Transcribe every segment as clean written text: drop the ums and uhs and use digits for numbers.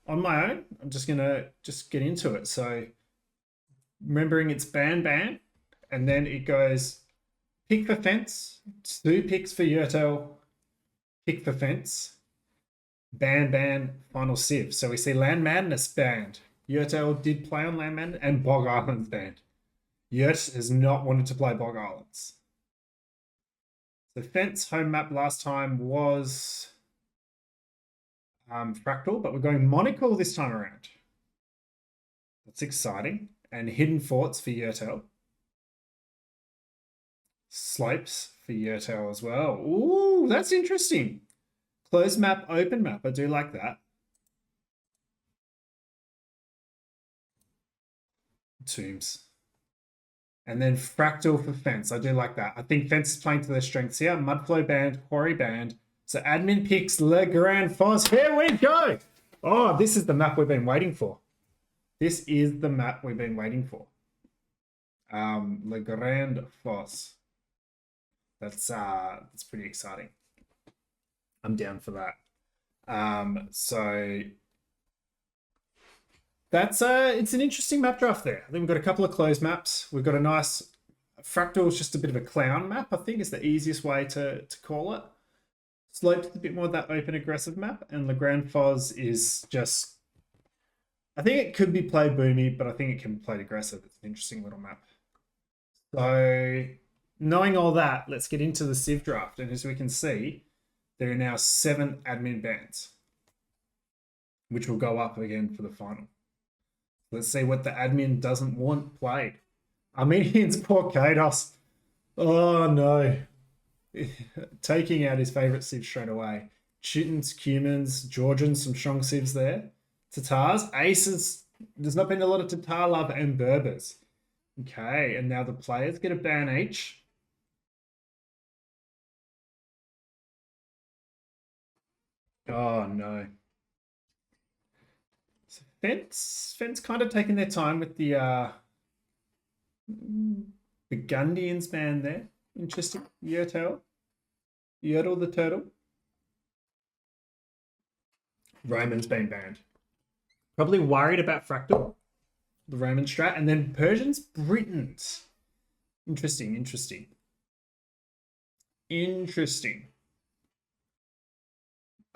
on my own, I'm just gonna get into it. So remembering it's ban, and then it goes pick for fence, 2 picks for Yurt L, pick for fence, ban, final civ. So we see Land Madness banned. Yurt L did play on Land Madness, and Bog Islands banned. Yurt has not wanted to play Bog Islands. The fence home map last time was Fractal, but we're going Monocle this time around. That's exciting. And Hidden Forts for Yurt L. Slopes for Yurt L as well. Ooh, that's interesting. Closed map, open map. I do like that. Tombs. And then Fractal for Fence. I do like that. I think Fence is playing to their strengths here. Mudflow band, Quarry band. So admin picks Le Grand Fosse. Here we go. Oh, this is the map we've been waiting for. This is the map we've been waiting for. Le Grand Fosse. That's pretty exciting. I'm down for that. So that's it's an interesting map draft there. I think we've got a couple of closed maps. We've got a nice Fractal is just a bit of a clown map, I think is the easiest way to call it. Slopes a bit more of that open aggressive map, and Le Grand Fosse is just, I think it could be played boomy, but I think it can be played aggressive. It's an interesting little map. So knowing all that, let's get into the Civ draft. And as we can see, there are now 7 admin bans, which will go up again for the final. Let's see what the admin doesn't want played. Armenians, poor Kados. Oh no. Taking out his favorite civ straight away. Chitins, Cumans, Georgians, some strong civs there. Tatars, Aces. There's not been a lot of Tatar love, and Berbers. Okay, and now the players get a ban each. Oh no. So Fence kind of taking their time with the Burgundians ban there. Interesting. Yurtle the turtle. Roman's been banned. Probably worried about Fractal, the Roman strat, and then Persians, Britons. Interesting.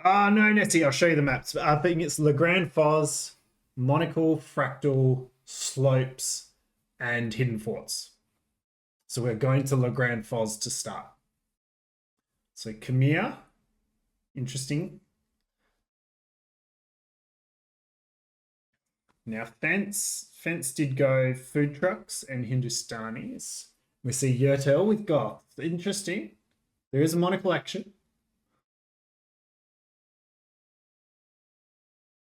No, Nettie, I'll show you the maps. I think it's Le Grand Fosse, Monocle, Fractal, Slopes, and Hidden Forts. So we're going to Le Grand Fosse to start. So Khmer, interesting. Now Fence did go food trucks and Hindustanis. We see Yurt L with Goth. Interesting. There is a Monocle action.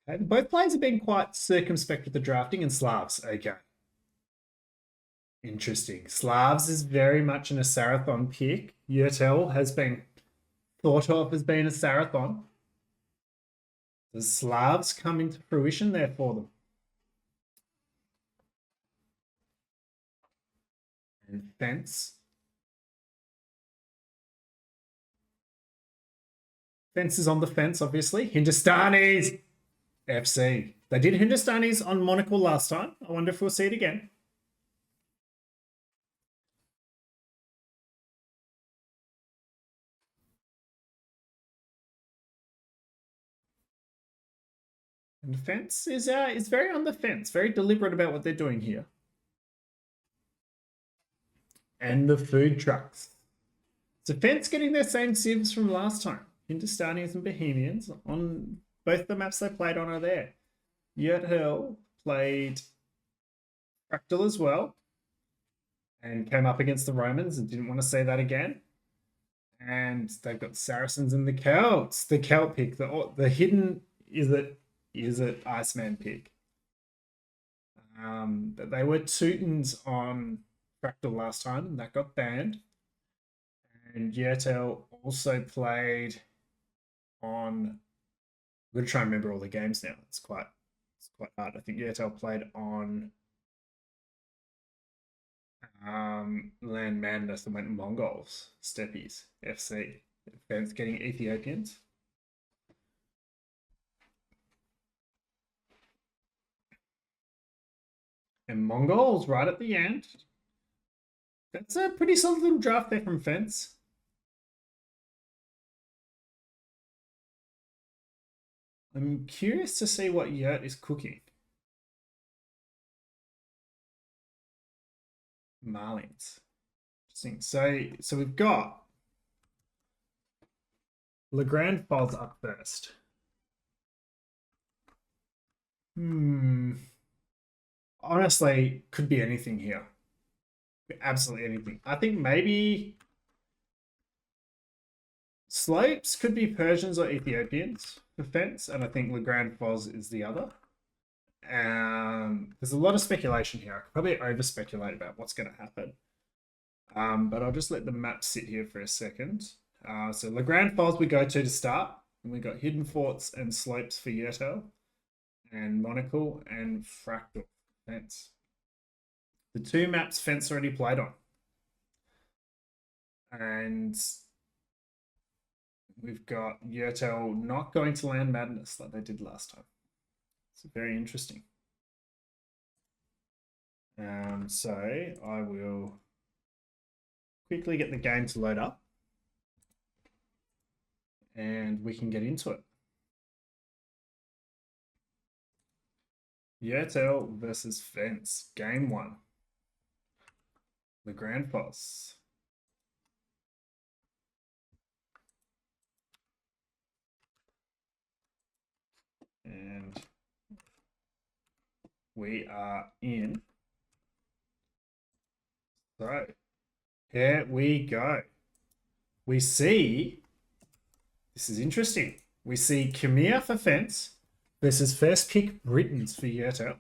Okay, both players have been quite circumspect with the drafting, and Slavs. Okay. Interesting. Slavs is very much an Asarathon pick. Yurt L has been thought of as being a Sarathon. The Slavs come into fruition there for them. And Fence. Fence is on the fence, obviously. Hindustanis! FC. They did Hindustanis on Monocle last time. I wonder if we'll see it again. And the Fence is very on the fence, very deliberate about what they're doing here. And the food trucks. So Fence getting their same civs from last time. Hindustanis and Bohemians on both the maps they played on are there. Yurt L played Fractal as well, and came up against the Romans and didn't want to say that again. And they've got Saracens and the Celts. The Celt pick, the hidden is it Iceman pick. But they were Teutons on Fractal last time, and that got banned. And Yurt L also played on. I'm going to try and remember all the games now. It's quite hard. I think Yurt L played on Land Madness and went Mongols, Steppies, FC. Fans getting Ethiopians. And Mongols right at the end. That's a pretty solid little draft there from Fence. I'm curious to see what Yurt is cooking. Marlins. Interesting. So we've got Legrand falls up first. Honestly, could be anything here. Absolutely anything. I think maybe Slopes could be Persians or Ethiopians for Fence, and I think Legrand Foz is the other. There's a lot of speculation here. I could probably over speculate about what's going to happen. But I'll just let the map sit here for a second. So Legrand Foz we go to start. And we got Hidden Forts and Slopes for Yurt L. And Monocle and Fractal Fence. The two maps Fence already played on. And we've got Yurt L not going to Land Madness like they did last time. It's very interesting. So I will quickly get the game to load up. And we can get into it. Yurt L versus Fence, game 1. The Grand Boss. And we are in. So here we go. We see, this is interesting. We see Khmer for Fence versus first pick Britons for Yurt L.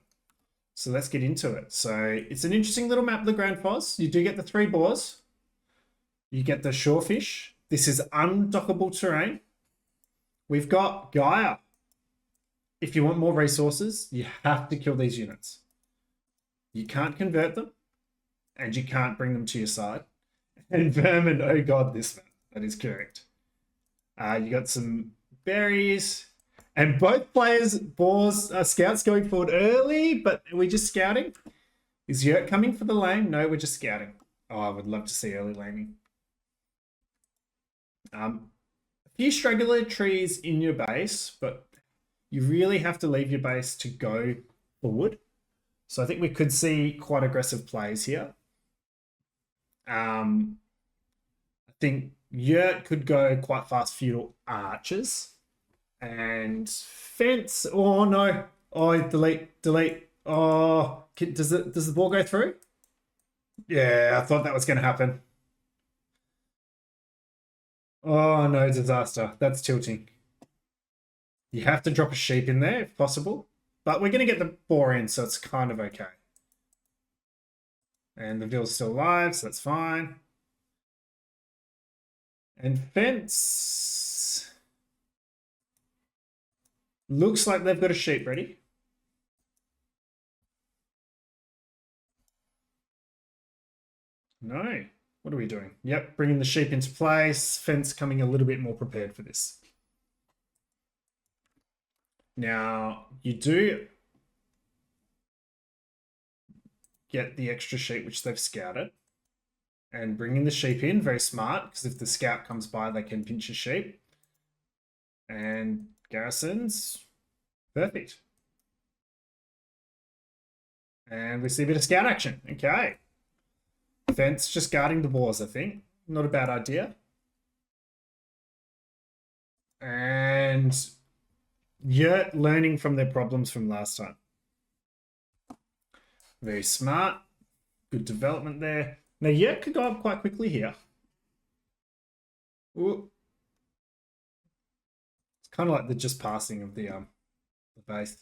So let's get into it. So it's an interesting little map, the Grand Foz. You do get the 3 boars. You get the shorefish. This is undockable terrain. We've got Gaia. If you want more resources, you have to kill these units. You can't convert them, and you can't bring them to your side. And Vermin, oh god, this map. That is correct. You got some berries. And both players, boars, scouts going forward early, but are we just scouting? Is Yurt coming for the lane? No, we're just scouting. Oh, I would love to see early laning. A few straggler trees in your base, but you really have to leave your base to go forward. So I think we could see quite aggressive plays here. I think Yurt could go quite fast feudal archers. And Fence, oh no, oh delete. Oh, does the ball go through? Yeah, I thought that was going to happen. Oh no, disaster. That's tilting. You have to drop a sheep in there if possible, but we're going to get the boar in, so it's kind of okay. And the veal's still alive, so that's fine. And Fence looks like they've got a sheep ready. No. What are we doing? Yep, bringing the sheep into place. Fence coming a little bit more prepared for this. Now, you do get the extra sheep, which they've scouted. And bringing the sheep in, very smart, because if the scout comes by, they can pinch a sheep. And garrisons, perfect. And we see a bit of scout action. Okay. Fence just guarding the boars, I think. Not a bad idea. And Yurt learning from their problems from last time. Very smart. Good development there. Now Yurt could go up quite quickly here. Ooh. It's kind of like the just passing of the base.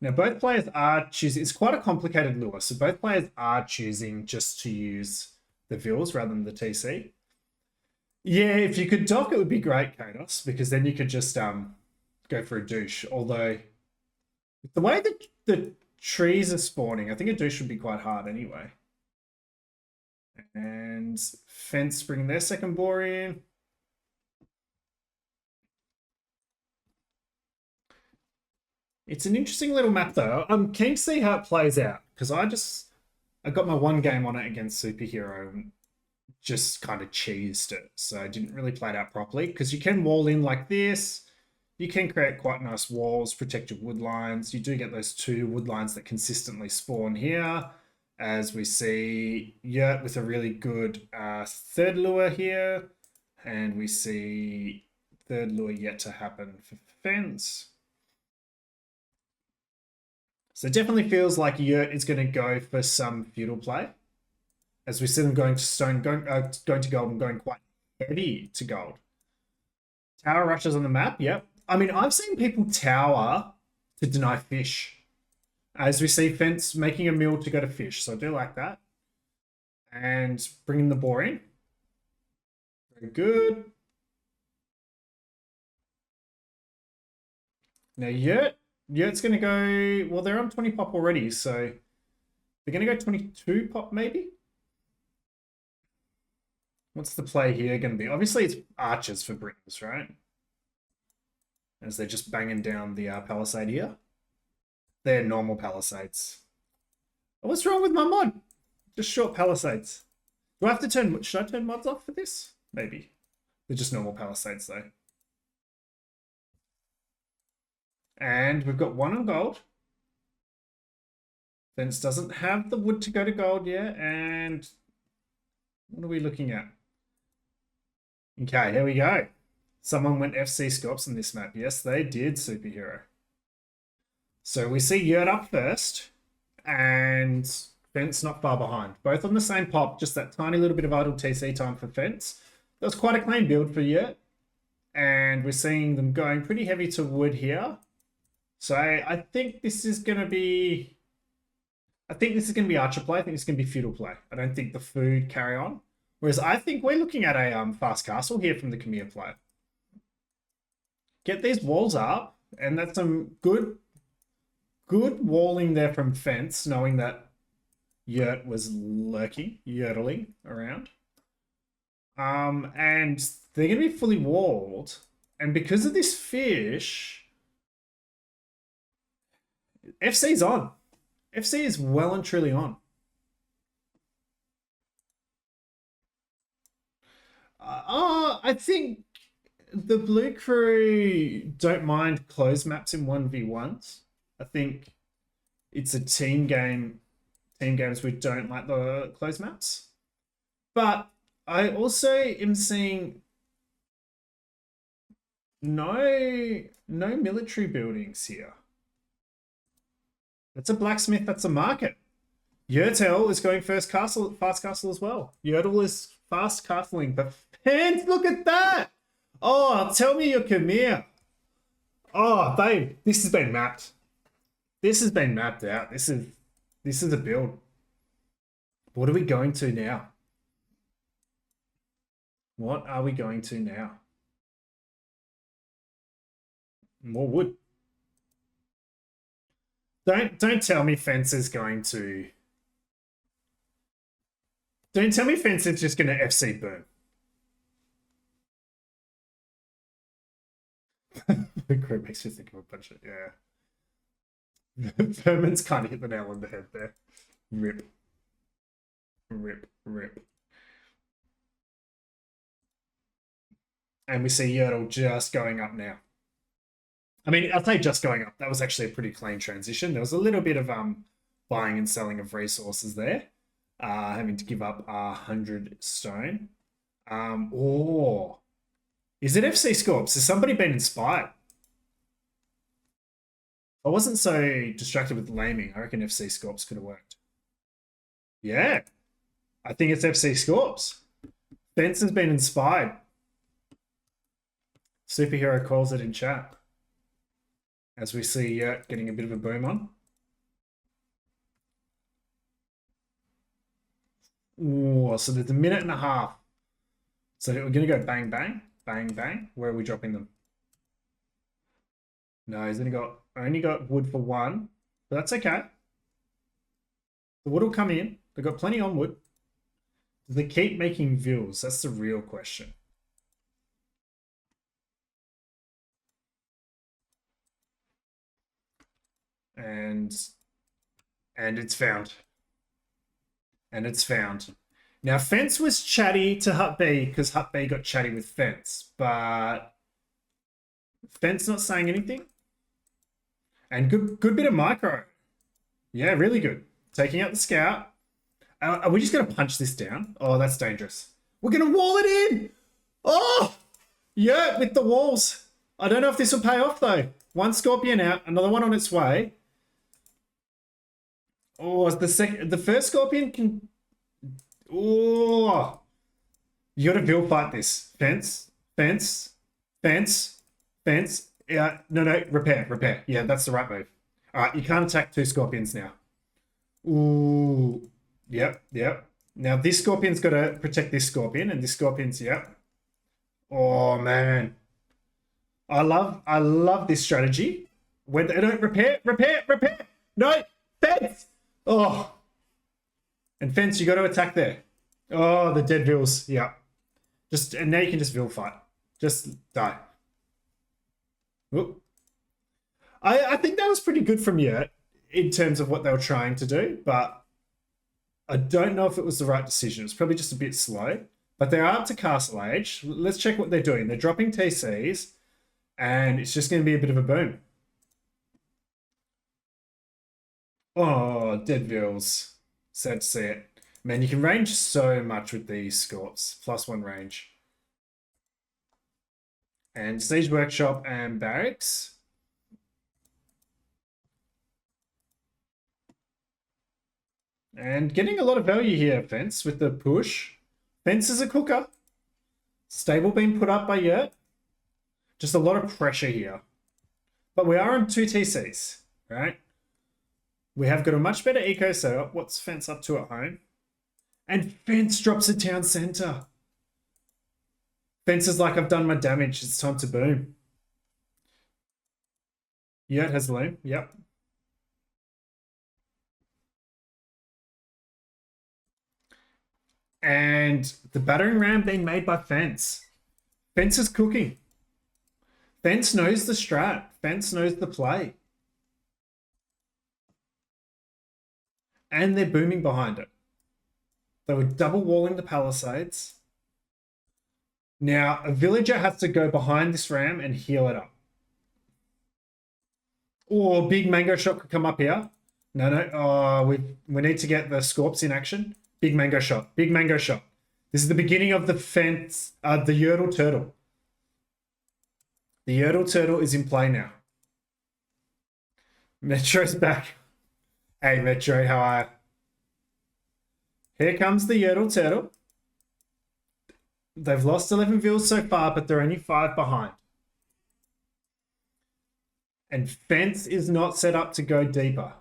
Now, both players are choosing, it's quite a complicated lure, so both players are choosing just to use the Vils rather than the TC. Yeah, if you could dock, it would be great, Kados, because then you could just go for a douche. Although, the way that the trees are spawning, I think a douche would be quite hard anyway. And Fence bringing their second boar in. It's an interesting little map though. I'm keen to see how it plays out because I got my one game on it against Superhero and just kind of cheesed it. So I didn't really play it out properly because you can wall in like this. You can create quite nice walls, protect your wood lines. You do get those 2 wood lines that consistently spawn here. As we see Yurt with a really good 3rd lure here. And we see 3rd lure yet to happen for Fence. So it definitely feels like Yurt is going to go for some feudal play. As we see them going to stone, going to gold and going quite heavy to gold. Tower rushes on the map, yep. I mean, I've seen people tower to deny fish. As we see Fence making a mill to go to fish. So I do like that. And bringing the boar in. Very good. Now Yurt's going to go... Well, they're on 20 pop already, so... They're going to go 22 pop, maybe? What's the play here going to be? Obviously, it's archers for Britons, right? As they're just banging down the palisade here. They're normal palisades. What's wrong with my mod? Just short palisades. Do I have to turn... Should I turn mods off for this? Maybe. They're just normal palisades, though. And we've got 1 on gold. Fence doesn't have the wood to go to gold yet. And what are we looking at? Okay, here we go. Someone went FC Scorps on this map. Yes, they did, Superhero. So we see Yurt up first. And Fence not far behind. Both on the same pop, just that tiny little bit of idle TC time for Fence. That was quite a clean build for Yurt. And we're seeing them going pretty heavy to wood here. So I think this is going to be... I think this is going to be archer play. I think it's going to be feudal play. I don't think the food carry on. Whereas I think we're looking at a fast castle here from the Khmer play. Get these walls up. And that's some good walling there from Fence, knowing that Yurt was yurtling around. And they're going to be fully walled. And because of this fish... FC's on. FC is well and truly on. I think the Blue Crew don't mind close maps in 1v1s. I think it's a team game. Team games, we don't like the close maps. But I also am seeing no military buildings here. That's a blacksmith, that's a market. Yurt L is going fast castle as well. Yurtle is fast castling, but Fence, look at that! Oh, tell me you're Khmer. Oh, babe, this has been mapped. This has been mapped out. This is a build. What are we going to now? What are we going to now? More wood. Don't tell me Fence is going to... Don't tell me Fence is just going to FC Boom. The group makes me think of a bunch of... Yeah. Vermin's kind of hit the nail on the head there. Rip. Rip. Rip. And we see Yurtle just going up now. I mean, I'll say just going up. That was actually a pretty clean transition. There was a little bit of buying and selling of resources there. Having to give up 100 stone. Oh. Is it FC Scorps? Has somebody been inspired? I wasn't so distracted with laming. I reckon FC Scorps could have worked. Yeah. I think it's FC Scorps. Fence has been inspired. Superhero calls it in chat. As we see Yurt getting a bit of a boom on. Ooh, so there's a minute and a half. So we're going to go bang, bang, bang, bang. Where are we dropping them? No, he's only got wood for 1. But that's okay. The wood will come in. They've got plenty on wood. Do they keep making views? That's the real question. And it's found. And it's found. Now, Fence was chatty to Hut B because Hut B got chatty with Fence, but Fence not saying anything. And good bit of micro. Yeah, really good. Taking out the scout. Are we just going to punch this down? Oh, that's dangerous. We're going to wall it in. Oh, yeah, with the walls. I don't know if this will pay off, though. One scorpion out, another one on its way. Oh, the first scorpion can... Oh, you got to bill fight this. Fence. Yeah, no, repair. Yeah, that's the right move. All right, you can't attack two scorpions now. Ooh, yep. Now this scorpion's got to protect this scorpion, and this scorpion's, yep. Oh man, I love this strategy. When they don't repair. No, Fence. Oh, and Fence, you got to attack there. Oh, the dead vills. Yeah, and now you can just vill fight. Just die. Whoop. I think that was pretty good from Yurt in terms of what they were trying to do, but I don't know if it was the right decision. It's probably just a bit slow, but they are up to Castle Age. Let's check what they're doing. They're dropping TCs, and it's just going to be a bit of a boom. Oh, dead vills. Sad to see it. Man, you can range so much with these Scorps. +1 range. And Siege Workshop and Barracks. And getting a lot of value here, Fence, with the push. Fence is a cooker. Stable being put up by Yurt. Just a lot of pressure here. But we are on 2 TCs, right? We have got a much better eco setup. What's Fence up to at home? And Fence drops a town center. Fence is like, I've done my damage. It's time to boom. Yurt has loom. Yep. And the battering ram being made by Fence. Fence is cooking. Fence knows the strat. Fence knows the play. And they're booming behind it. They were double walling the palisades. Now, a villager has to go behind this ram and heal it up. Oh, big mango shot could come up here. No. Oh, we need to get the Scorps in action. Big mango shot. This is the beginning of the Fence, the Yurtle Turtle. The Yurtle Turtle is in play now. Metro's back. Hey, Metro, how are you? Here comes the Yurtle Turtle. They've lost 11 vills so far, but they're only 5 behind. And Fence is not set up to go deeper.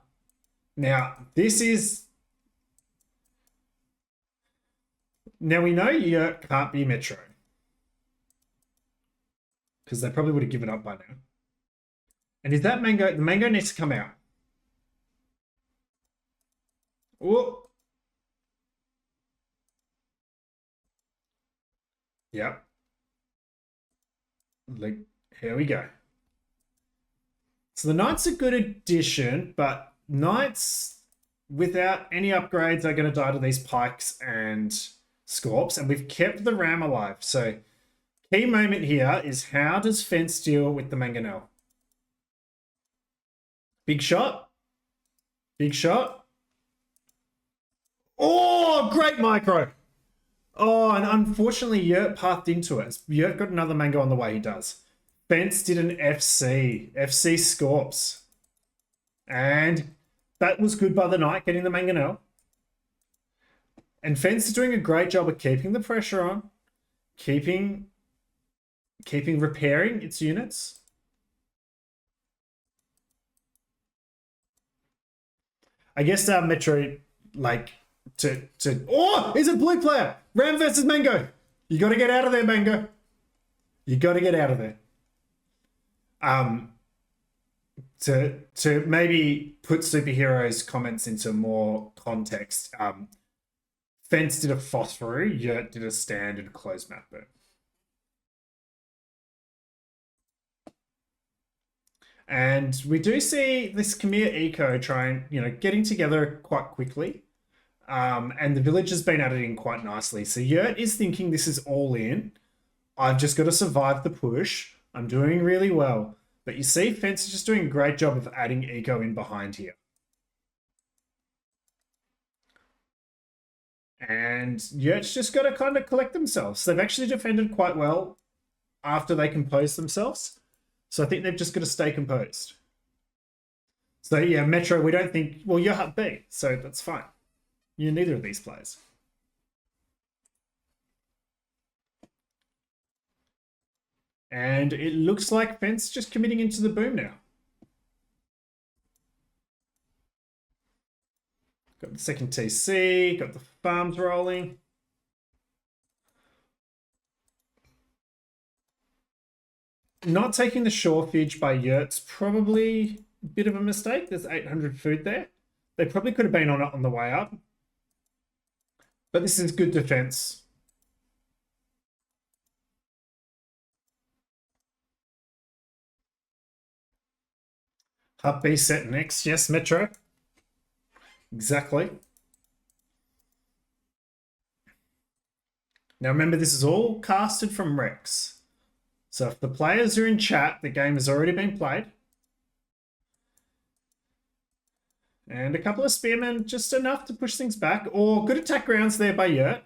Now, this is... Now, we know Yurt can't be Metro. Because they probably would have given up by now. And is that mango... The mango needs to come out. Oh. Yep. Like, here we go. So the Knights are a good addition, but Knights without any upgrades are going to die to these Pikes and Scorps, and we've kept the Ram alive. So key moment here is, how does Fence deal with the Mangonel? Big shot. Oh, great micro. Oh, and unfortunately, Yurt pathed into it. Yurt got another mango on the way, he does. Fence did an FC Scorps. And that was good by the Knight, getting the Mangonel. And Fence is doing a great job of keeping the pressure on, keeping repairing its units. I guess Metro, like, oh, he's a blue player. Ram versus Mango. You got to get out of there, Mango. You got to get out of there. To maybe put Superhero's comments into more context, Fence did a phosphor, Yurt did a standard closed map burn. And we do see this Khmer eco trying, getting together quite quickly. And the village has been added in quite nicely. So Yurt is thinking this is all in. I've just got to survive the push. I'm doing really well. But you see, Fence is just doing a great job of adding eco in behind here. And Yurt's just got to kind of collect themselves. They've actually defended quite well after they compose themselves. So I think they've just got to stay composed. So yeah, Metro, we don't think, well, you're Hut B, so that's fine. You're neither of these players. And it looks like Fence just committing into the boom now. Got the second TC, got the farms rolling. Not taking the shore fudge by Yurt's probably a bit of a mistake. There's 800 food there. They probably could have been on it on the way up. But this is good defense. Hut B set next. Yes, Metro. Exactly. Now remember, this is all casted from Rex. So if the players are in chat, the game has already been played. And a couple of spearmen, just enough to push things back. Or good attack rounds there by Yurt.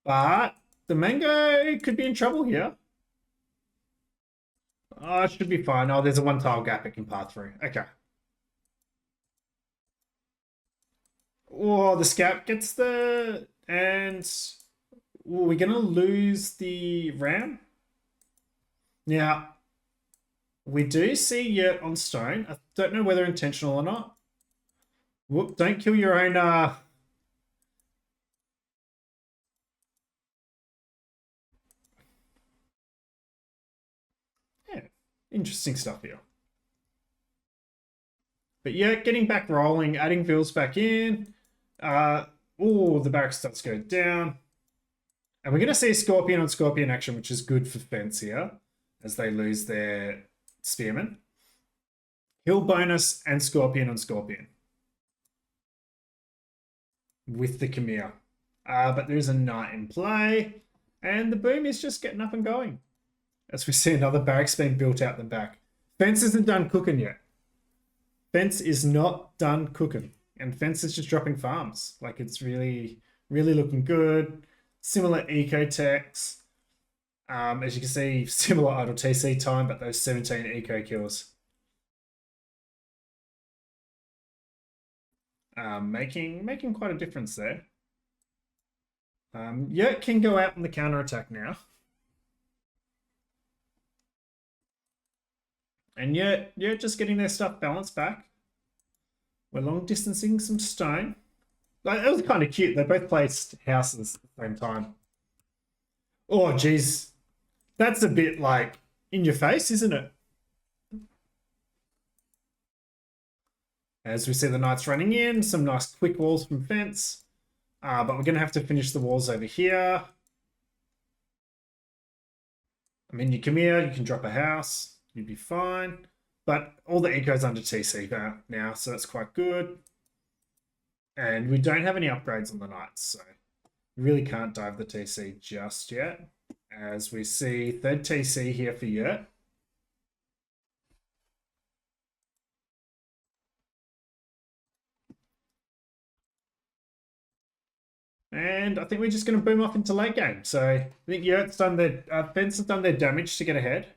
But the Mango could be in trouble here. Oh, it should be fine. Oh, there's a one tile gap it can pass through. Okay. Oh, the scout gets the... And... we're going to lose the ram. Now, we do see Yurt on stone. I don't know whether intentional or not. Whoop, don't kill your own... Yeah, interesting stuff here. But yeah, getting back rolling, adding Vils back in. Oh, the barracks starts to go down. And we're going to see Scorpion on Scorpion action, which is good for Fence here, as they lose their Spearman. Hill bonus and Scorpion on Scorpion. With the Khmer. But there's a Knight in play. And the boom is just getting up and going. As we see another barracks being built out the back. Fence isn't done cooking yet. Fence is not done cooking. And Fence is just dropping farms. Like, it's really, really looking good. Similar eco-techs. As you can see, similar idle TC time, but those 17 eco kills. Making quite a difference there. Yurt can go out on the counter-attack now. And Yurt just getting their stuff balanced back. We're long distancing some stone. Like, it was kind of cute. They both placed houses at the same time. Oh, geez. That's a bit like in your face, isn't it? As we see the Knights running in, some nice quick walls from Fence. But we're going to have to finish the walls over here. I mean, you come here, you can drop a house. You'd be fine. But all the eco's under TC now, so that's quite good. And we don't have any upgrades on the Knights, so we really can't dive the TC just yet. As we see third TC here for Yurt. And I think we're just going to boom off into late game. So I think Yurt's done their... Fence has done their damage to get ahead.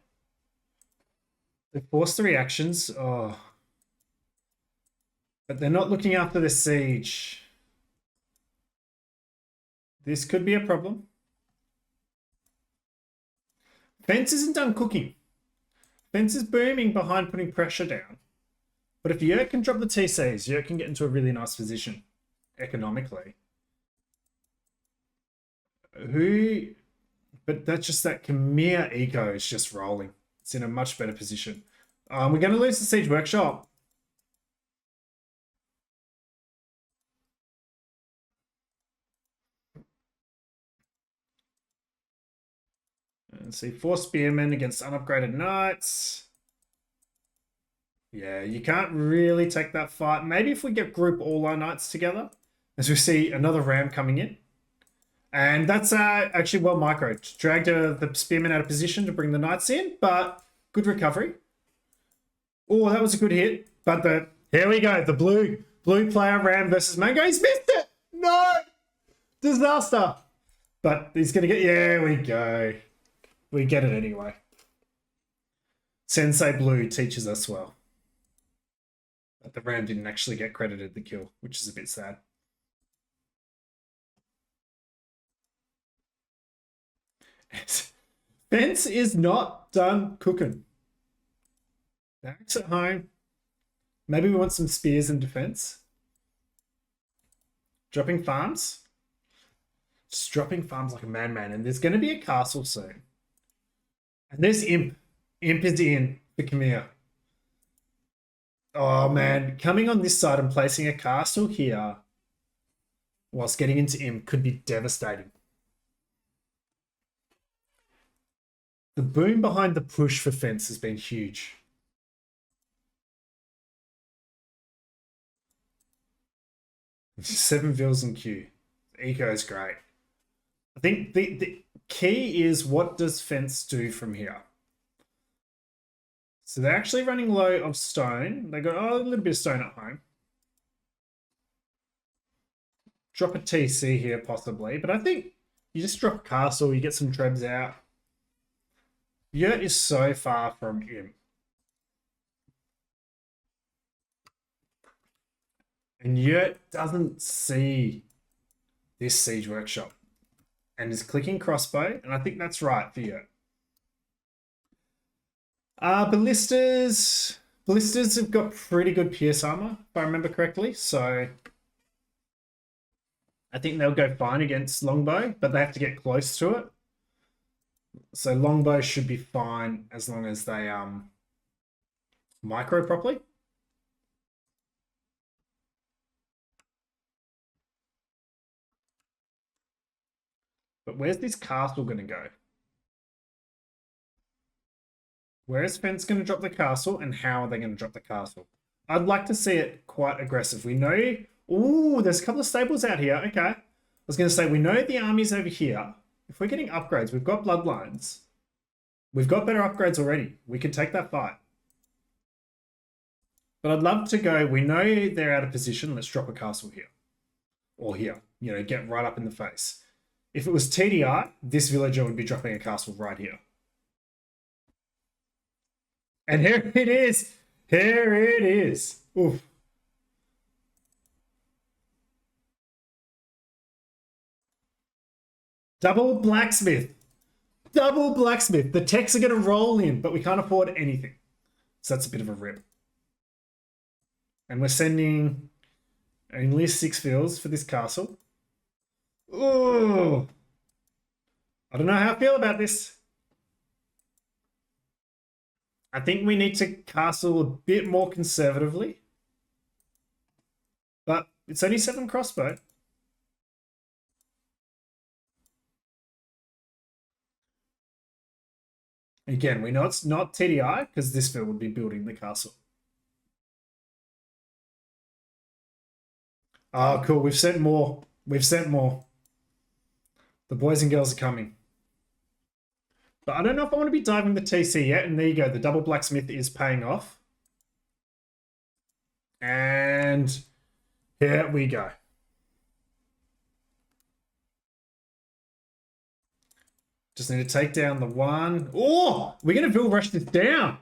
They forced the reactions. Oh. But they're not looking after the siege. This could be a problem. Fence isn't done cooking. Fence is booming behind putting pressure down. But if Yurt can drop the TCs, Yurt can get into a really nice position economically. But that's just that Khmer eco is just rolling. It's in a much better position. We're going to lose the Siege Workshop. And see, 4 Spearmen against unupgraded Knights. Yeah, you can't really take that fight. Maybe if we get group all our knights together, as we see another ram coming in. And that's actually well micro. Dragged the spearman out of position to bring the knights in, but good recovery. Oh, that was a good hit. But here we go. The blue player ram versus Mango. He's missed it. No, disaster. But he's gonna get. Yeah, we go. We get it anyway. Sensei Blue teaches us well. But the ram didn't actually get credited the kill, which is a bit sad. Fence is not done cooking. Max at home. Maybe we want some spears in defense. Dropping farms. Just dropping farms like a madman. And there's going to be a castle soon. And there's Imp. Imp is in for Khmer. Oh, man. Coming on this side and placing a castle here whilst getting into Imp could be devastating. The boom behind the push for Fence has been huge. Seven vills in queue. Eco is great. I think the key is what does Fence do from here? So they're actually running low of stone. They got a little bit of stone at home. Drop a TC here possibly, but I think you just drop a castle, you get some trebs out. Yurt is so far from him. And Yurt doesn't see this siege workshop and is clicking crossbow, and I think that's right for Yurt. Ballistas have got pretty good pierce armor, if I remember correctly, so I think they'll go fine against longbow, but they have to get close to it. So longbow should be fine as long as they micro properly. But where's this castle going to go? Where is Fence going to drop the castle, and how are they going to drop the castle? I'd like to see it quite aggressive. We know... Ooh, there's a couple of stables out here. Okay. I was going to say, we know the army's over here. If we're getting upgrades, we've got bloodlines. We've got better upgrades already. We could take that fight. But I'd love to go, we know they're out of position. Let's drop a castle here. Or here. You know, get right up in the face. If it was TDI, this villager would be dropping a castle right here. And here it is. Here it is. Oof. Double blacksmith. Double blacksmith. The techs are going to roll in, but we can't afford anything. So that's a bit of a rip. And we're sending only 6 fills for this castle. Ooh. I don't know how I feel about this. I think we need to castle a bit more conservatively. But it's only 7 crossbow. Again, we know it's not TDI because this field would be building the castle. Oh, cool. We've sent more. We've sent more. The boys and girls are coming. But I don't know if I want to be diving the TC yet. And there you go. The double blacksmith is paying off. And here we go. Just need to take down the one. Oh, we're going to Vill rush this down.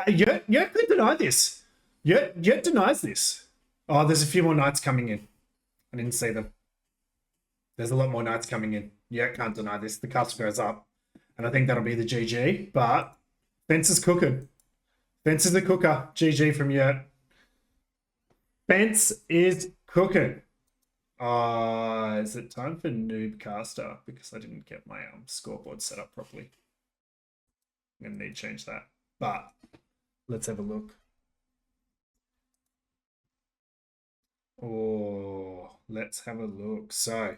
Yurt could deny this. Yurt denies this. Oh, there's a few more knights coming in. I didn't see them. There's a lot more knights coming in. Yurt can't deny this. The castle goes up. And I think that'll be the GG. But Fence is cooking. Fence is the cooker. GG from Yurt. Fence is cooking. Is it time for noob caster? Because I didn't get my scoreboard set up properly. I'm going to need to change that. But let's have a look. Oh, let's have a look. So,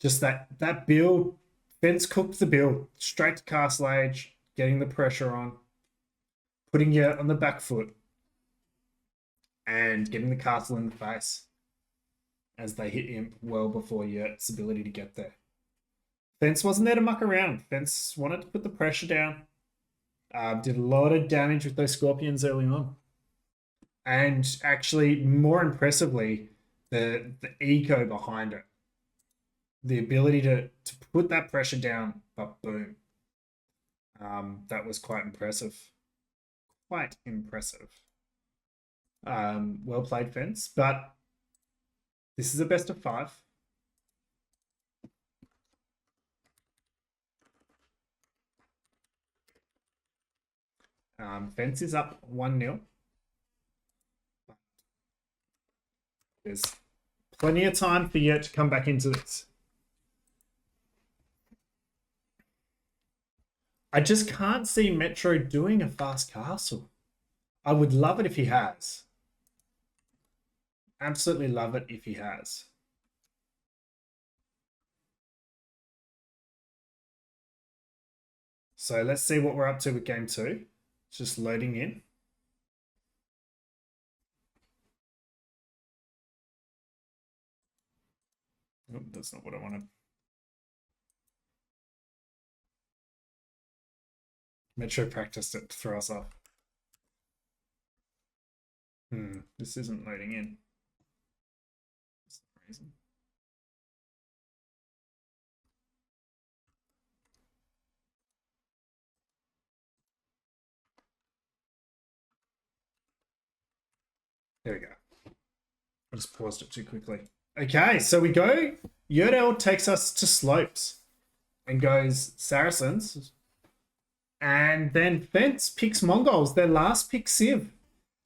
just that build. Fence cooked the build. Straight to Castle Age. Getting the pressure on. Putting Yurt on the back foot. and getting the castle in the face as they hit Imp well before Yurt's ability to get there. Fence wasn't there to muck around. Fence wanted to put the pressure down. Did a lot of damage with those Scorpions early on. And actually, more impressively, the eco behind it. The ability to put that pressure down, but boom. That was quite impressive. Quite impressive. Well played, Fence. But this is a best of 5. Fence is up 1-0. There's plenty of time for Yurt to come back into this. I just can't see Metro doing a fast castle. I would love it if he has. Absolutely love it if he has. So let's see what we're up to with game 2. It's just loading in. Oh, that's not what I wanted. Metro practiced it to throw us off. This isn't loading in. That's the reason. There we go. I just paused it too quickly. Okay, so we go. Yurt L takes us to slopes and goes Saracens. And then Fence picks Mongols, their last pick Civ.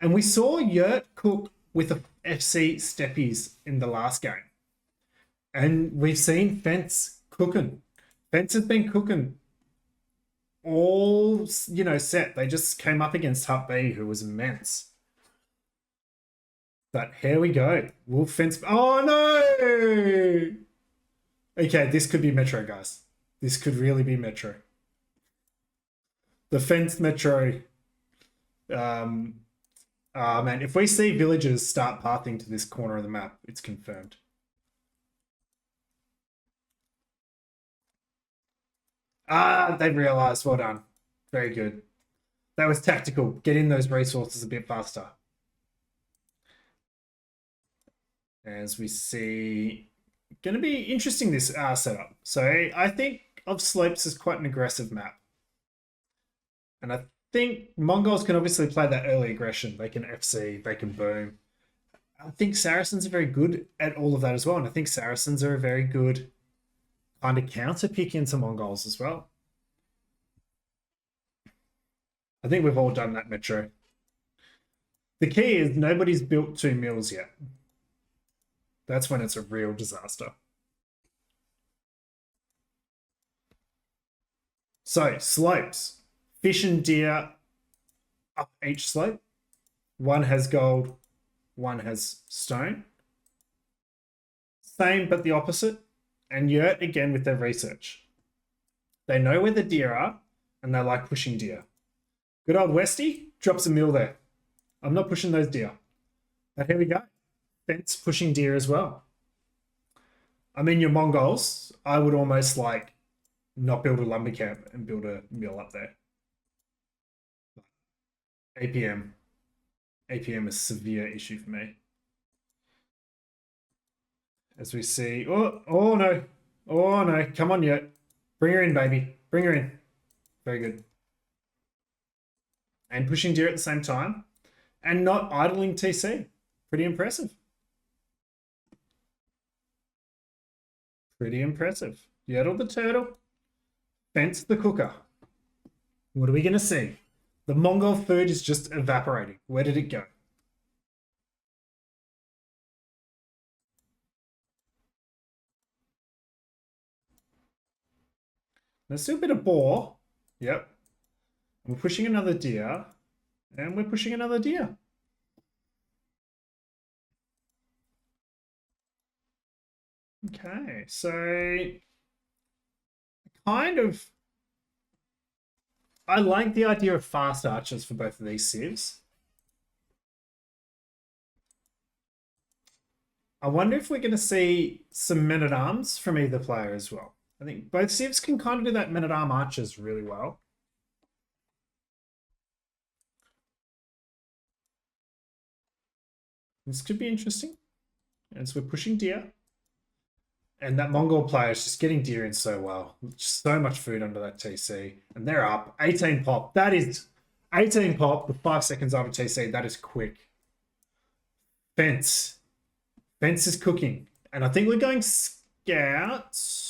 And we saw Yurt cook with a FC Steppies in the last game. And we've seen Fence cooking. Fence has been cooking all, set. They just came up against Hut B, who was immense. But here we go. Wolf Fence. Oh, no! Okay, this could be Metro, guys. This could really be Metro. The Fence Metro. Man, if we see villagers start pathing to this corner of the map, it's confirmed. They've realized. Well done. Very good. That was tactical. Get in those resources a bit faster. As we see, going to be interesting this setup. So I think of Slopes as quite an aggressive map. And I think Mongols can obviously play that early aggression. They can FC, they can boom. I think Saracens are very good at all of that as well. And I think Saracens are a very good kind of counter pick into Mongols as well. I think we've all done that, Metro. The key is nobody's built 2 mills yet. That's when it's a real disaster. So, slopes. Fish and deer up each slope. One has gold, one has stone. Same, but the opposite. And Yurt, again, with their research. They know where the deer are, and they like pushing deer. Good old Westy drops a mill there. I'm not pushing those deer. But here we go. Fence pushing deer as well. I mean, your Mongols, I would almost like not build a lumber camp and build a mill up there. APM. APM is a severe issue for me. As we see, oh no. Oh no, come on Yurt. Bring her in, baby. Bring her in. Very good. And pushing deer at the same time. And not idling TC. Pretty impressive. Pretty impressive. Yertle the turtle. Fence the cooker. What are we going to see? The Mongol food is just evaporating. Where did it go? Let's do a bit of boar. Yep. We're pushing another deer. And we're pushing another deer. Okay, so kind of I like the idea of fast archers for both of these civs. I wonder if we're going to see some men-at-arms from either player as well. I think both civs can kind of do that men-at-arm archers really well. This could be interesting. As we're pushing deer. And that Mongol player is just getting deer in so well. Just so much food under that TC. And they're up. 18 pop. That is 18 pop with 5 seconds after TC. That is quick. Fence. Fence is cooking. And I think we're going scouts.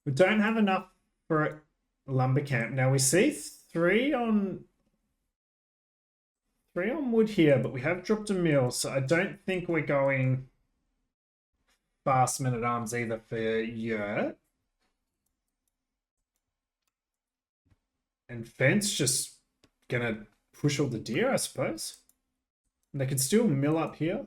We don't have enough for a lumber camp. Now we see three on wood here, but we have dropped a mill. So I don't think we're going fast men-at-arms either for Yurt. And Fence just gonna push all the deer, I suppose. And they can still mill up here.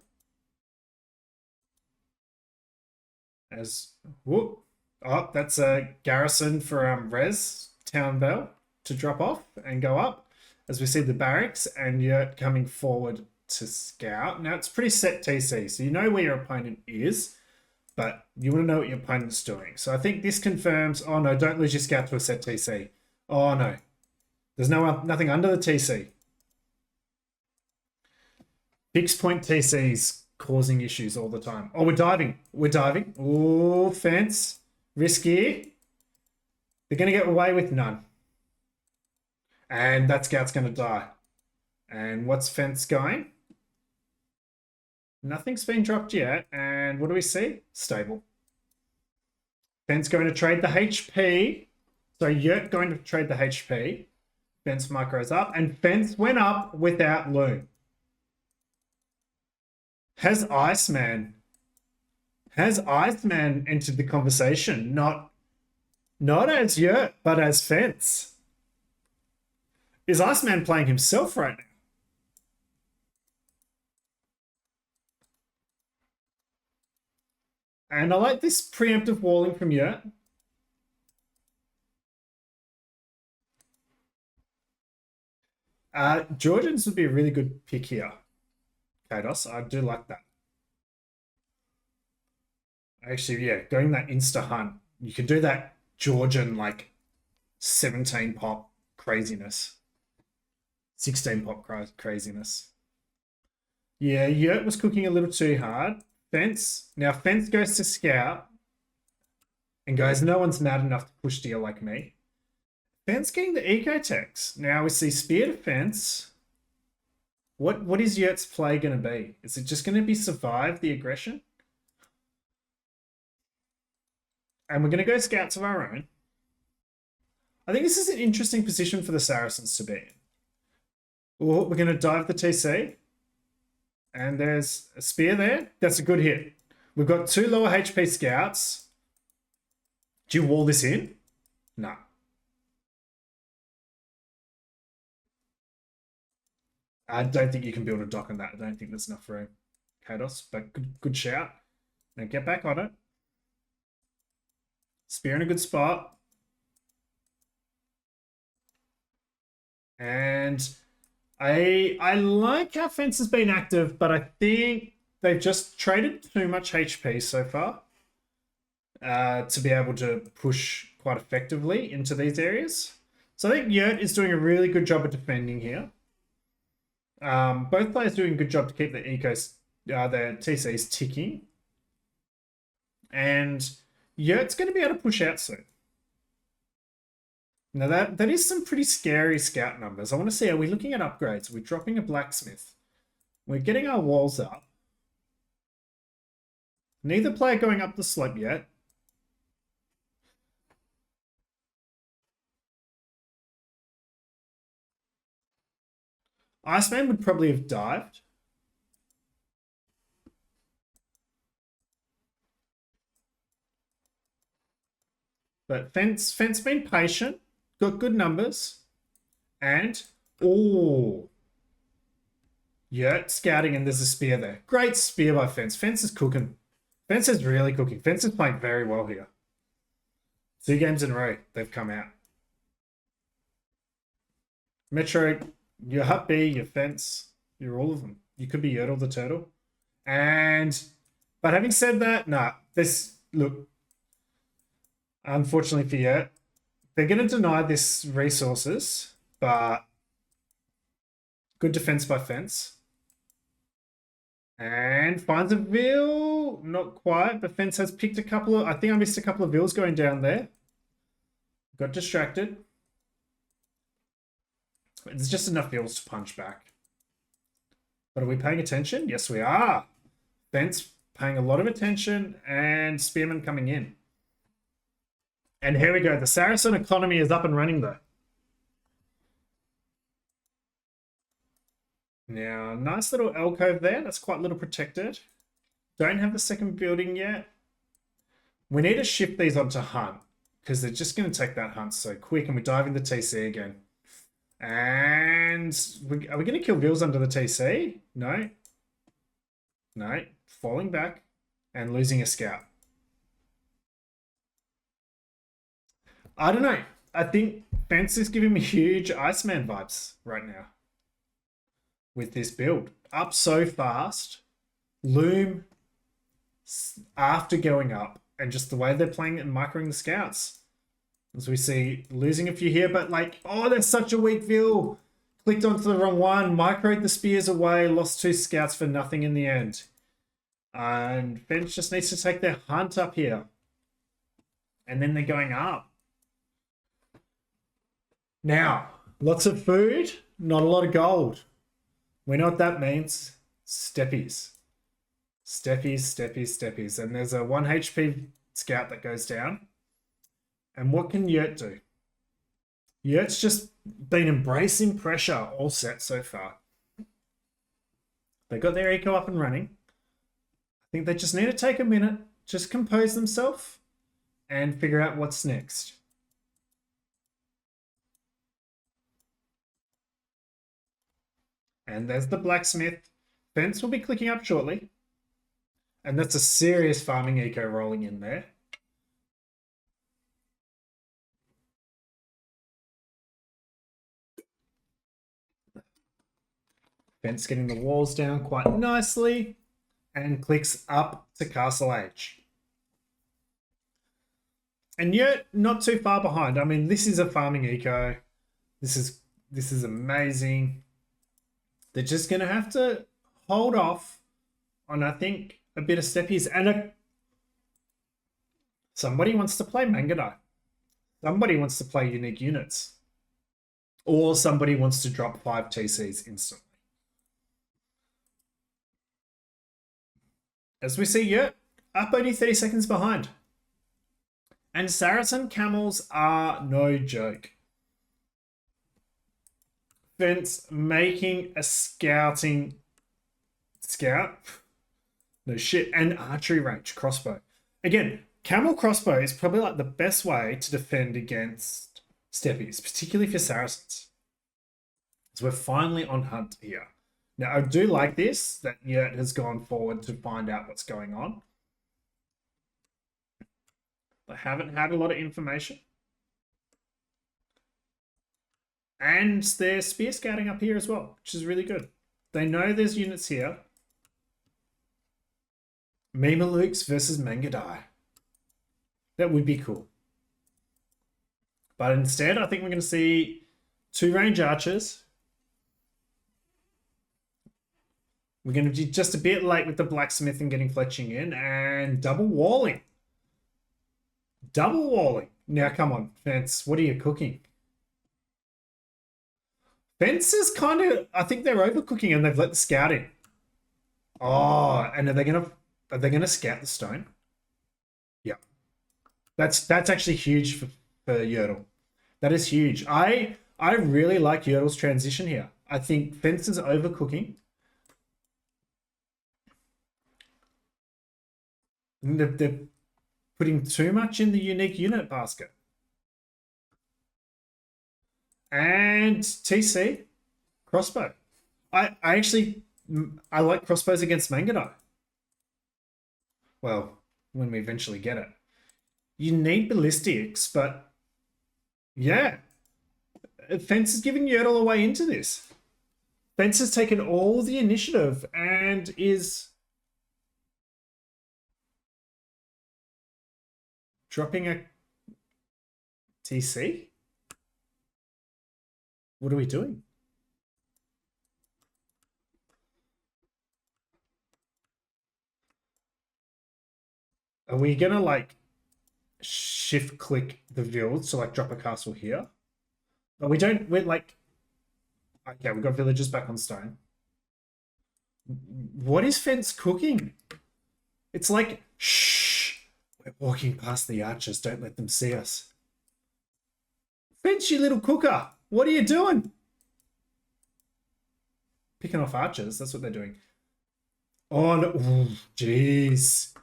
As whoop. Oh, that's a garrison for Res Town Bell to drop off and go up. As we see the barracks and Yurt coming forward to scout. Now it's pretty set TC, so you know where your opponent is, but you want to know what your opponent's doing. So I think this confirms, oh no, don't lose your scout to a set TC. Oh no, there's nothing under the TC. Fixed point TCs causing issues all the time. Oh, we're diving. We're diving. Oh, Fence. Risky. They're going to get away with none. And that scout's going to die. And what's Fence going? Nothing's been dropped yet. And what do we see? Stable. Fence going to trade the HP. So Yurt going to trade the HP. Fence micros up. And Fence went up without loom. Has Iceman entered the conversation? Not as Yurt, but as Fence. Is Iceman playing himself right now? And I like this preemptive walling from Yurt. Georgians would be a really good pick here. Kados, I do like that. Actually, yeah, going that insta hunt. You can do that Georgian, like, 17 pop craziness. 16 pop craziness. Yeah, Yurt was cooking a little too hard. Fence. Now, Fence goes to scout. And guys, no one's mad enough to push deer like me. Fence getting the eco techs. Now we see spear to Fence. What is Yurt's play going to be? Is it just going to be survive the aggression? And we're going to go scouts of our own. I think this is an interesting position for the Saracens to be in. We're going to dive the TC. And there's a spear there. That's a good hit. We've got 2 lower HP scouts. Do you wall this in? No. I don't think you can build a dock on that. I don't think there's enough room. Kados, but good shout. Now get back on it. Spear in a good spot. And I like how Fence has been active, but I think they've just traded too much HP so far to be able to push quite effectively into these areas. So I think Yurt is doing a really good job of defending here. Both players doing a good job to keep the their TCs ticking. And Yurt's going to be able to push out soon. Now that is some pretty scary scout numbers. I want to see, are we looking at upgrades? We're dropping a blacksmith. We're getting our walls up. Neither player going up the slope yet. Iceman would probably have dived. But Fence been patient. Got good numbers. And, oh. Yurt scouting and there's a spear there. Great spear by Fence. Fence is cooking. Fence is really cooking. Fence is playing very well here. 2 games in a row, they've come out. Metro, your Hut B, your Fence, you're all of them. You could be Yertle the Turtle. But having said that, nah, look, unfortunately for you, they're going to deny this resources, but good defense by Fence. And finds a veal, not quite, but Fence has picked a couple of, I think I missed a couple of veals going down there. Got distracted. There's just enough veals to punch back. But are we paying attention? Yes, we are. Fence paying a lot of attention and Spearman coming in. And here we go. The Saracen economy is up and running though. Now, nice little alcove there. That's quite a little protected. Don't have the second building yet. We need to shift these onto Hunt because they're just going to take that Hunt so quick. And we dive into TC again. And are we going to kill Veals under the TC? No. No. Falling back and losing a scout. I don't know. I think Fence is giving me huge Iceman vibes right now. With this build. Up so fast. Loom after going up. And just the way they're playing it and microing the scouts. As we see, losing a few here. But like, oh, that's such a weak veal. Clicked onto the wrong one. Microed the spears away. Lost 2 scouts for nothing in the end. And Fence just needs to take their Hunt up here. And then they're going up. Now, lots of food. Not a lot of gold. We know what that means. Steppies. Steppies, steppies, steppies. And there's a 1 HP scout that goes down. And what can Yurt do? Yurt's just been embracing pressure all set so far. They got their eco up and running. I think they just need to take a minute, just compose themselves, and figure out what's next. And there's the blacksmith. Fence will be clicking up shortly. And that's a serious farming eco rolling in there. Fence getting the walls down quite nicely. And clicks up to Castle Age. And yet, not too far behind. I mean, this is a farming eco. This is amazing. They're just going to have to hold off on, I think, a bit of steppies. And somebody wants to play Mangudai. Somebody wants to play unique units. Or somebody wants to drop 5 TCs instantly. As we see, Yurt up only 30 seconds behind. And Saracen camels are no joke. Fence making a scouting scout. No shit. And archery range crossbow. Again, camel crossbow is probably like the best way to defend against steppies, particularly for Saracens. So we're finally on Hunt here. Now, I do like this, that Yurt has gone forward to find out what's going on. I haven't had a lot of information. And they're spear scouting up here as well, which is really good. They know there's units here. Mamelukes versus Mangudai. That would be cool. But instead, I think we're going to see 2 range archers. We're going to be just a bit late with the blacksmith and getting fletching in. And double walling. Double walling. Now, come on, Fence. What are you cooking? Fence is kind of, I think they're overcooking and they've let the scout in. Oh, and are they gonna scout the stone? Yeah. That's actually huge for Yurtle. That is huge. I really like Yurtle's transition here. I think Fence is overcooking. They're putting too much in the unique unit basket. And TC, crossbow. I like crossbows against Mangudai. Well, when we eventually get it. You need ballistics, but yeah. Fence is giving Yurtle a way into this. Fence has taken all the initiative and is Dropping a TC? What are we doing? Are we gonna like shift click the field to like drop a castle here? But we're like, okay, we've got villagers back on stone. What is Fence cooking? It's like, shh, we're walking past the archers. Don't let them see us. Fence, you little cooker. What are you doing? Picking off archers. That's what they're doing. Oh, no. Jeez.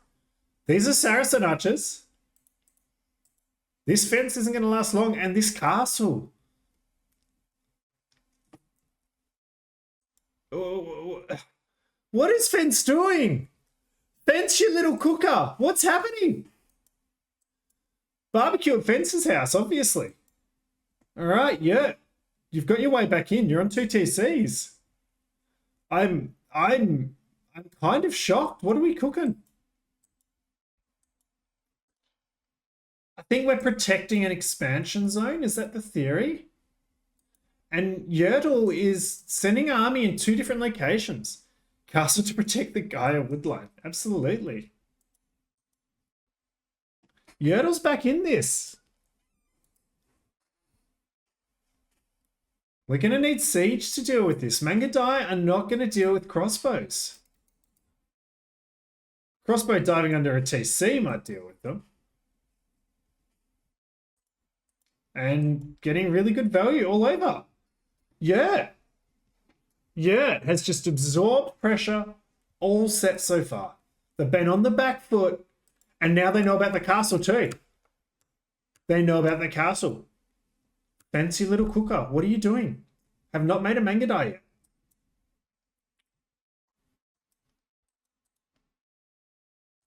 These are Saracen archers. This fence isn't going to last long. And this castle. Oh, what is Fence doing? Fence, you little cooker. What's happening? Barbecue at Fence's house, obviously. All right, yeah. You've got your way back in. You're on 2 TCs. I'm kind of shocked. What are we cooking? I think we're protecting an expansion zone. Is that the theory? And Yurtle is sending an army in 2 different locations. Castle to protect the Gaia Woodline. Absolutely. Yurtle's back in this. We're going to need siege to deal with this. Mangadai are not going to deal with crossbows. Crossbow diving under a TC might deal with them. And getting really good value all over. Yeah. Yeah, has just absorbed pressure, all set so far. They've been on the back foot, and now they know about the castle too. They know about the castle. Fancy little cooker, what are you doing? Have not made a Mangadai yet.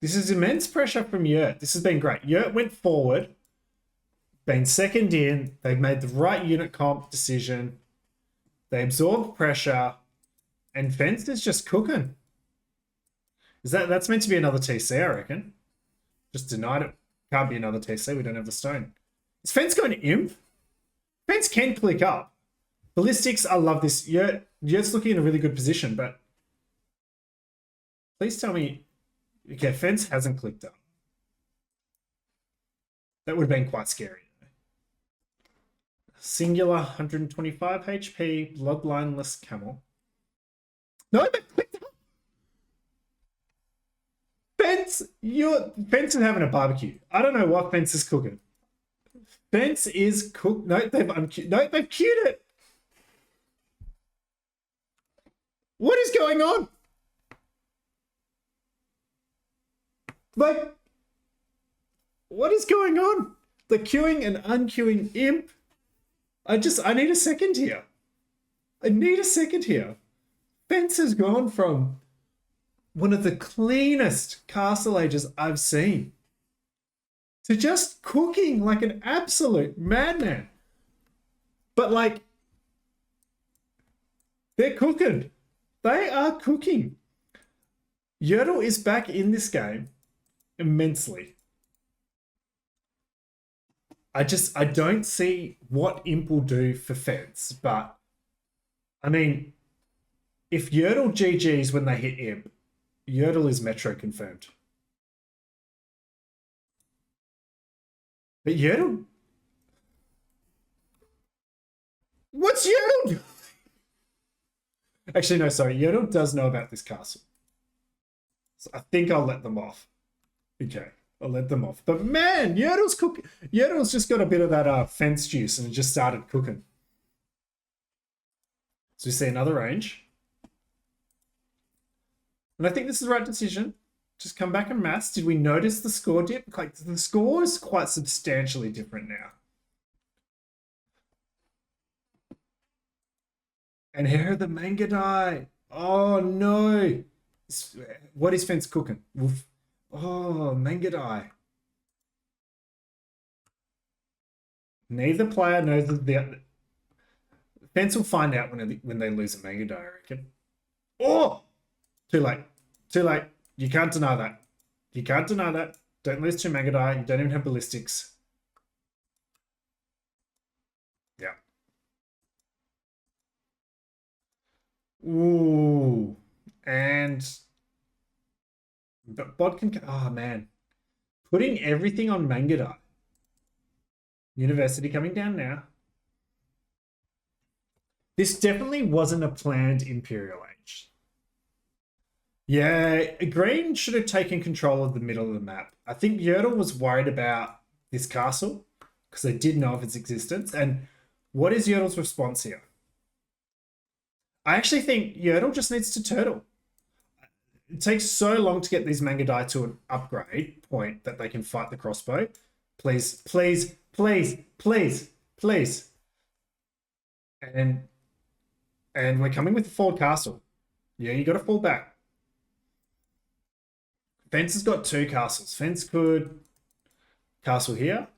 This is immense pressure from Yurt. This has been great. Yurt went forward, been second in. They've made the right unit comp decision. They absorbed pressure, and Fence is just cooking. That's meant to be another TC, I reckon. Just denied it. Can't be another TC. We don't have the stone. Is Fence going to imp? Fence can click up. Ballistics, I love this. Yurt's looking in a really good position, but please tell me. Okay, Fence hasn't clicked up. That would have been quite scary. Singular 125 HP, bloodlineless camel. No, but clicked up. Fence is having a barbecue. I don't know what Fence is cooking. Fence is cooked. No, they've queued it. What is going on? Like, what is going on? The queuing and unqueuing imp. I need a second here. I need a second here. Fence has gone from one of the cleanest castle ages I've seen to just cooking like an absolute madman. But like, they're cooking. They are cooking. Yurtle is back in this game immensely. I don't see what imp will do for Fence, but I mean, if Yurtle GGs when they hit imp, Yurtle is Metro confirmed. But Yurtle... What's Yurtle doing? Actually, no, sorry. Yurtle does know about this castle. So I think I'll let them off. Okay, I'll let them off. But man, Yurtle's cooking. Yurtle's just got a bit of that Fence juice and just started cooking. So we see another range. And I think this is the right decision. Just come back and mass. Did we notice the score dip? Like, the score is quite substantially different now. And here are the Mangadai. Oh no. What is Fence cooking? Oof. Oh, Mangadai. Neither player knows the Fence will find out when they lose a Mangadai, I reckon. Oh! Too late. Too late. You can't deny that. You can't deny that. Don't lose 2 Manga Die. You don't even have ballistics. Yeah. Ooh. And but Bod can... Oh, man. Putting everything on Manga Die. University coming down now. This definitely wasn't a planned Imperial Age. Yeah, Green should have taken control of the middle of the map. I think Yertle was worried about this castle because they did know of its existence. And what is Yertle's response here? I actually think Yertle just needs to turtle. It takes so long to get these Manga Die to an upgrade point that they can fight the crossbow. Please, please, please, please, please. And we're coming with the forward castle. Yeah, you got to fall back. Fence has got 2 castles. Fence could castle here.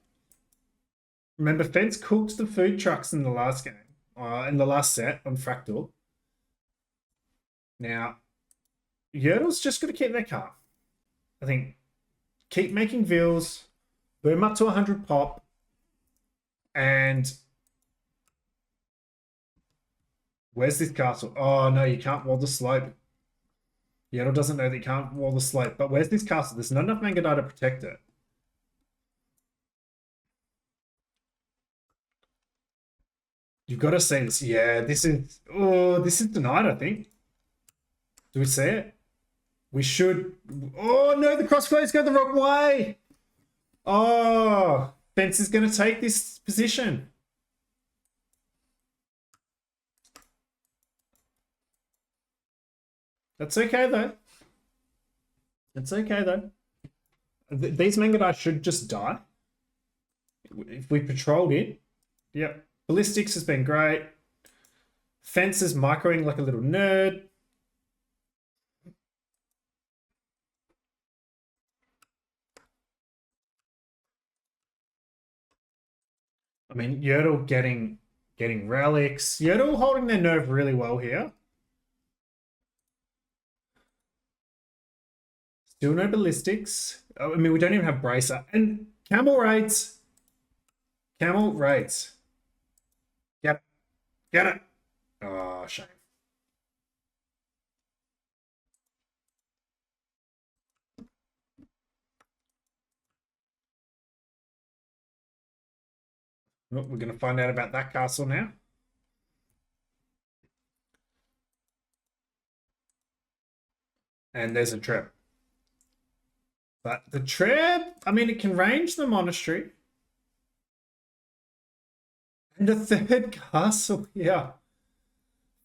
Remember, Fence cooked the food trucks in the last game, in the last set on Fractal. Now, Yertle's just got to keep their calm. I think keep making vills, boom up to 100 pop, and where's this castle? Oh, no, you can't wall the slope. Yertle doesn't know that you can't wall the slope, but where's this castle? There's not enough Manga Die to protect it. You've got to see this. Yeah, this is... Oh, this is denied, I think. Do we see it? We should... Oh, no, the crossbows go the wrong way. Oh, Fence is going to take this position. That's okay, though. It's okay, though. These Manga Die should just die. If we patrolled it. Yep. Ballistics has been great. Fence is microing like a little nerd. I mean, Yertle getting relics. Yertle holding their nerve really well here. Still no ballistics. Oh, I mean, we don't even have bracer. And camel raids. Camel raids. Get it. Get it. Oh, shame. Oh, we're going to find out about that castle now. And there's a trap. But the trap, I mean, it can range the monastery. And a 3rd castle, yeah.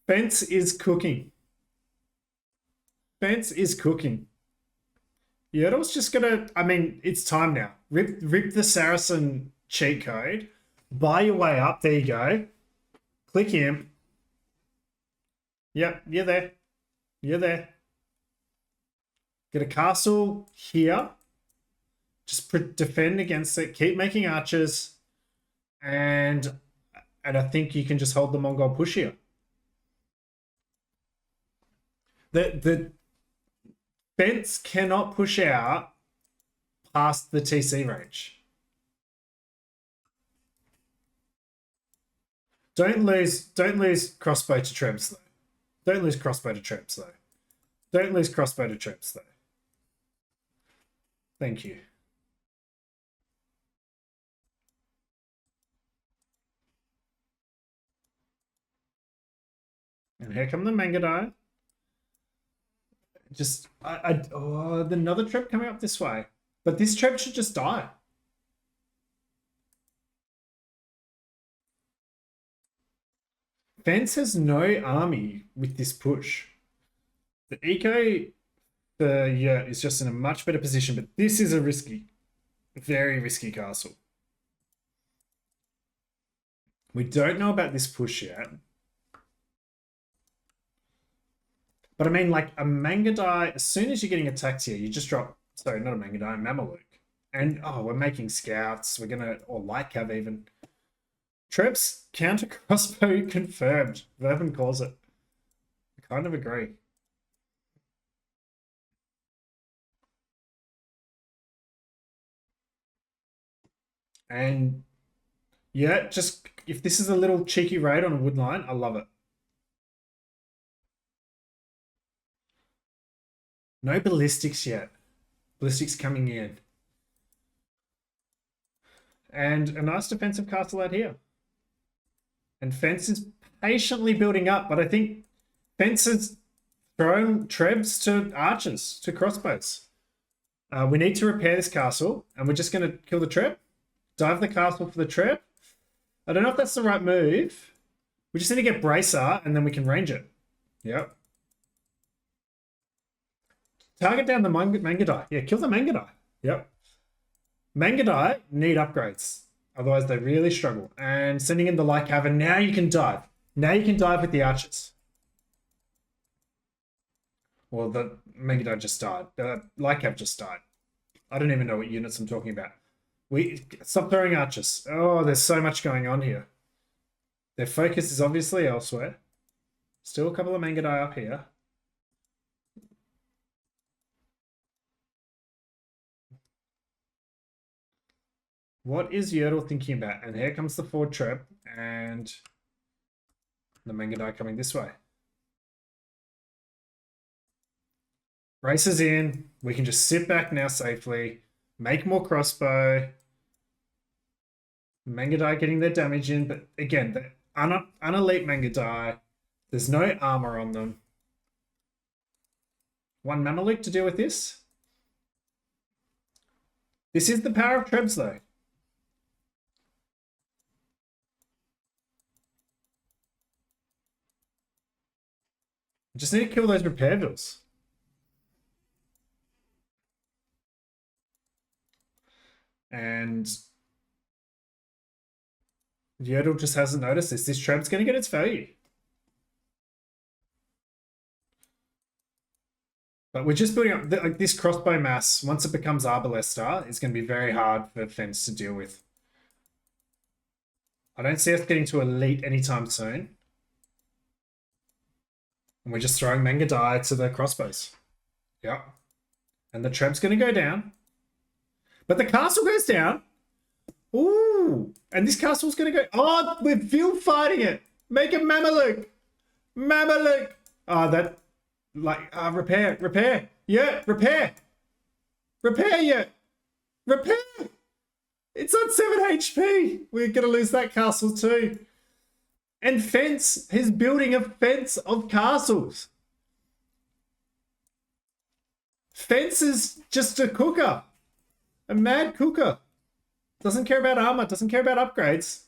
Fence is cooking. Fence is cooking. Yertle's just gonna, I mean, it's time now. Rip the Saracen cheat code. Buy your way up. There you go. Click him. Yep, you're there. You're there. Get a castle here. Just defend against it. Keep making archers. And I think you can just hold the Mongol push here. The Fence cannot push out past the TC range. Don't lose crossbow to Trebs, though. Don't lose crossbow to Trebs, though. Don't lose crossbow to Trebs, though. Thank you. And here come the Manga Die. Just, oh, another trap coming up this way. But this trap should just die. Fence has no army with this push. The eco for Yurt is just in a much better position, but this is a risky, very risky castle. We don't know about this push yet. But I mean, like a Manga Die, as soon as you're getting attacked here, you just drop, sorry, not a Manga Die, a Mameluke. And, oh, we're making scouts. We're going to, or light cav even. Trebs counter crossbow confirmed. Vervin calls it. I kind of agree. And yeah, just if this is a little cheeky raid on a wood line, I love it. No ballistics yet. Ballistics coming in. And a nice defensive castle out here. And Fence is patiently building up, but I think Fence has thrown trebs to archers, to crossbows. We need to repair this castle, and we're just going to kill the treb. Dive the castle for the treb. I don't know if that's the right move. We just need to get Bracer, and then we can range it. Yep. Target down the Mangadai. Yeah, kill the Mangadai. Yep. Mangadai need upgrades. Otherwise, they really struggle. And sending in the Light Cavern. Now you can dive. Now you can dive with the archers. Well, the Mangadai just died. Light Cav just died. I don't even know what units I'm talking about. Stop throwing archers. Oh, there's so much going on here. Their focus is obviously elsewhere. Still a couple of Mangadai up here. What is Yurtle thinking about? And here comes the forward trap and the Mangadai coming this way. Races in. We can just sit back now safely. Make more crossbow. Mangadai getting their damage in. But again, the unelite Mangadai. There's no armor on them. One Mameluke to deal with this. This is the power of Trebs though. Just need to kill those repair bills. And Yodel just hasn't noticed this. This Treb's going to get its value. But we're just building up like this crossbow mass. Once it becomes Arbalester, it's going to be very hard for Fence to deal with. I don't see us getting to elite anytime soon. And we're just throwing Mangadai to the crossbows. Yep. And the Treb's going to go down. But the castle goes down. Ooh. And this castle's going to go... Oh, we're field fighting it. Make a Mameluke. Mameluke. Oh, that... Like, repair. Yeah, repair. Yeah. Repair. It's on 7 HP. We're going to lose that castle too. And Fence is building a fence of castles. Fence is just a cooker. A mad cooker. Doesn't care about armor. Doesn't care about upgrades.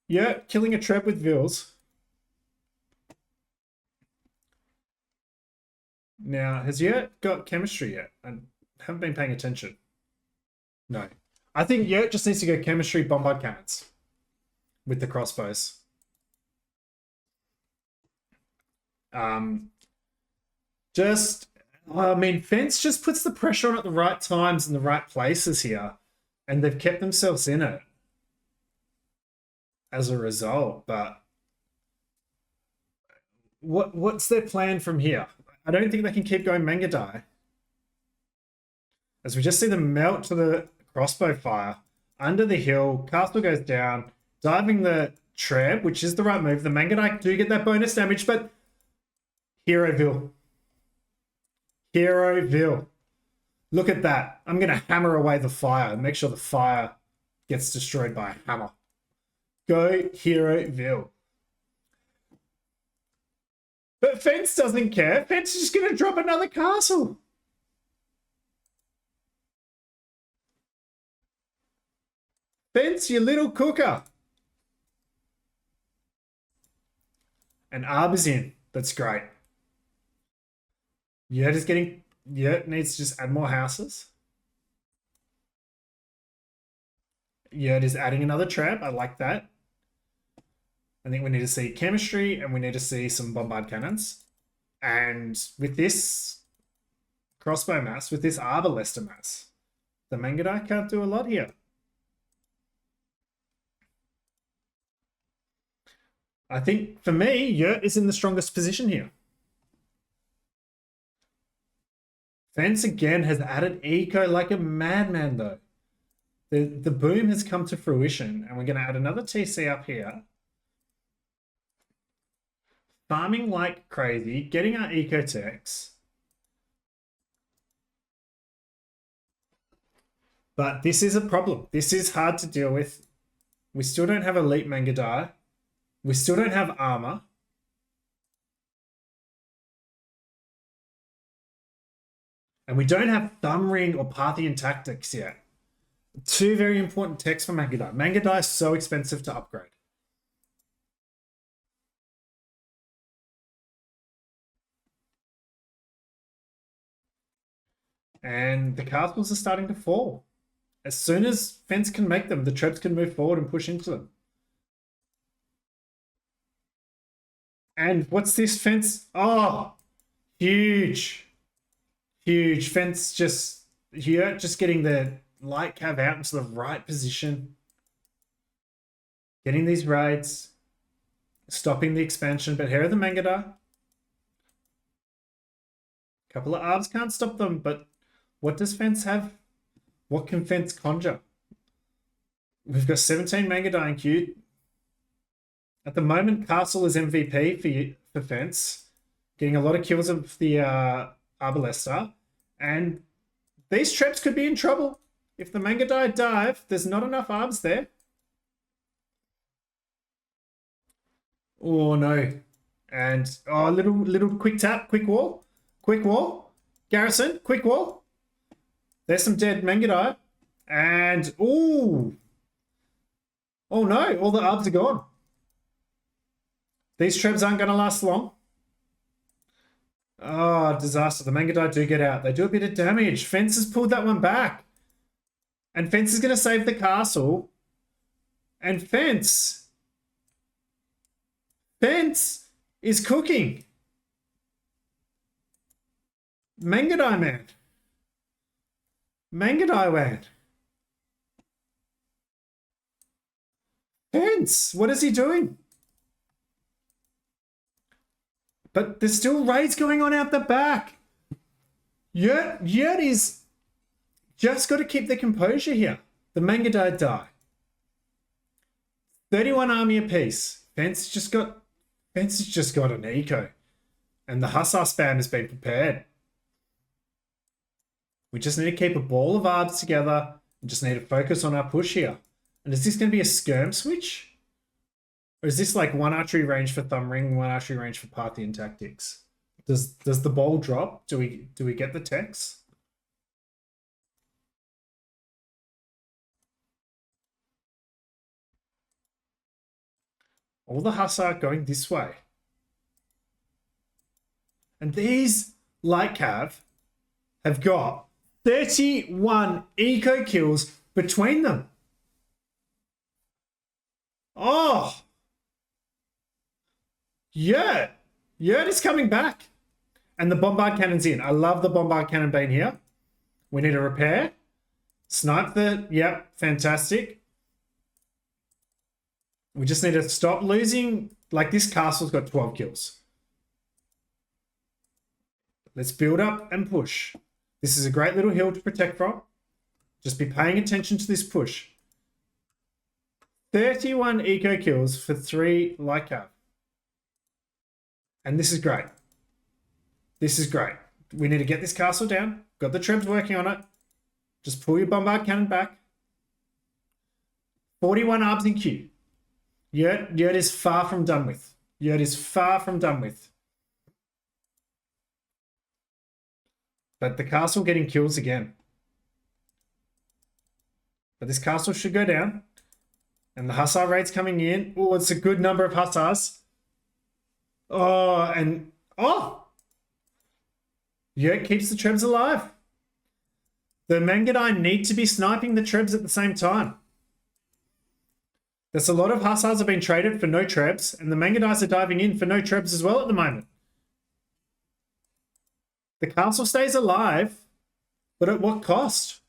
Yeah, killing a trap with Vils. Now, has Yurt got chemistry yet? I haven't been paying attention. No. I think Yurt just needs to go chemistry bombard cannons with the crossbows. I mean, Fence just puts the pressure on at the right times in the right places here, and they've kept themselves in it as a result. But what's their plan from here? I don't think they can keep going Mangadai. As we just see them melt to the crossbow fire. Under the hill, castle goes down, diving the Treb, which is the right move. The Mangadai do get that bonus damage, but Heroville. Look at that. I'm going to hammer away the fire and make sure the fire gets destroyed by a hammer. Go Heroville. But Fence doesn't care. Fence is just going to drop another castle. Fence, you little cooker. And Arb is in. That's great. Yurt is getting... Yurt needs to just add more houses. Yurt is adding another trap. I like that. I think we need to see chemistry and we need to see some bombard cannons. And with this crossbow mass, with this Arbalester mass, the Mangadai can't do a lot here. I think, for me, Yurt is in the strongest position here. Fence again has added eco like a madman, though. The boom has come to fruition, and we're going to add another TC up here. Farming like crazy, getting our ecotechs. But this is a problem. This is hard to deal with. We still don't have elite Mangudai. We still don't have armor. And we don't have Thumb Ring or Parthian Tactics yet. Two very important techs for Mangudai. Mangudai is so expensive to upgrade. And the castles are starting to fall. As soon as Fence can make them, the Trebs can move forward and push into them. And what's this Fence? Oh, huge. Huge. Fence just here, just getting the light cav out into the right position. Getting these raids. Stopping the expansion. But here are the Mangudai. A couple of arbs can't stop them, but what does Fence have? What can Fence conjure? We've got 17 Mangudai in queue. At the moment, Castle is MVP for Fence. Getting a lot of kills of the Arbalesta. And these Trebs could be in trouble. If the Mangudai dive, there's not enough arbs there. Oh, no. And, oh, little quick tap, quick wall. Quick wall. Garrison, quick wall. There's some dead Mangudai. And, ooh. Oh, no. All the arbs are gone. These Trebs aren't going to last long. Oh, disaster. The Mangudai do get out. They do a bit of damage. Fence has pulled that one back. And Fence is going to save the castle. And Fence is cooking. Mangudai man. Mangudai man. Fence, what is he doing? But there's still raids going on out the back. Yurt is just got to keep the composure here. The Mangudai die. 31 army apiece. Fence has just got an eco. And the Hussar spam has been prepared. We just need to keep a ball of arbs together and just need to focus on our push here. And is this going to be a skirm switch? Or is this like one archery range for Thumb Ring, one archery range for Parthian Tactics? Does the ball drop? Do we get the techs? All the Hussar going this way. And these light cav have got 31 eco kills between them. Oh! Yurt is coming back. And the bombard cannon's in. I love the bombard cannon being here. We need a repair. Snipe the... Yep, fantastic. We just need to stop losing... Like, this castle's got 12 kills. Let's build up and push. This is a great little hill to protect from. Just be paying attention to this push. 31 eco kills for 3 light cav. And this is great. This is great. We need to get this castle down. Got the Trebs working on it. Just pull your bombard cannon back. 41 arbs in queue. Yurt is far from done with. Yurt is far from done with. But the castle getting kills again. But this castle should go down. And the Hussar raid's coming in. Oh, it's a good number of Hussars. Oh, and... Oh! Yurt keeps the Trebs alive. The Mangudai need to be sniping the Trebs at the same time. There's a lot of Hussars have been traded for no Trebs, and the Mangudais are diving in for no Trebs as well at the moment. The castle stays alive, but at what cost?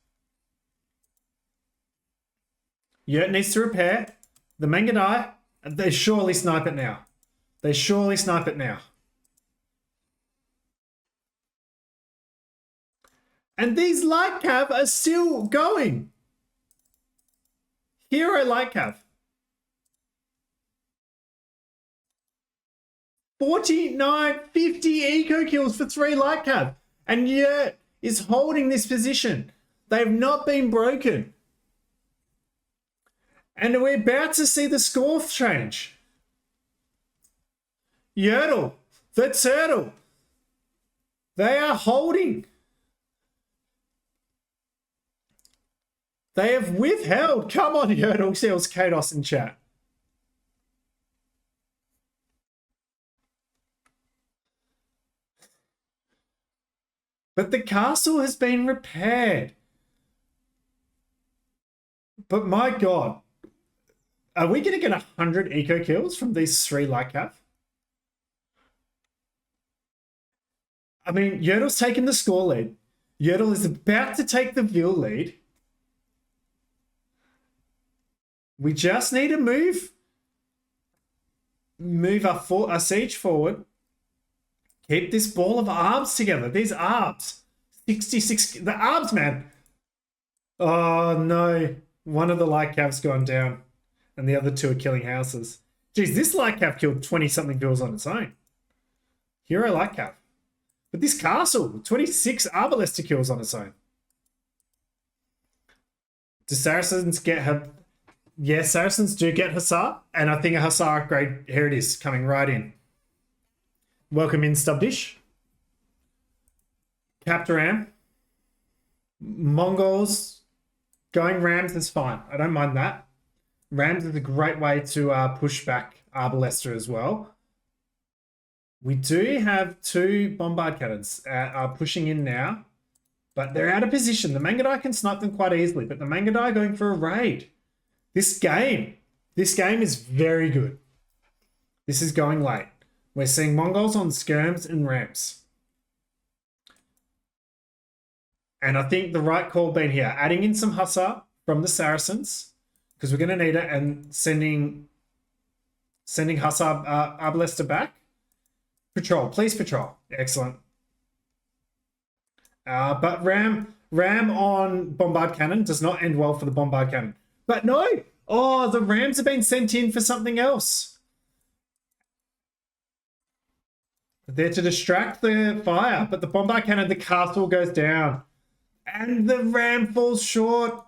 Yurt needs to repair. The Mangudai, they surely snipe it now. They surely snipe it now. And these light cav are still going. Hero Light Cav. 49, 50 eco kills for 3 Light Cav. And Yurt is holding this position. They've not been broken. And we're about to see the score change. Yurtle, the turtle. They are holding. They have withheld. Come on, Yurtle. Sells Kados in chat. But the castle has been repaired. But my God, are we going to get 100 eco kills from these 3 Light Cav? I mean, Yurtle's taken the score lead. Yurtle is about to take the Vil lead. We just need to move our siege forward. Keep this ball of arbs together. These arbs. 66. The arbs, man. Oh, no. One of the Light Cav's gone down. And the other 2 are killing houses. Geez, this Light Cav killed 20-something vills on its own. Hero Light Cav. But this castle, 26 Arbalester kills on its own. Do Saracens get her? Yes, Saracens do get Hussar. And I think a Hussar upgrade, here it is, coming right in. Welcome in, Stubdish. Captaram. Mongols. Going Rams is fine. I don't mind that. Rams is a great way to push back Arbalester as well. We do have 2 bombard cannons pushing in now, but they're out of position. The Mangudai can snipe them quite easily, but the Mangudai going for a raid. This game is very good. This is going late. We're seeing Mongols on skirms and ramps. And I think the right call being here, adding in some Hussar from the Saracens, because we're going to need it, and sending Hussar Arbalester back. Patrol, please patrol. Excellent. But Ram on Bombard Cannon does not end well for the Bombard Cannon. But no! Oh, the Rams have been sent in for something else. They're to distract the fire, but the Bombard Cannon, the castle goes down. And the Ram falls short.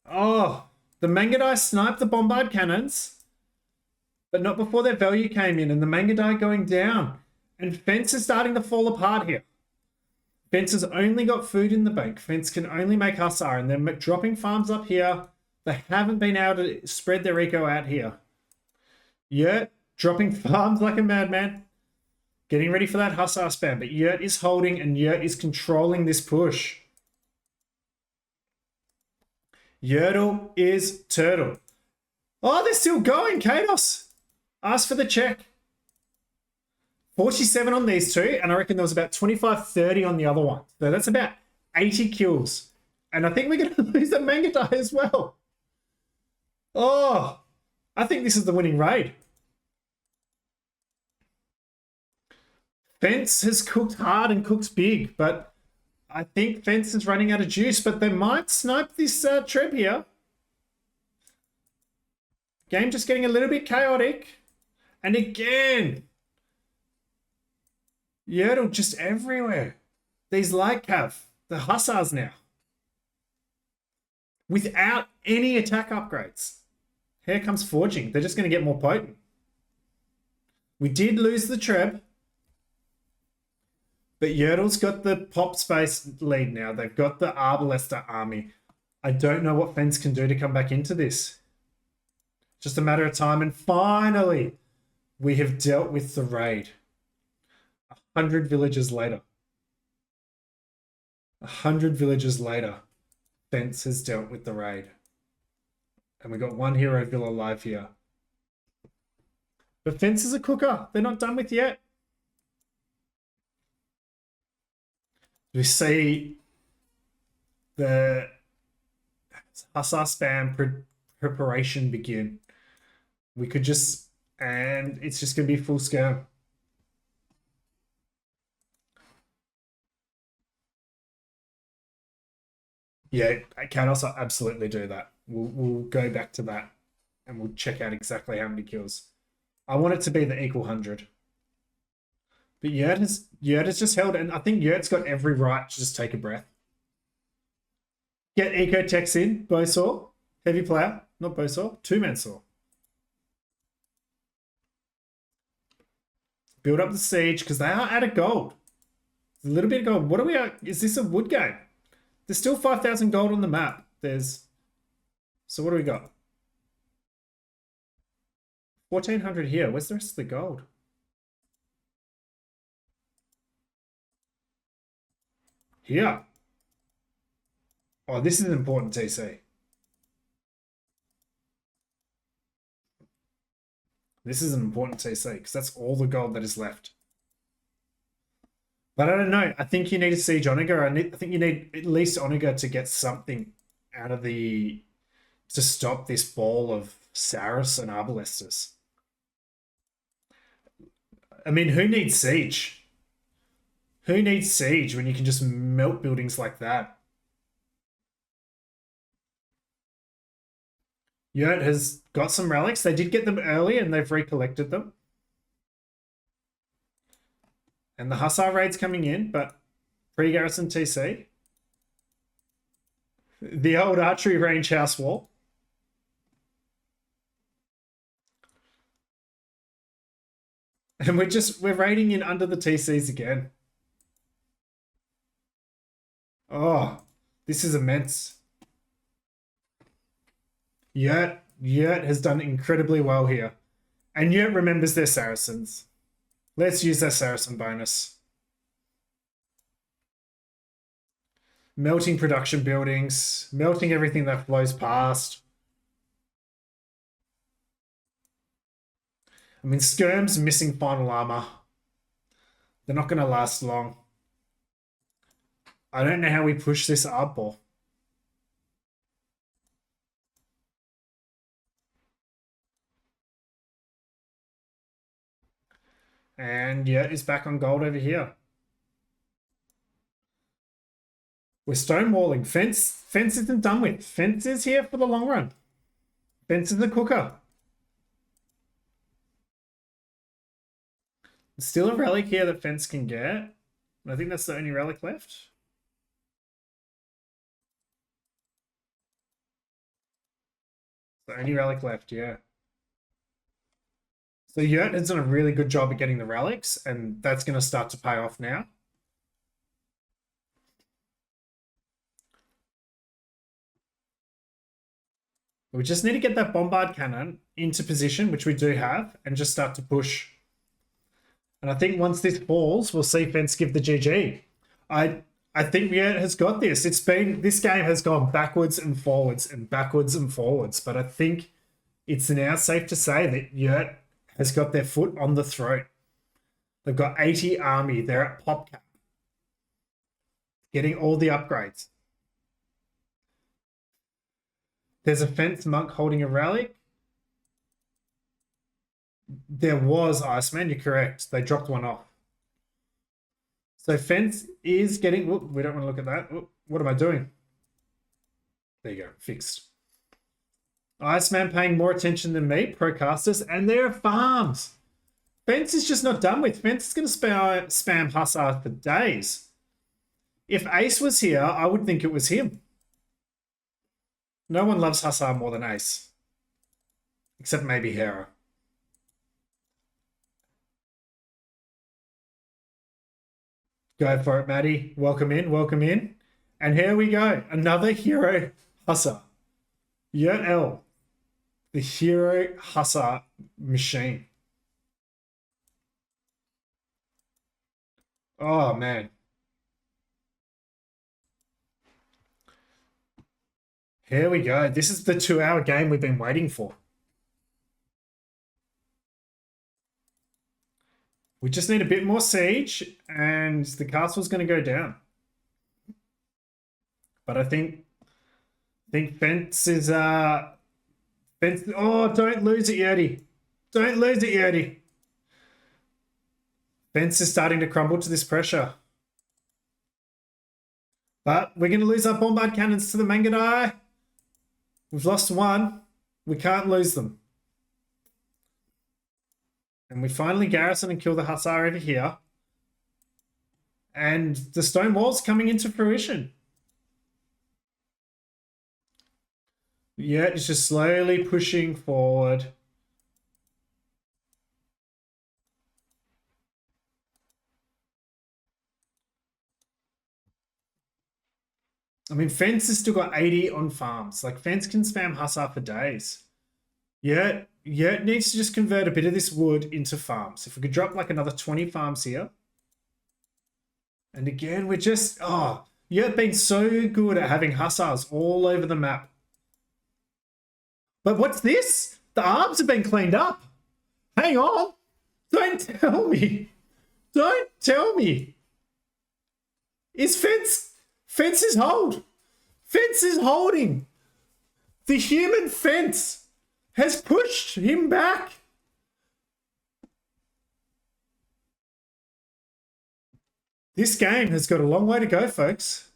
Oh, the Mangudai sniped the Bombard Cannons, but not before their value came in, and the Mangudai going down. And Fence is starting to fall apart here. Fence has only got food in the bank. Fence can only make Hussar, and they're dropping farms up here. They haven't been able to spread their eco out here. Yurt dropping farms like a madman. Getting ready for that Hussar spam, but Yurt is holding, and Yurt is controlling this push. Yurtle is turtle. Oh, they're still going, Kados. Ask for the check. 47 on these 2, and I reckon there was about 25, 30 on the other one. So that's about 80 kills. And I think we're going to lose the Mangudai as well. Oh, I think this is the winning raid. Fence has cooked hard and cooked big, but I think Fence is running out of juice, but they might snipe this Treb here. Game just getting a little bit chaotic. And again, Yurtle just everywhere. These Light Cav, the Hussars now. Without any attack upgrades. Here comes Forging. They're just going to get more potent. We did lose the Treb. But Yurtle's got the pop space lead now. They've got the Arbalester army. I don't know what Fence can do to come back into this. Just a matter of time. And finally, we have dealt with the raid. 100 villages later. 100 villages later, Fence has dealt with the raid. And we got 1 hero villa alive here. But Fence is a cooker. They're not done with yet. We see the Hussar spam preparation begin. We could just, and it's just going to be full scale. Yeah, I can also absolutely do that. We'll go back to that and we'll check out exactly how many kills. I want it to be the equal 100. But Yurt has just held, and I think Yurt's got every right to just take a breath. Get Ecotex in, Bowsaw, Heavy Plow, not Bowsaw, Two-Man Saw. Build up the siege, because they are out of gold. There's a little bit of gold. What are we at? Is this a wood game? There's still 5,000 gold on the map. So what do we got? 1,400 here. Where's the rest of the gold? Here. Oh, this is an important TC. This is an important TC because that's all the gold that is left. But I don't know. I think you need a siege Onager. I think you need at least Onager to get something out of to stop this ball of Saris and Arbalestus. I mean, who needs siege? Who needs siege when you can just melt buildings like that? Yurt has got some relics. They did get them early and they've recollected them. And the Hussar raid's coming in, but pre-garrison TC. The old archery range house wall. And we're raiding in under the TCs again. Oh, this is immense. Yurt has done incredibly well here. And Yurt remembers their Saracens. Let's use that Saracen bonus. Melting production buildings. Melting everything that flows past. I mean, Skirm's missing final armor. They're not going to last long. I don't know how we push this up or... And yeah, it's back on gold over here. We're stonewalling. Fence isn't done with. Fence is here for the long run. Fence is a cooker. There's still a relic here that Fence can get. I think that's the only relic left. The only relic left, yeah. So Yurt has done a really good job at getting the relics, and that's going to start to pay off now. We just need to get that bombard cannon into position, which we do have, and just start to push. And I think once this falls, we'll see Fence give the GG. I think Yurt has got this. This game has gone backwards and forwards and backwards and forwards, but I think it's now safe to say that Yurt has got their foot on the throat. They've got 80 army. They're at pop cap, getting all the upgrades. There's a Fence monk holding a relic. There was Iceman, you're correct. They dropped one off. So Fence is getting... Whoop, we don't want to look at that. Whoop, what am I doing? There you go, fixed. Iceman paying more attention than me, procasters, and there are farms. Fence is just not done with. Fence is going to spam Hussar for days. If Ace was here, I would think it was him. No one loves Hussar more than Ace. Except maybe Hera. Go for it, Maddie. Welcome in, welcome in. And here we go. Another hero Hussar. Yurt L. The hero Hussar machine. Oh, man. Here we go. This is the 2-hour game we've been waiting for. We just need a bit more siege and the castle's going to go down. But I think Fence is... Fence... Oh, don't lose it, Yurty. Don't lose it, Yurty. Fence is starting to crumble to this pressure. But we're going to lose our bombard cannons to the Mangudai. We've lost one. We can't lose them. And we finally garrison and kill the Hussar over here. And the stone wall's coming into fruition. Yeah, it's just slowly pushing forward. I mean, Fence has still got 80 on farms. Like, Fence can spam Hussar for days. Yeah, it needs to just convert a bit of this wood into farms. If we could drop like another 20 farms here. And again, we're just... Oh, Yurt been so good at having Hussars all over the map. But what's this? The arms have been cleaned up. Hang on. Don't tell me. Don't tell me. Is Fence is hold. Fence is holding. The human Fence has pushed him back. This game has got a long way to go, folks.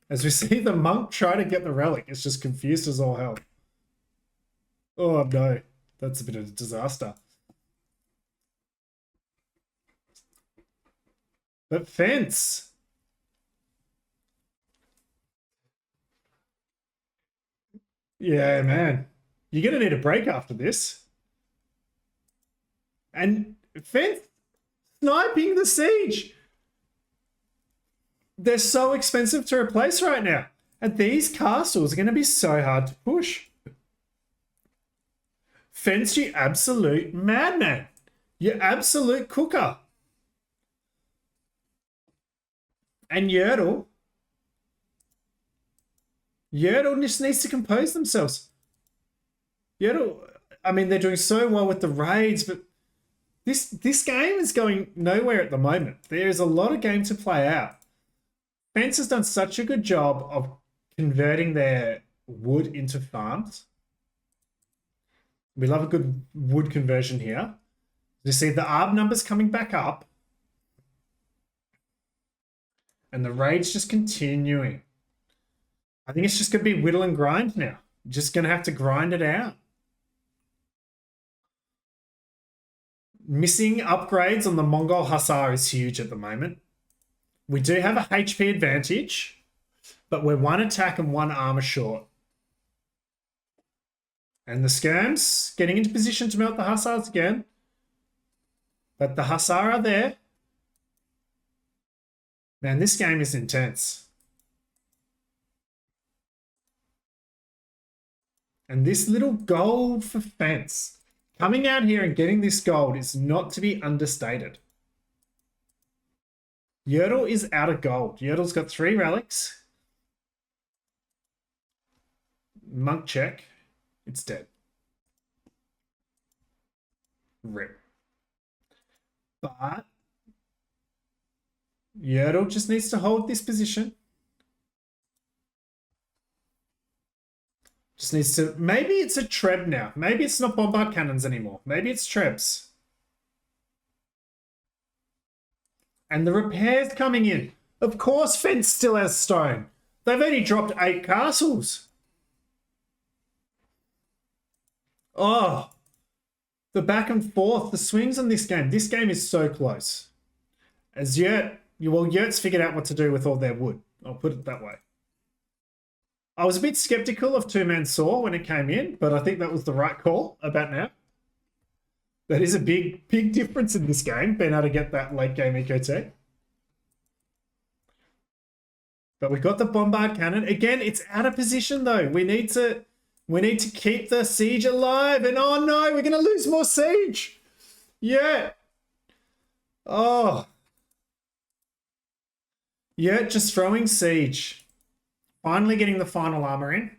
As we see the monk try to get the relic, it's just confused as all hell. Oh no, that's a bit of a disaster. But Fence. Yeah, man. You're going to need a break after this. And Fence sniping the siege. They're so expensive to replace right now. And these castles are going to be so hard to push. Fence, you absolute madman. You absolute cooker. And Yurtle just needs to compose themselves. Yurtle, I mean, they're doing so well with the raids, but this game is going nowhere at the moment. There's a lot of game to play out. Fence has done such a good job of converting their wood into farms. We love a good wood conversion here. You see the ARB numbers coming back up. And the raid's just continuing. I think it's just going to be whittle and grind now. Just going to have to grind it out. Missing upgrades on the Mongol Hussar is huge at the moment. We do have a HP advantage, but we're one attack and one armor short. And the skirms getting into position to melt the Hussars again. But the Hussar are there. Man, this game is intense. And this little gold for Fence. Coming out here and getting this gold is not to be understated. Yurtle is out of gold. Yurtle's got 3 relics. Monk check. It's dead. Rip. But Yurtle just needs to hold this position. Just needs to... Maybe it's a Treb now. Maybe it's not bombard cannons anymore. Maybe it's Trebs. And the repairs coming in. Of course, Fence still has stone. They've only dropped 8 castles. Oh, the back and forth, the swings on this game. This game is so close. As Yurt's figured out what to do with all their wood. I'll put it that way. I was a bit skeptical of two-man saw when it came in, but I think that was the right call about now. That is a big difference in this game, being able to get that late game eco tech. But we've got the bombard cannon. Again, it's out of position though. We need to keep the siege alive. And oh no, we're gonna lose more siege. Yeah. Oh. Yeah, just throwing siege. Finally getting the final armor in.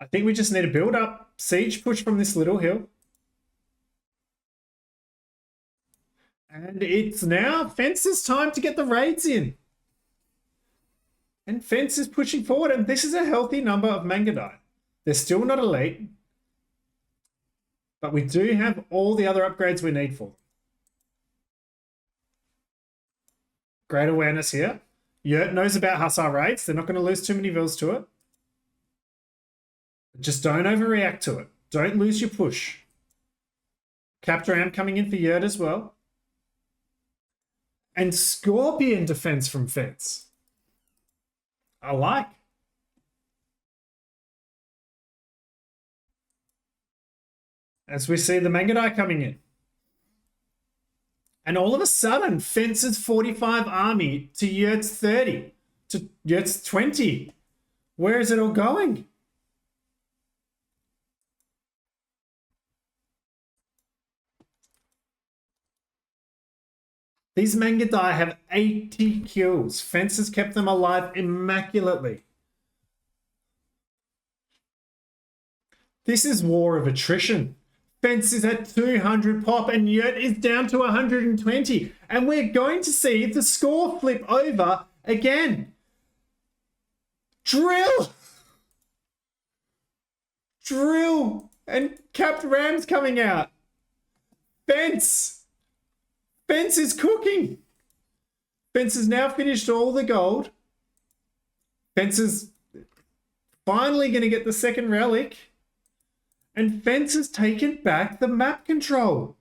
I think we just need to build up siege push from this little hill. And it's now Fence's time to get the raids in. And Fence is pushing forward, and this is a healthy number of Mangudai. They're still not elite, but we do have all the other upgrades we need for them. Great awareness here. Yurt knows about Hussar raids. They're not going to lose too many vills to it. Just don't overreact to it. Don't lose your push. Capture Am coming in for Yurt as well. And Scorpion defense from Fence. I like. As we see the Mangadai coming in. And all of a sudden, Fence's 45 army to Yurt's 30. To Yurt's 20. Where is it all going? These Mangadai have 80 kills. Fence has kept them alive immaculately. This is war of attrition. Fence is at 200 pop and Yurt is down to 120. And we're going to see the score flip over again. Drill! Drill! And Capped Ram's coming out. Fence! Fence is cooking. Fence has now finished all the gold. Fence is finally going to get the second relic. And Fence has taken back the map control.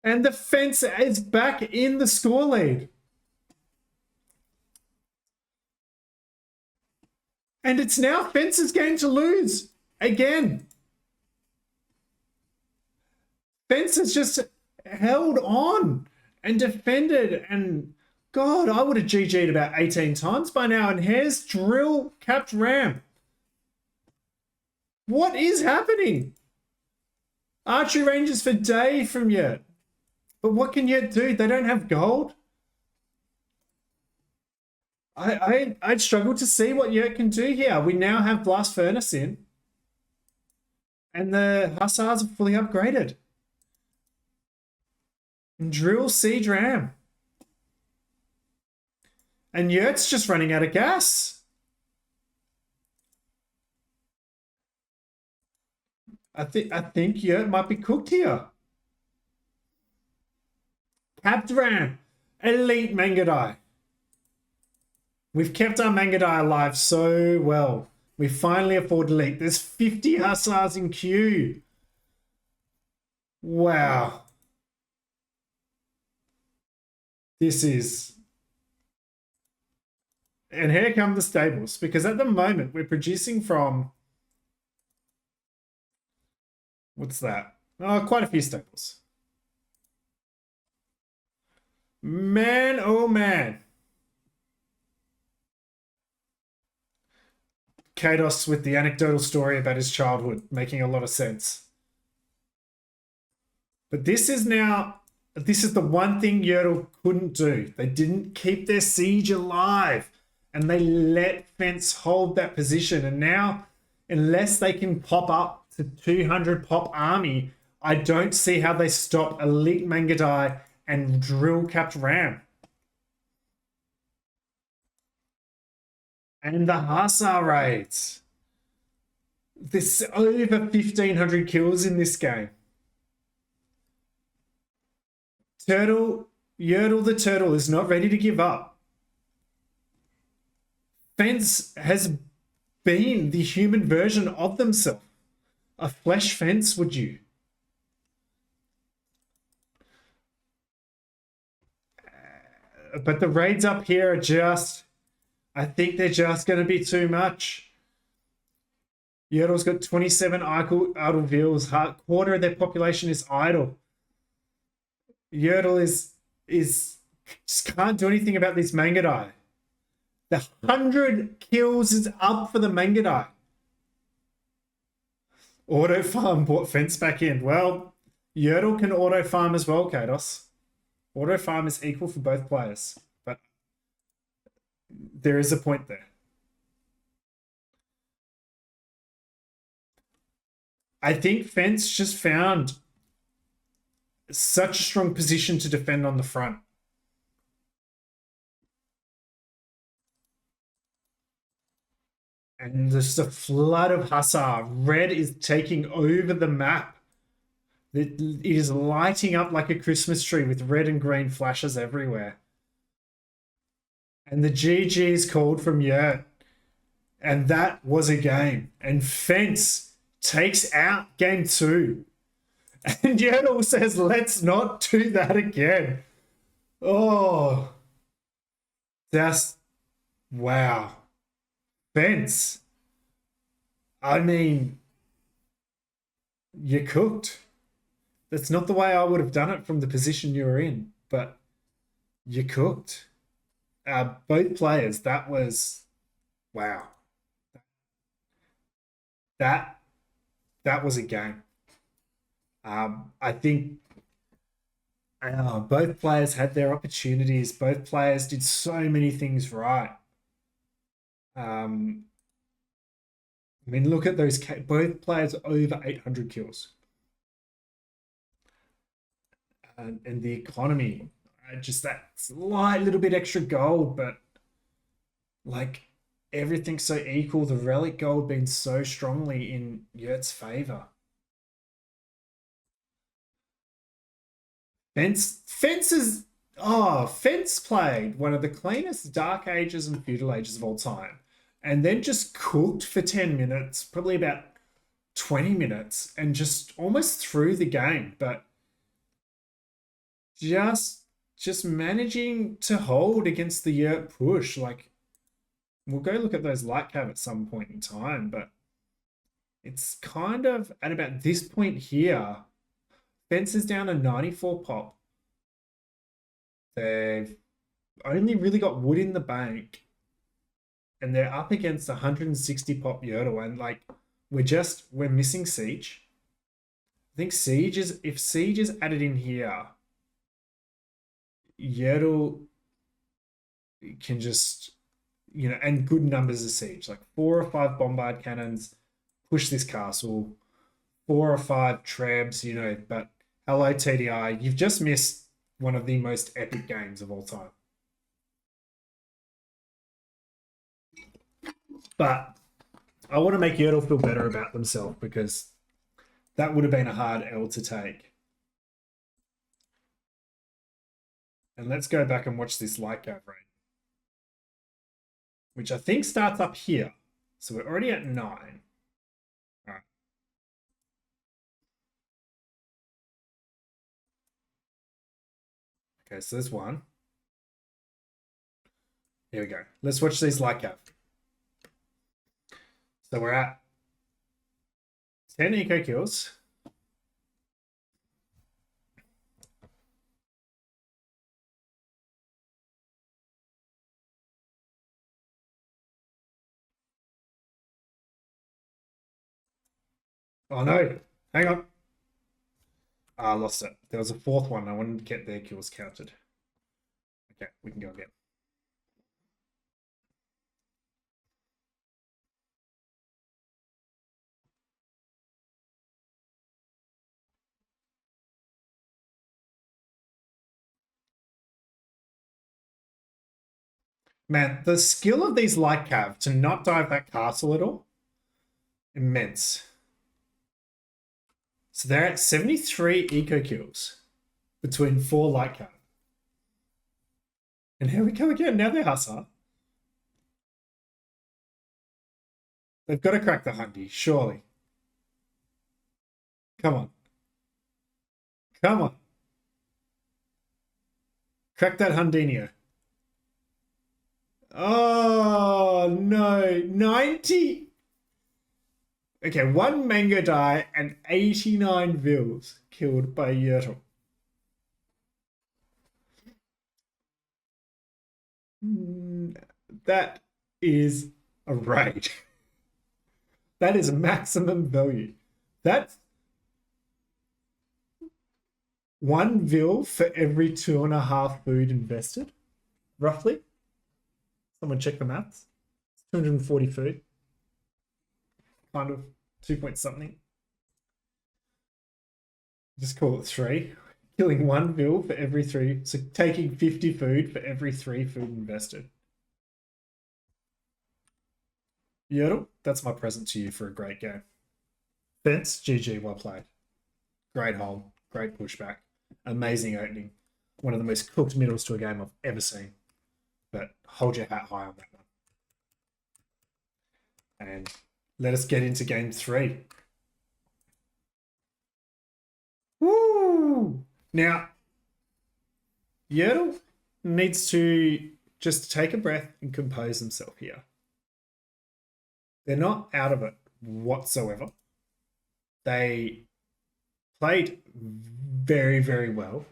And the Fence is back in the score lead. And it's now Fence's game to lose again. Fence has just held on and defended, and God, I would have GG'd about 18 times by now, and here's Drill Capped Ram. What is happening? Archery ranges for day from Yurt. But what can Yurt do? They don't have gold. I'd struggle to see what Yurt can do here. We now have Blast Furnace in, and the Hussars are fully upgraded. And Drill Siege Ram. And Yurt's just running out of gas. I think Yurt might be cooked here. Capped Ram. Elite Mangadai. We've kept our Mangadai alive so well. We finally afford elite. There's 50 Hussars in queue. Wow. This is... And here come the stables, because at the moment we're producing from... What's that? Oh, quite a few stables. Man, oh man. Kados with the anecdotal story about his childhood, making a lot of sense. But this is now... This is the one thing Yurtle couldn't do. They didn't keep their siege alive. And they let Fence hold that position. And now, unless they can pop up to 200 pop army, I don't see how they stop Elite Mangadai and Drill Capped Ram. And the Hussar raids. There's over 1,500 kills in this game. Yurtle the Turtle is not ready to give up. Fence has been the human version of themselves. A flesh Fence, would you? But the raids up here are just... I think they're just going to be too much. Yurtle's got 27 idle vills. Quarter of their population is idle. Yurtle is just can't do anything about this Mangadai. The 100 kills is up for the Mangadai. Auto farm brought Fence back in. Well, Yurtle can auto farm as well, Kados. Auto farm is equal for both players, but there is a point there. I think Fence just found such a strong position to defend on the front. And there's a flood of Hussar. Red is taking over the map. It is lighting up like a Christmas tree with red and green flashes everywhere. And the GG's called from Yurt. And that was a game. And Fence takes out game 2. And Yurt says, let's not do that again. Oh, that's wow. Fence. I mean, you cooked. That's not the way I would have done it from the position you're in, but you cooked. Both players, that was wow. That was a game. I think both players had their opportunities. Both players did so many things right. I mean, look at those. Both players over 800 kills. And the economy, just that slight little bit extra gold, but like everything's so equal. The relic gold being so strongly in Yurt's favor. Fence played one of the cleanest Dark Ages and Feudal Ages of all time, and then just cooked for 10 minutes, probably about 20 minutes, and just almost threw the game, but just managing to hold against the Yurt push. Like, we'll go look at those light cav at some point in time, but it's kind of at about this point here. Fence is down to 94 pop. They've only really got wood in the bank, and they're up against 160 pop Yurtle, and like we're missing Siege. I think if Siege is added in here, Yurtle can just, and good numbers of Siege, like 4 or 5 bombard cannons, push this castle, 4 or 5 trebs, but hello TDI, you've just missed one of the most epic games of all time. But I want to make Yurtle feel better about themselves, because that would have been a hard L to take. And let's go back and watch this light cav rate, which I think starts up here. So we're already at 9. All right. Okay, so there's 1. Here we go. Let's watch these light cav. So we're at 10 eco kills. Oh no, hang on. I lost it. There was a 4th one. I wanted to get their kills counted. Okay, we can go again. Man, the skill of these light cav to not dive that castle at all, immense. So they're at 73 eco kills between 4 light cav. And here we go again. Now they're Hussar. They've got to crack the Hundy, surely. Come on. Come on. Crack that Hundinio. Oh, no. 90. Okay, 1 mango die and 89 vills killed by Yurtle. That is a raid. That is maximum value. That's 1 vil for every 2.5 food invested, roughly. Someone check the maths. 240 food. Kind of 2 point something. Just call it 3. Killing 1 vil for every 3. So taking 50 food for every 3 food invested. Yurtle, that's my present to you for a great game. Fence, GG, well played. Great hole. Great pushback. Amazing opening. One of the most cooked middles to a game I've ever seen. But hold your hat high on that one. And let us get into game 3. Woo! Now, Yertle needs to just take a breath and compose himself here. They're not out of it whatsoever. They played very, very well.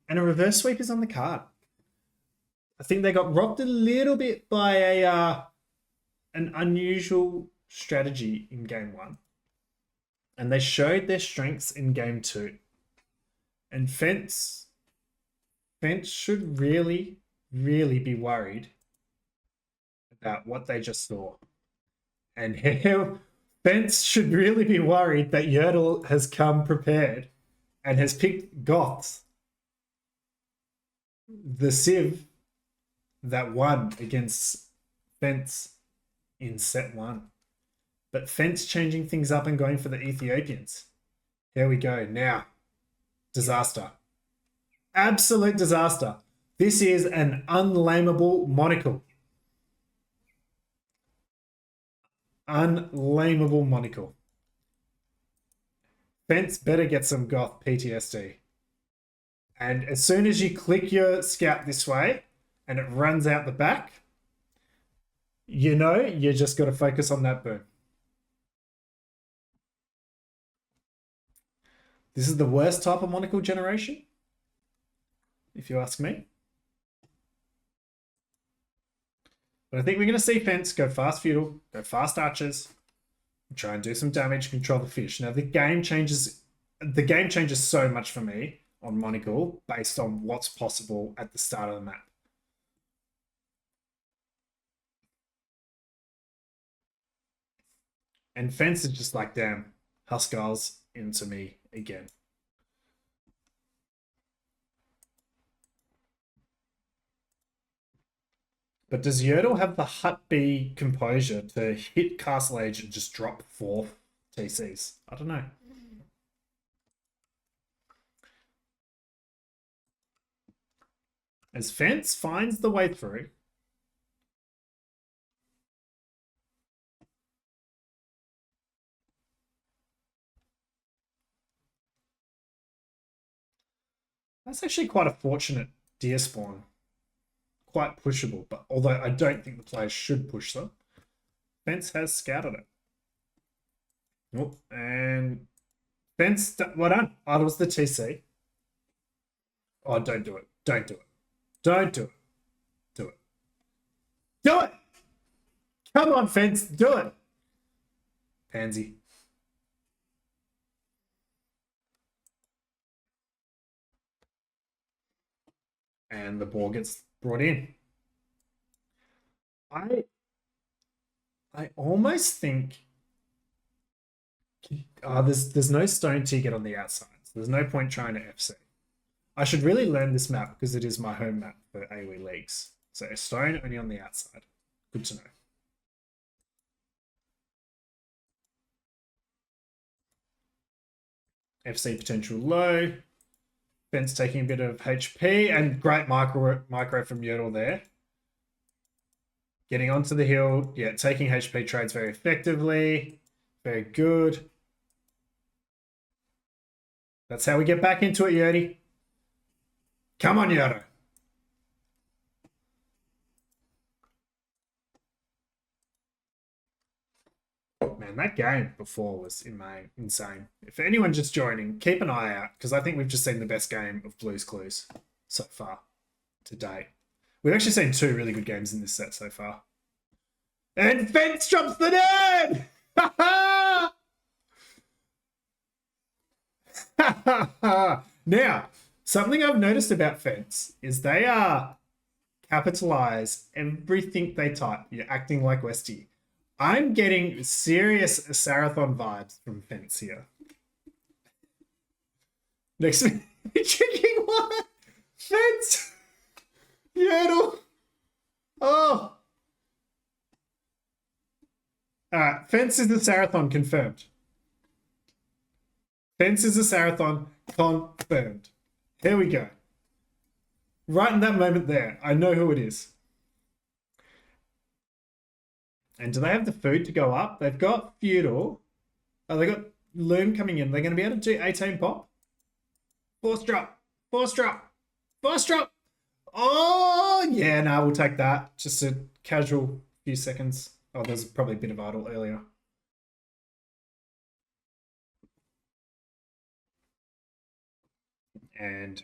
And a reverse sweep is on the card. I think they got rocked a little bit by an unusual strategy in game 1. And they showed their strengths in game 2. And Fence should really, really be worried about what they just saw. And Fence should really be worried that Yertle has come prepared and has picked Goths, the Civ that won against Fence in set 1. But Fence changing things up and going for the Ethiopians. Here we go. Now, disaster. Absolute disaster. This is an unlameable monocle. Unlameable monocle. Fence better get some Goth PTSD. And as soon as you click your scout this way and it runs out the back, you know you just got to focus on that boom. This is the worst type of monocle generation, if you ask me. But I think we're going to see Fence go fast feudal, go fast archers, try and do some damage, control the fish. Now the game changes so much for me on monocle based on what's possible at the start of the map. And Fence is just like, damn, Huskarls into me again. But does Yertle have the Hut B composure to hit Castle Age and just drop 4 TCs? I don't know. As Fence finds the way through, that's actually quite a fortunate deer spawn. Quite pushable, but although I don't think the players should push them, Fence has scouted it. Oh, and Fence, well done. Idles the TC. Oh, don't do it. Don't do it. Don't do it. Do it. Do it! Come on, Fence, do it! Pansy. And the ball gets brought in. I almost think there's no stone ticket on the outside. So there's no point trying to FC. I should really learn this map because it is my home map for AoE leagues. So a stone only on the outside. Good to know. FC potential low. Fence taking a bit of HP and great micro from Yertle there. Getting onto the hill. Yeah, taking HP trades very effectively. Very good. That's how we get back into it, Yurty. Come on, Yertle. Man, that game before was insane. If anyone just joining, keep an eye out because I think we've just seen the best game of Blue's Clues so far to date. We've actually seen 2 really good games in this set so far. And Fence drops the nerd! Now, something I've noticed about Fence is they capitalize everything they type. You're acting like Westie. I'm getting serious Sarathon vibes from Fence here. Next drinking what? Fence! Yertle! Oh! Alright, Fence is the Sarathon confirmed. Fence is a Sarathon. Confirmed. Here we go. Right in that moment there, I know who it is. And do they have the food to go up? They've got Feudal. Oh, they got Loom coming in. They're going to be able to do 18 pop. Force drop. Force drop. Force drop. Oh, yeah, no, we'll take that. Just a casual few seconds. Oh, there's probably a bit of idle earlier. And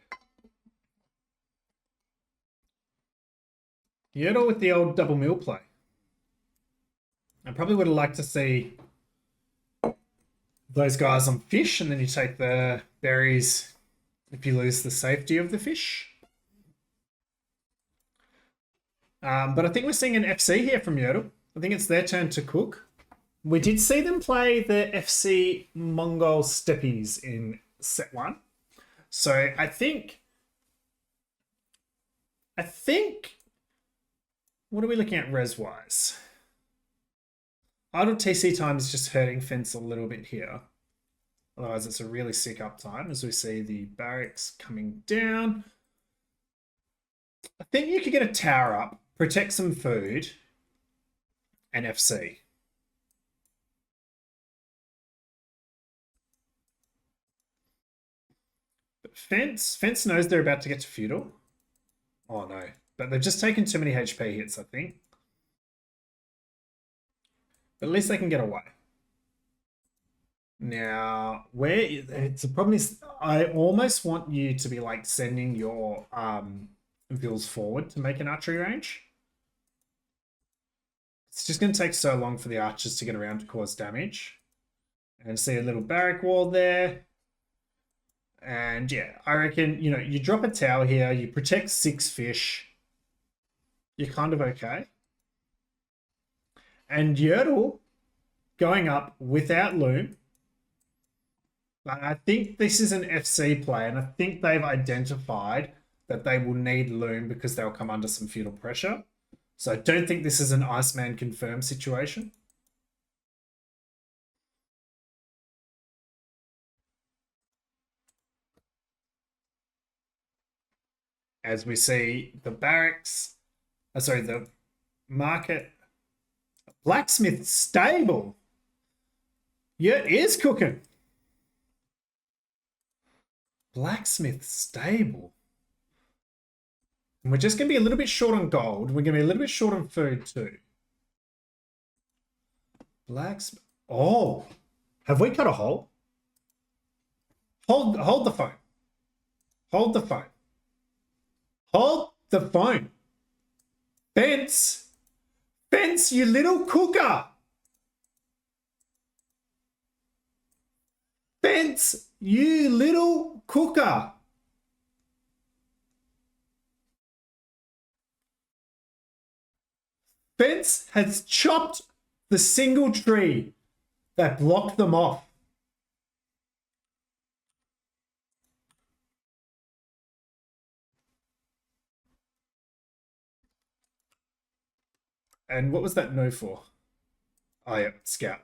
Yurt with the old double mill play. I probably would have liked to see those guys on fish, and then you take the berries if you lose the safety of the fish. But I think we're seeing an FC here from Yurt. I think it's their turn to cook. We did see them play the FC Mongol Steppies in set 1. So I think, what are we looking at res-wise? Idle TC time is just hurting Fence a little bit here. Otherwise, it's a really sick uptime as we see the barracks coming down. I think you could get a tower up, protect some food, and FC. But Fence knows they're about to get to Feudal. Oh no, but they've just taken too many HP hits, I think. But at least they can get away. Now, the problem is, I almost want you to be like sending your Vils forward to make an archery range. It's just going to take so long for the archers to get around to cause damage. And see a little barrack wall there. And yeah, I reckon, you drop a tower here, you protect 6 fish. You're kind of okay. And Yurt going up without Loom. I think this is an FC play, and I think they've identified that they will need Loom because they'll come under some feudal pressure. So I don't think this is an Iceman confirmed situation. As we see the barracks, the market, blacksmith stable. Yurt is cooking. Blacksmith stable. And we're just going to be a little bit short on gold. We're going to be a little bit short on food too. Blacksmith. Oh, have we cut a hole? Hold the phone. Hold the phone. Hold the phone. Fence, you little cooker. Fence, you little cooker. Fence has chopped the single tree that blocked them off. And what was that no for? Oh yeah, scout.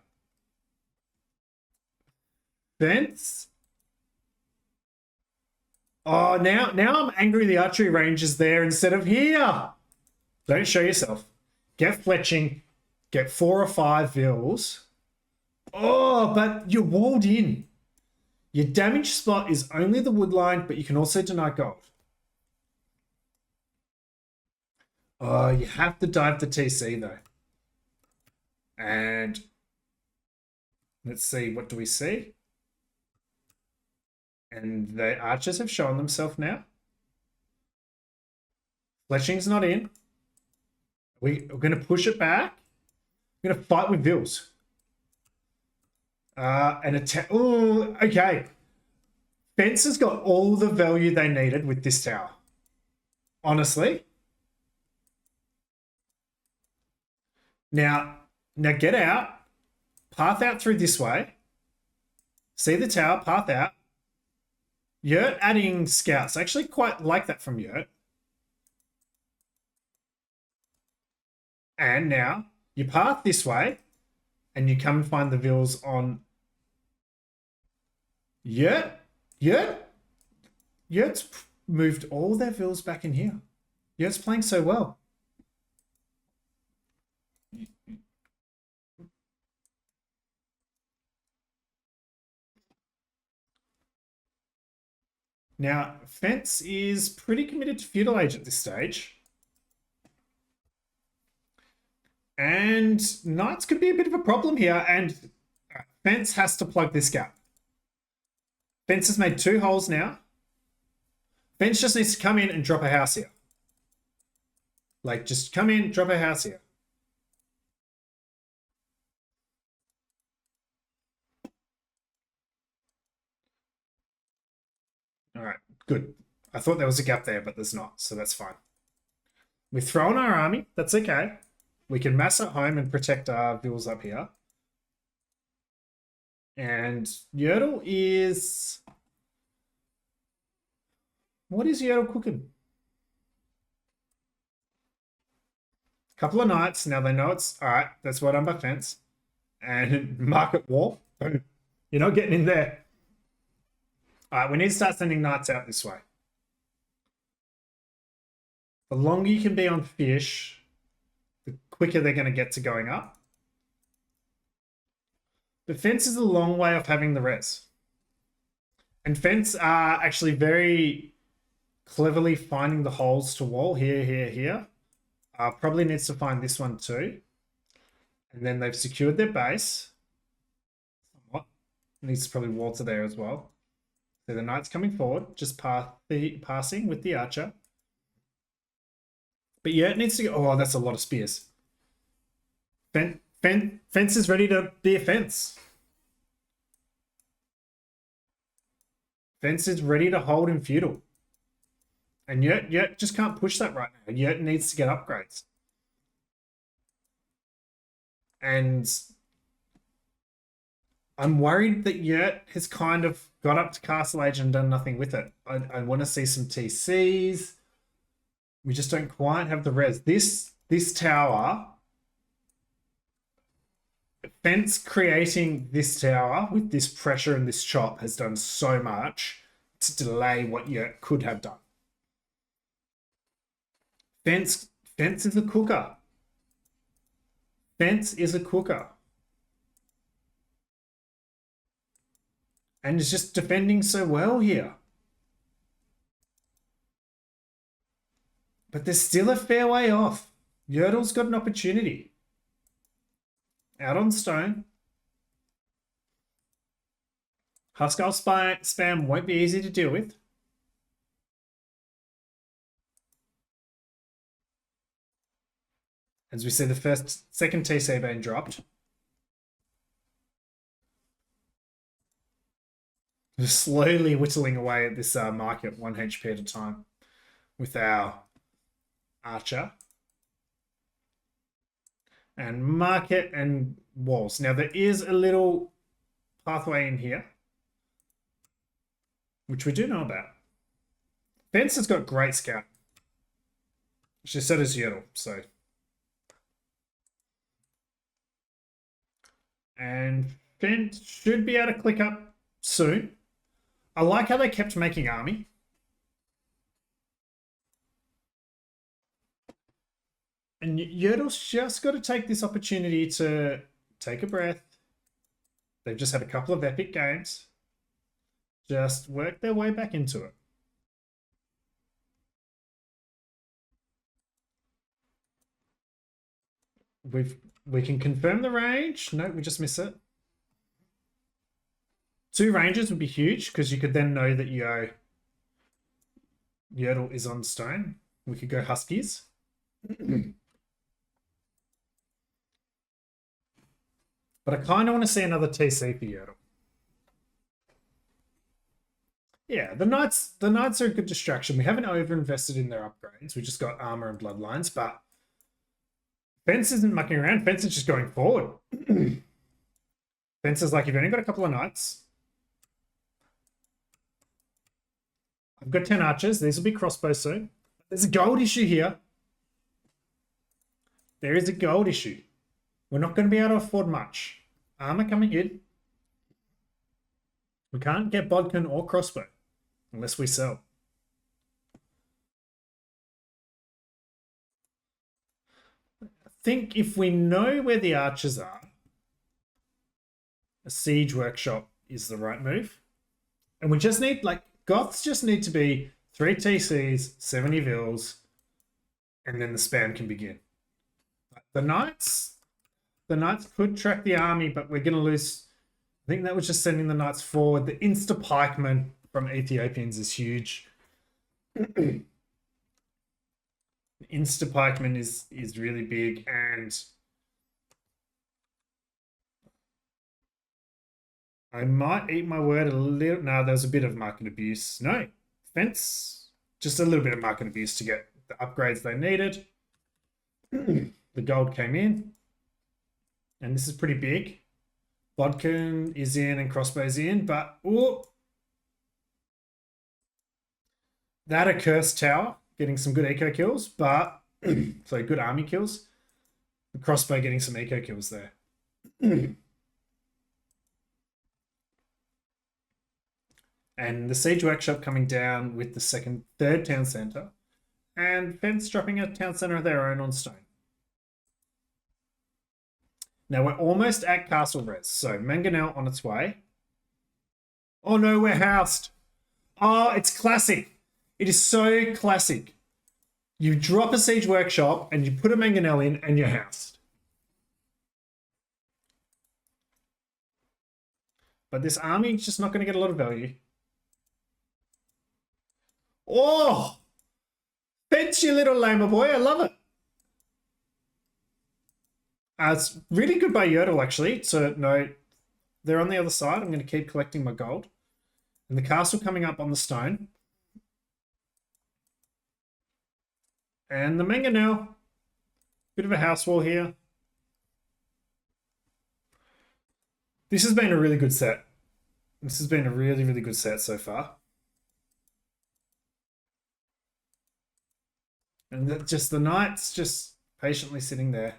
Fence. Oh, now I'm angry the archery range is there instead of here. Don't show yourself. Get fletching. Get 4 or 5 Vils. Oh, but you're walled in. Your damage spot is only the wood line, but you can also deny gold. Oh, you have to dive the TC though. And let's see, what do we see? And the archers have shown themselves now. Fletching's not in. We're going to push it back. We're going to fight with Vils. And attack. Oh, okay. Fence has got all the value they needed with this tower. Honestly. Now get out. Path out through this way. See the tower, path out. Yurt adding scouts. I actually quite like that from Yurt. And now you path this way and you come and find the Vils on Yurt, Yurt's moved all their villas back in here. Yurt's playing so well. Now, Fence is pretty committed to Feudal Age at this stage. And Knights could be a bit of a problem here, and Fence has to plug this gap. Fence has made 2 holes now. Fence just needs to come in and drop a house here. Like, just come in, drop a house here. All right, good. I thought there was a gap there, but there's not, so that's fine. We've thrown our army. That's okay. We can mass at home and protect our vills up here. And Yurtle is... What is Yurtle cooking? Couple of knights. Now they know it's... All right, that's what I'm by Fence. And market wall. You're not getting in there. All right, we need to start sending knights out this way. The longer you can be on fish, the quicker they're going to get to going up. But Fence is a long way off having the res. And Fence are actually very cleverly finding the holes to wall here, here, here. Probably needs to find this one too. And then they've secured their base. Somewhat. Needs to probably wall to there as well. So the knight's coming forward, just passing with the archer. But yeah, it needs to go. Oh, that's a lot of spears. Fence is ready to be a fence. Fence is ready to hold in feudal. And Yurt just can't push that right now. Yurt needs to get upgrades. And I'm worried that Yurt has kind of got up to Castle Age and done nothing with it. I want to see some TCs. We just don't quite have the res. This tower, Fence creating this tower with this pressure and this chop has done so much to delay what Yurt could have done. Fence is a cooker. Fence is a cooker. And is just defending so well here. But there's still a fair way off. Yurtle's got an opportunity. Out on stone. Huskarl spam won't be easy to deal with. As we see the second TC being dropped. We're slowly whittling away at this market 1 HP at a time with our archer. And market and walls. Now there is a little pathway in here, which we do know about. Fence has got great scout. She said as Yurtle, so. And Fence should be able to click up soon. I like how they kept making army. And Yurtle's just got to take this opportunity to take a breath. They've just had a couple of epic games. Just work their way back into it. We can confirm the range. No, we just miss it. 2 ranges would be huge because you could then know that Yurtle is on stone. We could go Huskies. But I kind of want to see another TC for Yurtle. Yeah, the Knights are a good distraction. We haven't over-invested in their upgrades. We just got armor and bloodlines, but Fence isn't mucking around. Fence is just going forward. Fence is like, you've only got a couple of Knights. I've got 10 archers. These will be crossbows soon. There's a gold issue here. There is a gold issue. We're not going to be able to afford much. Armor coming in. We can't get bodkin or crossbow unless we sell. I think if we know where the archers are, a siege workshop is the right move. And we just need, like, Goths just need to be 3 TCs, 70 Vils, and then the spam can begin. The Knights could track the army, but we're going to lose. I think that was just sending the Knights forward. The Insta Pikeman from Ethiopians is huge. The Insta Pikeman is really big, and I might eat my word a little. No, there's a bit of market abuse. No, Fence, just a little bit of market abuse to get the upgrades they needed. The gold came in, and this is pretty big. Bodkin is in and crossbow's in, but that accursed tower getting some good eco kills, but so good army kills. The crossbow getting some eco kills there. And the siege workshop coming down with the third town center, and Fence dropping a town center of their own on stone. Now we're almost at castle res, so Mangonel on its way. Oh no, we're housed. Oh, it's classic. It is so classic. You drop a siege workshop and you put a Mangonel in and you're housed. But this army is just not going to get a lot of value. Oh! Fence, you little lamer boy. I love it. It's really good by Yurt L, actually. So, no, they're on the other side. I'm going to keep collecting my gold. And the castle coming up on the stone. And the Mangonel. Bit of a house wall here. This has been a really good set. This has been a really, really good set so far. And just the Knights just patiently sitting there.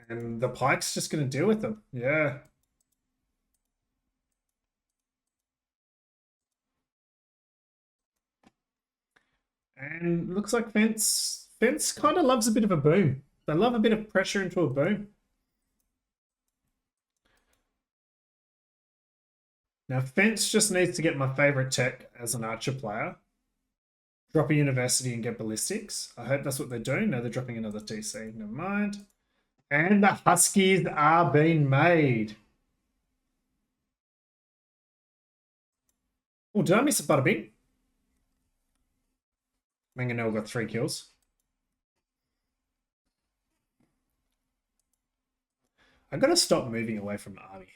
And the Pike's just going to deal with them. Yeah. And looks like Fence kind of loves a bit of a boom. They love a bit of pressure into a boom. Now, Fence just needs to get my favorite tech as an archer player. Drop a university and get ballistics. I hope that's what they're doing. No, they're dropping another TC. Never mind. And the Huskies are being made. Oh, did I miss a Butterbing? Mangonel got 3 kills. I've got to stop moving away from the army.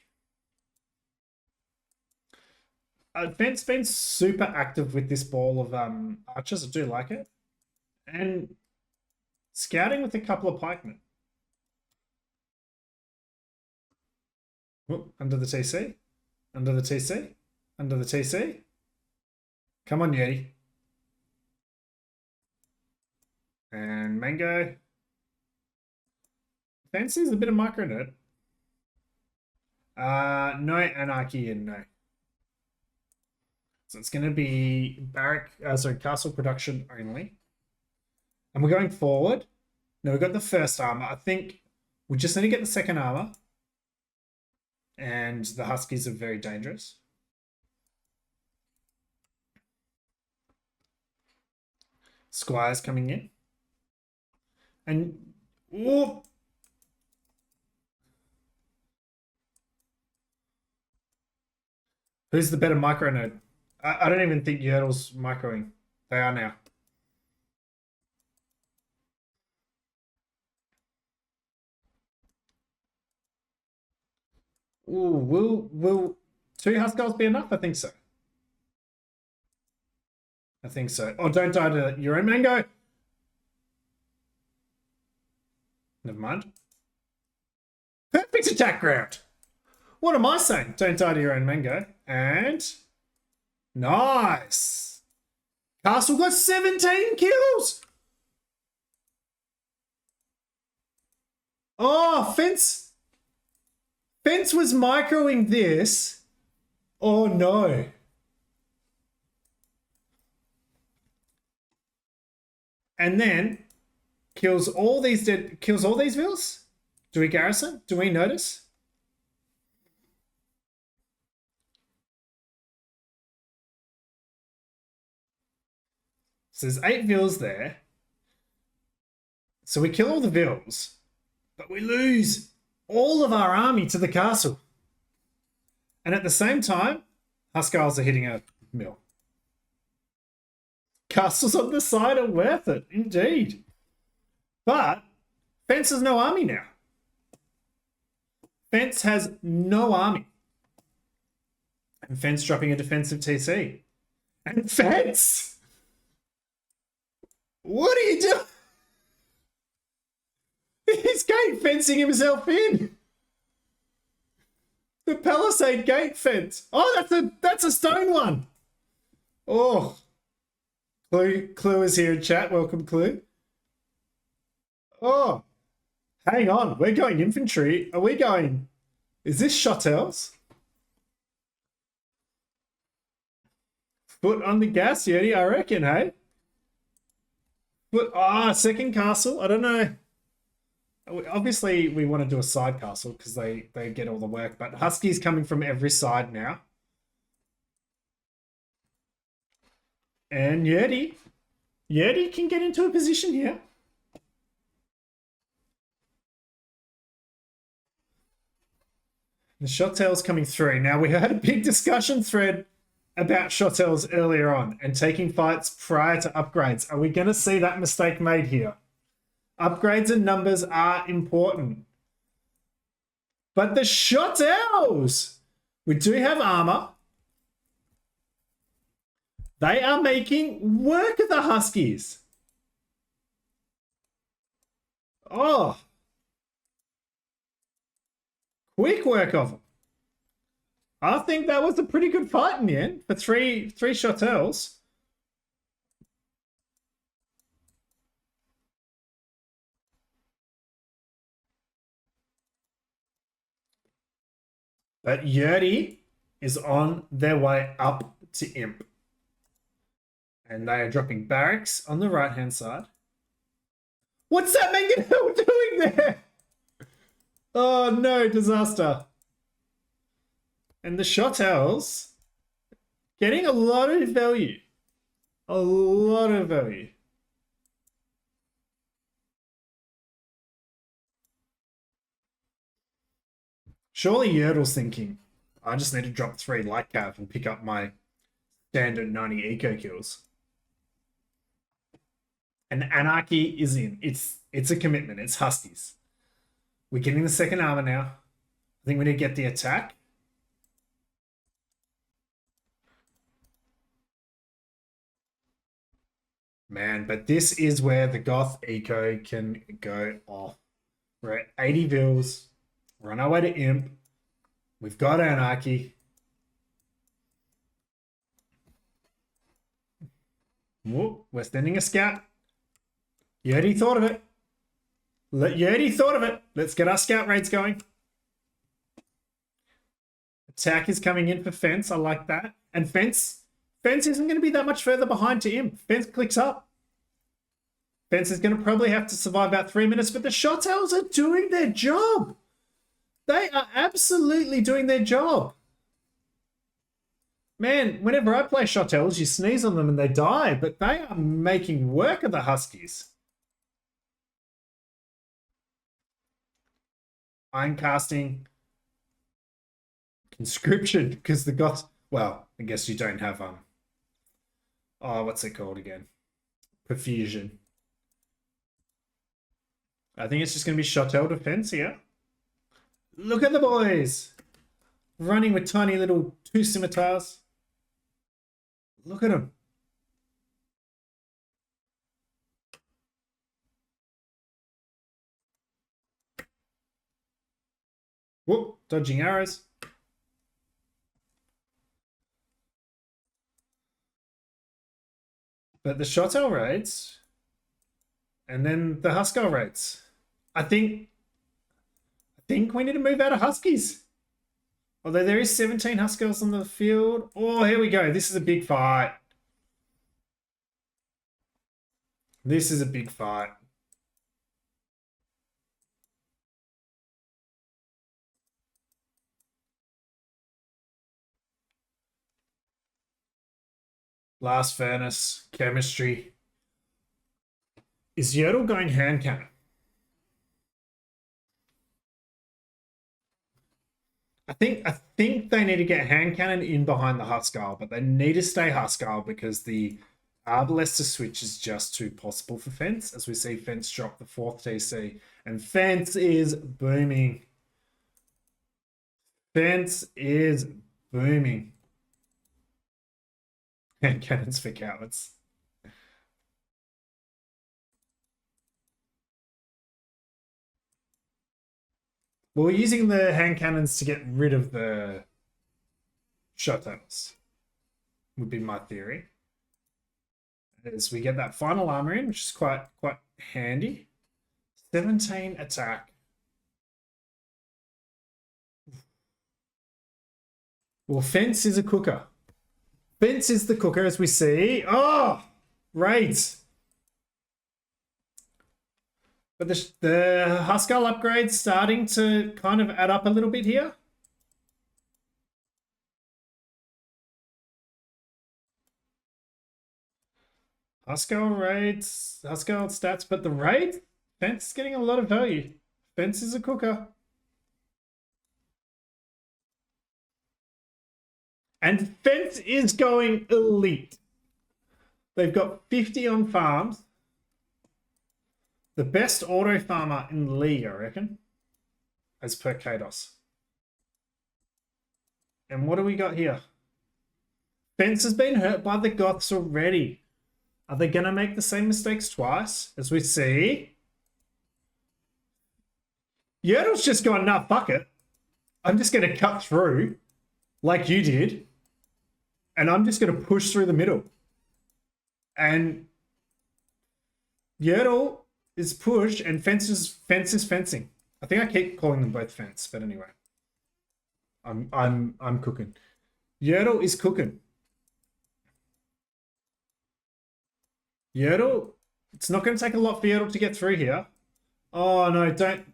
Fence been super active with this ball of archers. I do like it. And scouting with a couple of pikemen. Whoop, under the TC. Under the TC. Under the TC. Come on, Yeti. And Mango. Fancy's a bit of micro nerd. No anarchy and no. So it's going to be castle production only. And we're going forward. No, we've got the first armor. I think we just need to get the second armor. And the Huskies are very dangerous. Squire's coming in. And ooh, who's the better micro node? I don't even think Yurt L's microing. They are now. Ooh, will 2 Huskars be enough? I think so. I think so. Oh, don't die to your own Mango. Never mind. Perfect attack ground. What am I saying? Don't die to your own Mango. And nice. Castle got 17 kills. Oh, Fence Fence was microing this. Oh no. And then kills all these vills. Do we garrison? Do we notice? So there's 8 vills there. So we kill all the vills, but we lose all of our army to the castle. And at the same time, Huskarls are hitting a mill. Castles on the side are worth it, indeed. But Fence has no army now. Fence has no army. And Fence dropping a defensive TC. And Fence! What are you doing? He's gate fencing himself in. The palisade gate fence. Oh, that's a stone one. Oh. Clue is here in chat. Welcome, Clue. Oh. Hang on. We're going infantry. Are we going... Is this Chotels? Foot on the gas, Yeti, I reckon, hey? Second castle. I don't know. Obviously, we want to do a side castle because they get all the work. But Husky's coming from every side now. And Yurty can get into a position here. The Shotels coming through. Now, we had a big discussion thread about Shotels earlier on and taking fights prior to upgrades. Are we going to see that mistake made here? Upgrades and numbers are important. But the Shotels, we do have armor. They are making work of the Huskies. Oh. Quick work of them. I think that was a pretty good fight in the end for three Shotels. But Yurty is on their way up to Imp. And they are dropping barracks on the right-hand side. What's that Mangonel doing there? Oh no, disaster. And the Shotels getting a lot of value. A lot of value. Surely Yertle's thinking, I just need to drop 3 light cav and pick up my standard 90 eco kills. And Anarchy is in. It's a commitment. It's Huskies. We're getting the second armor now. I think we need to get the attack. Man, but this is where the Goth eco can go off. We're at 80 vills. We're on our way to Imp. We've got Anarchy. Whoop, we're sending a scout. Yurty thought of it. Yurty thought of it. Let's get our scout raids going. Attack is coming in for Fence. I like that. And Fence isn't going to be that much further behind to Imp. Fence clicks up. Fence is going to probably have to survive about 3 minutes, but the Shotels are doing their job. They are absolutely doing their job. Man, whenever I play Shotels, you sneeze on them and they die, but they are making work of the Huskies. Iron casting. Conscription, because the Goths... Well, I guess you don't have... Oh, what's it called again? Perfusion. I think it's just going to be Shotel defense here. Look at the boys! Running with tiny little 2 scimitars. Look at them. Whoop, dodging arrows. But the Shotel raids, and then the Huskar raids. I think we need to move out of Huskies. Although there is 17 Huskers on the field. Oh, here we go. This is a big fight. This is a big fight. Last furnace, chemistry. Is Yurtle going hand cannon? I think they need to get hand cannon in behind the Huskarl, but they need to stay Huskarl because the Arbalest to switch is just too possible for Fence, as we see Fence drop the 4th TC. And Fence is booming. Fence is booming. Hand cannons for cowards. Well, we're using the hand cannons to get rid of the shotguns, would be my theory. As we get that final armor in, which is quite handy. 17 attack. Well, Fence is a cooker. Fence is the cooker, as we see. Oh, right. But the Huskarl upgrade's starting to kind of add up a little bit here. Huskarl raids, Huskarl stats, but the raid, Fence is getting a lot of value. Fence is a cooker. And Fence is going elite. They've got 50 on farms. The best auto farmer in the league, I reckon, as per Kados. And what do we got here? Fence has been hurt by the Goths already. Are they going to make the same mistakes twice? As we see. Yurtle's just going, nah, fuck it. I'm just going to cut through like you did. And I'm just going to push through the middle. And Yurtle is push and Fence is fencing. I think I keep calling them both Fence, but anyway. I'm cooking. Yurtle is cooking. Yurtle, it's not going to take a lot for Yurtle to get through here. Oh no, don't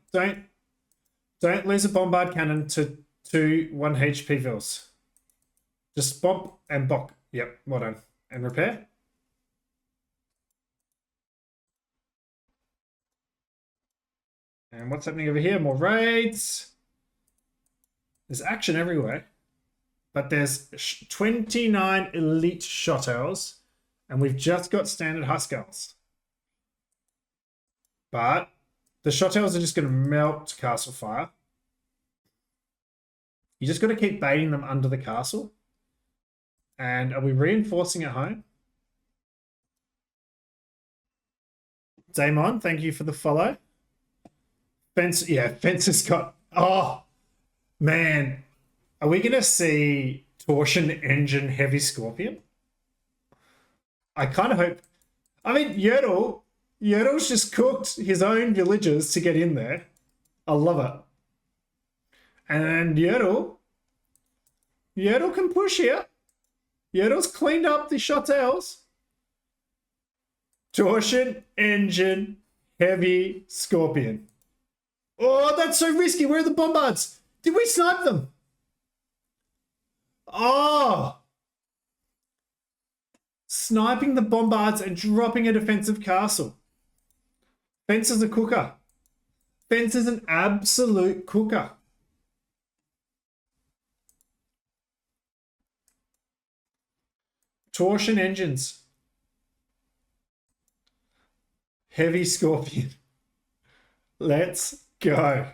lose a bombard cannon to 1 HP vills. Just bomb and bok. Yep, well done. And repair. And what's happening over here? More raids. There's action everywhere. But there's 29 elite shot owls. And we've just got standard Huskarls. But the shot owls are just going to melt castle fire. You just got to keep baiting them under the castle. And are we reinforcing at home? Damon, thank you for the follow. Fence, yeah, Fence has got... Oh, man. Are we going to see Torsion Engine Heavy Scorpion? I kind of hope... I mean, Yurtle's just cooked his own villagers to get in there. I love it. And Yurtle can push here. Yurtle's cleaned up the shot owls. Torsion Engine Heavy Scorpion. Oh, that's so risky. Where are the bombards? Did we snipe them? Oh. Sniping the bombards and dropping a defensive castle. Fence is a cooker. Fence is an absolute cooker. Torsion engines. Heavy Scorpion. Let's go.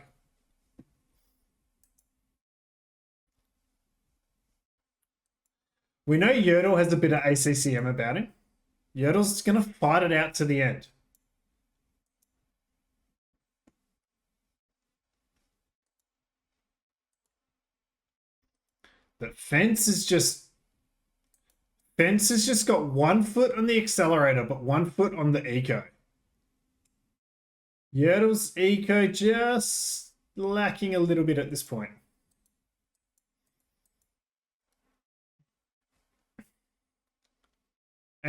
We know Yurtle has a bit of ACCM about him. Yurtle's going to fight it out to the end. But Fence has just got 1 foot on the accelerator, but 1 foot on the eco. Yurtle's eco just lacking a little bit at this point.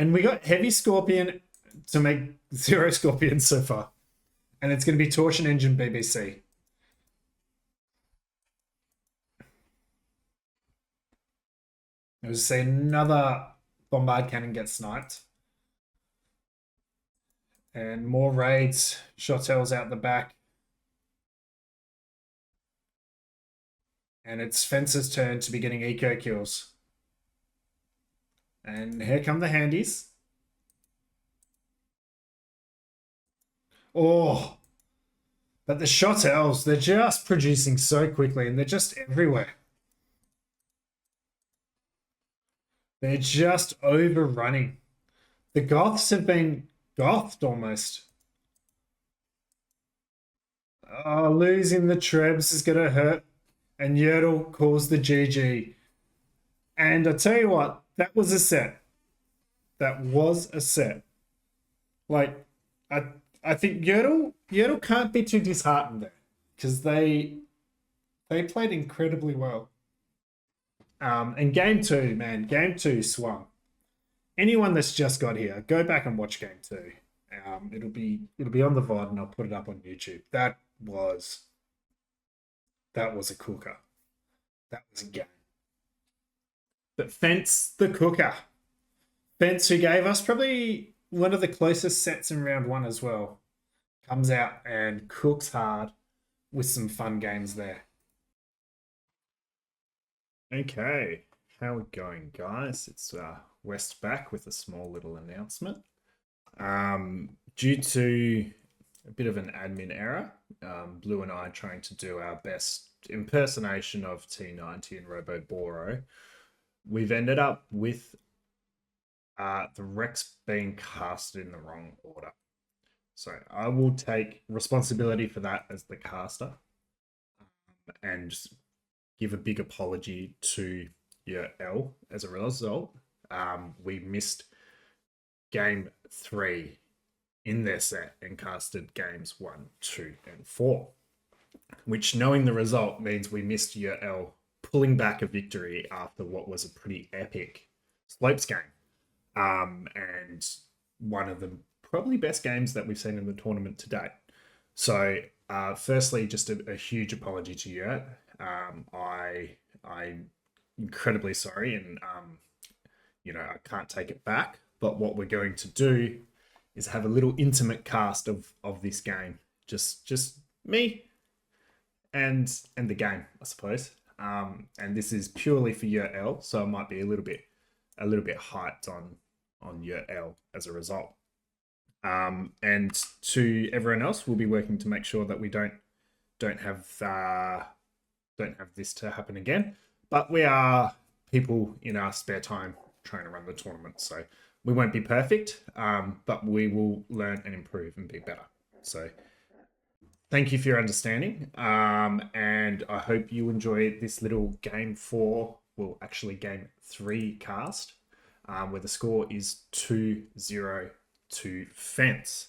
And we got Heavy Scorpion to make 0 Scorpions so far. And it's going to be Torsion Engine BBC. I was saying another Bombard Cannon gets sniped. And more raids. Shotels out the back. And it's Fence's turn to be getting eco kills. And here come the handies. Oh, but the Shotels, they're just producing so quickly and they're just everywhere. They're just overrunning. The Goths have been gothed almost. Oh, losing the Trebs is going to hurt. And Yurt L calls the GG. And I tell you what, that was a set. That was a set. Like, I think Yurt L can't be too disheartened there because they played incredibly well. And game 2, man, game 2 swung. Anyone that's just got here, go back and watch game 2. It'll be on the VOD and I'll put it up on YouTube. That was a cooker. That was a game. But Fence the cooker. Fence, who gave us probably one of the closest sets in round 1 as well, comes out and cooks hard with some fun games there. Okay, how are we going, guys? It's West back with a small little announcement. Due to a bit of an admin error, Blue and I trying to do our best impersonation of T90 and Robo Boro, we've ended up with the Rex being casted in the wrong order. So I will take responsibility for that as the caster and just give a big apology to Yurt L as a result. We missed game 3 in their set and casted games 1, 2, and 4, which, knowing the result, means we missed Yurt L pulling back a victory after what was a pretty epic slopes game. And one of the probably best games that we've seen in the tournament to date. So firstly, just a huge apology to Yurt. I'm incredibly sorry, and I can't take it back. But what we're going to do is have a little intimate cast of this game, just me and the game, I suppose. And this is purely for Yurt L, so I might be a little bit hyped on Yurt L as a result. And to everyone else, we'll be working to make sure that we don't have this to happen again. But we are people in our spare time trying to run the tournament, so we won't be perfect, but we will learn and improve and be better. So thank you for your understanding, and I hope you enjoy this little game 4, well, actually game 3 cast, where the score is 2-0 to Fence.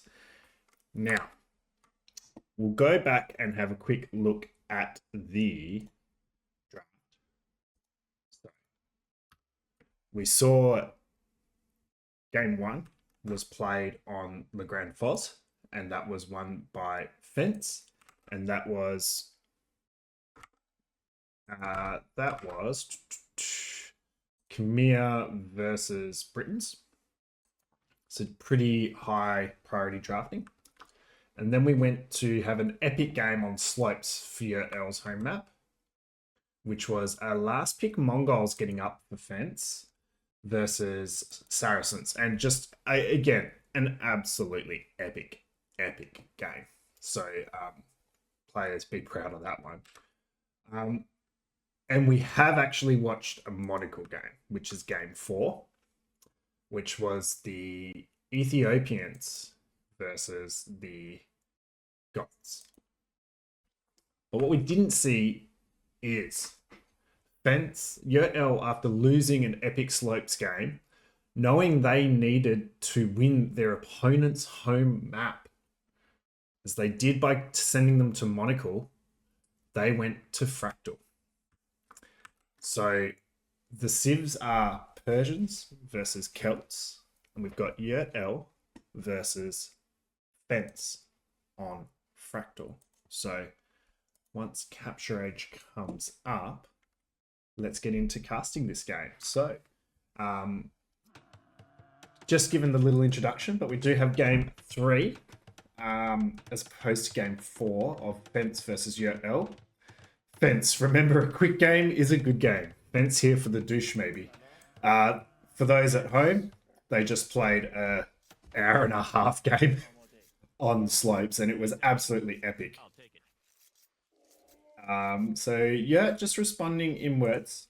Now, we'll go back and have a quick look at the draft. So, we saw game 1 was played on Le Grand Fosse, and that was won by Fence, and that was Khmer versus Britons. So pretty high priority drafting. And then we went to have an epic game on slopes for Yurt L's home map, which was our last pick Mongols getting up for Fence versus Saracens. And just, again, an absolutely epic game. So players, be proud of that one. And we have actually watched a monocle game, which is game 4, which was the Ethiopians versus the Goths. But what we didn't see is Fence, Yurt L, after losing an epic slopes game, knowing they needed to win their opponent's home map, as they did by sending them to monocle, they went to fractal. So the civs are Persians versus Celts, And we've got Yurt L versus Fence on Fractal. So once Capture Age comes up, let's get into casting this game. So just given the little introduction, but we do have game 3 as opposed to game 4 of Fence versus Yurt L. Fence, remember, a quick game is a good game. Fence here for the douche, maybe. For those at home, they just played an hour and a half game on slopes, and it was absolutely epic. So yeah, just responding inwards.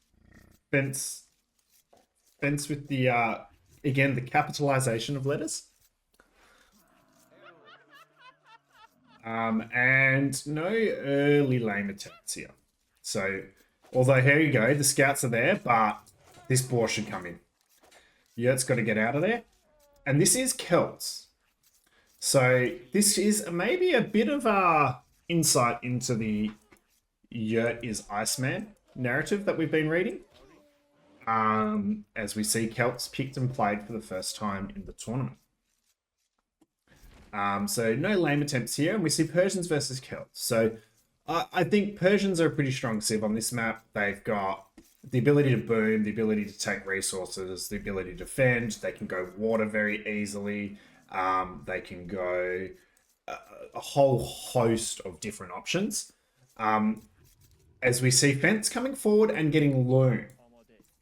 Fence with the again, the capitalization of letters. And no early lame attempts here. So, although here you go, the scouts are there, but this boar should come in. Yurt's got to get out of there. And this is Celts. So, this is maybe a bit of a insight into the Yurt is Iceman narrative that we've been reading. As we see Celts picked and played for the first time in the tournament. So no lame attempts here, and we see Persians versus Celts. So I think Persians are a pretty strong civ on this map. They've got the ability to boom, the ability to take resources, the ability to defend. They can go water very easily. They can go a whole host of different options. As we see Fence coming forward and getting Loom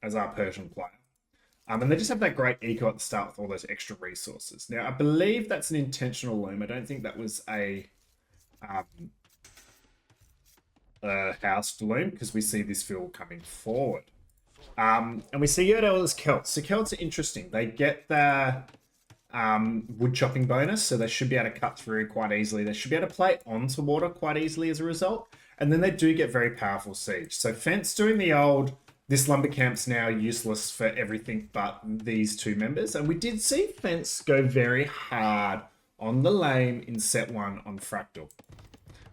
as our Persian player. And they just have that great eco at the start with all those extra resources. Now, I believe that's an intentional Loom. I don't think that was a housed Loom, because we see this field coming forward. And we see Yurt L as Celts. So Celts are interesting. They get the wood chopping bonus, so they should be able to cut through quite easily. They should be able to play onto water quite easily as a result. And then they do get very powerful siege. So Fence doing the old... This lumber camp's now useless for everything but these two members. And we did see Fence go very hard on the lame in set 1 on Fractal,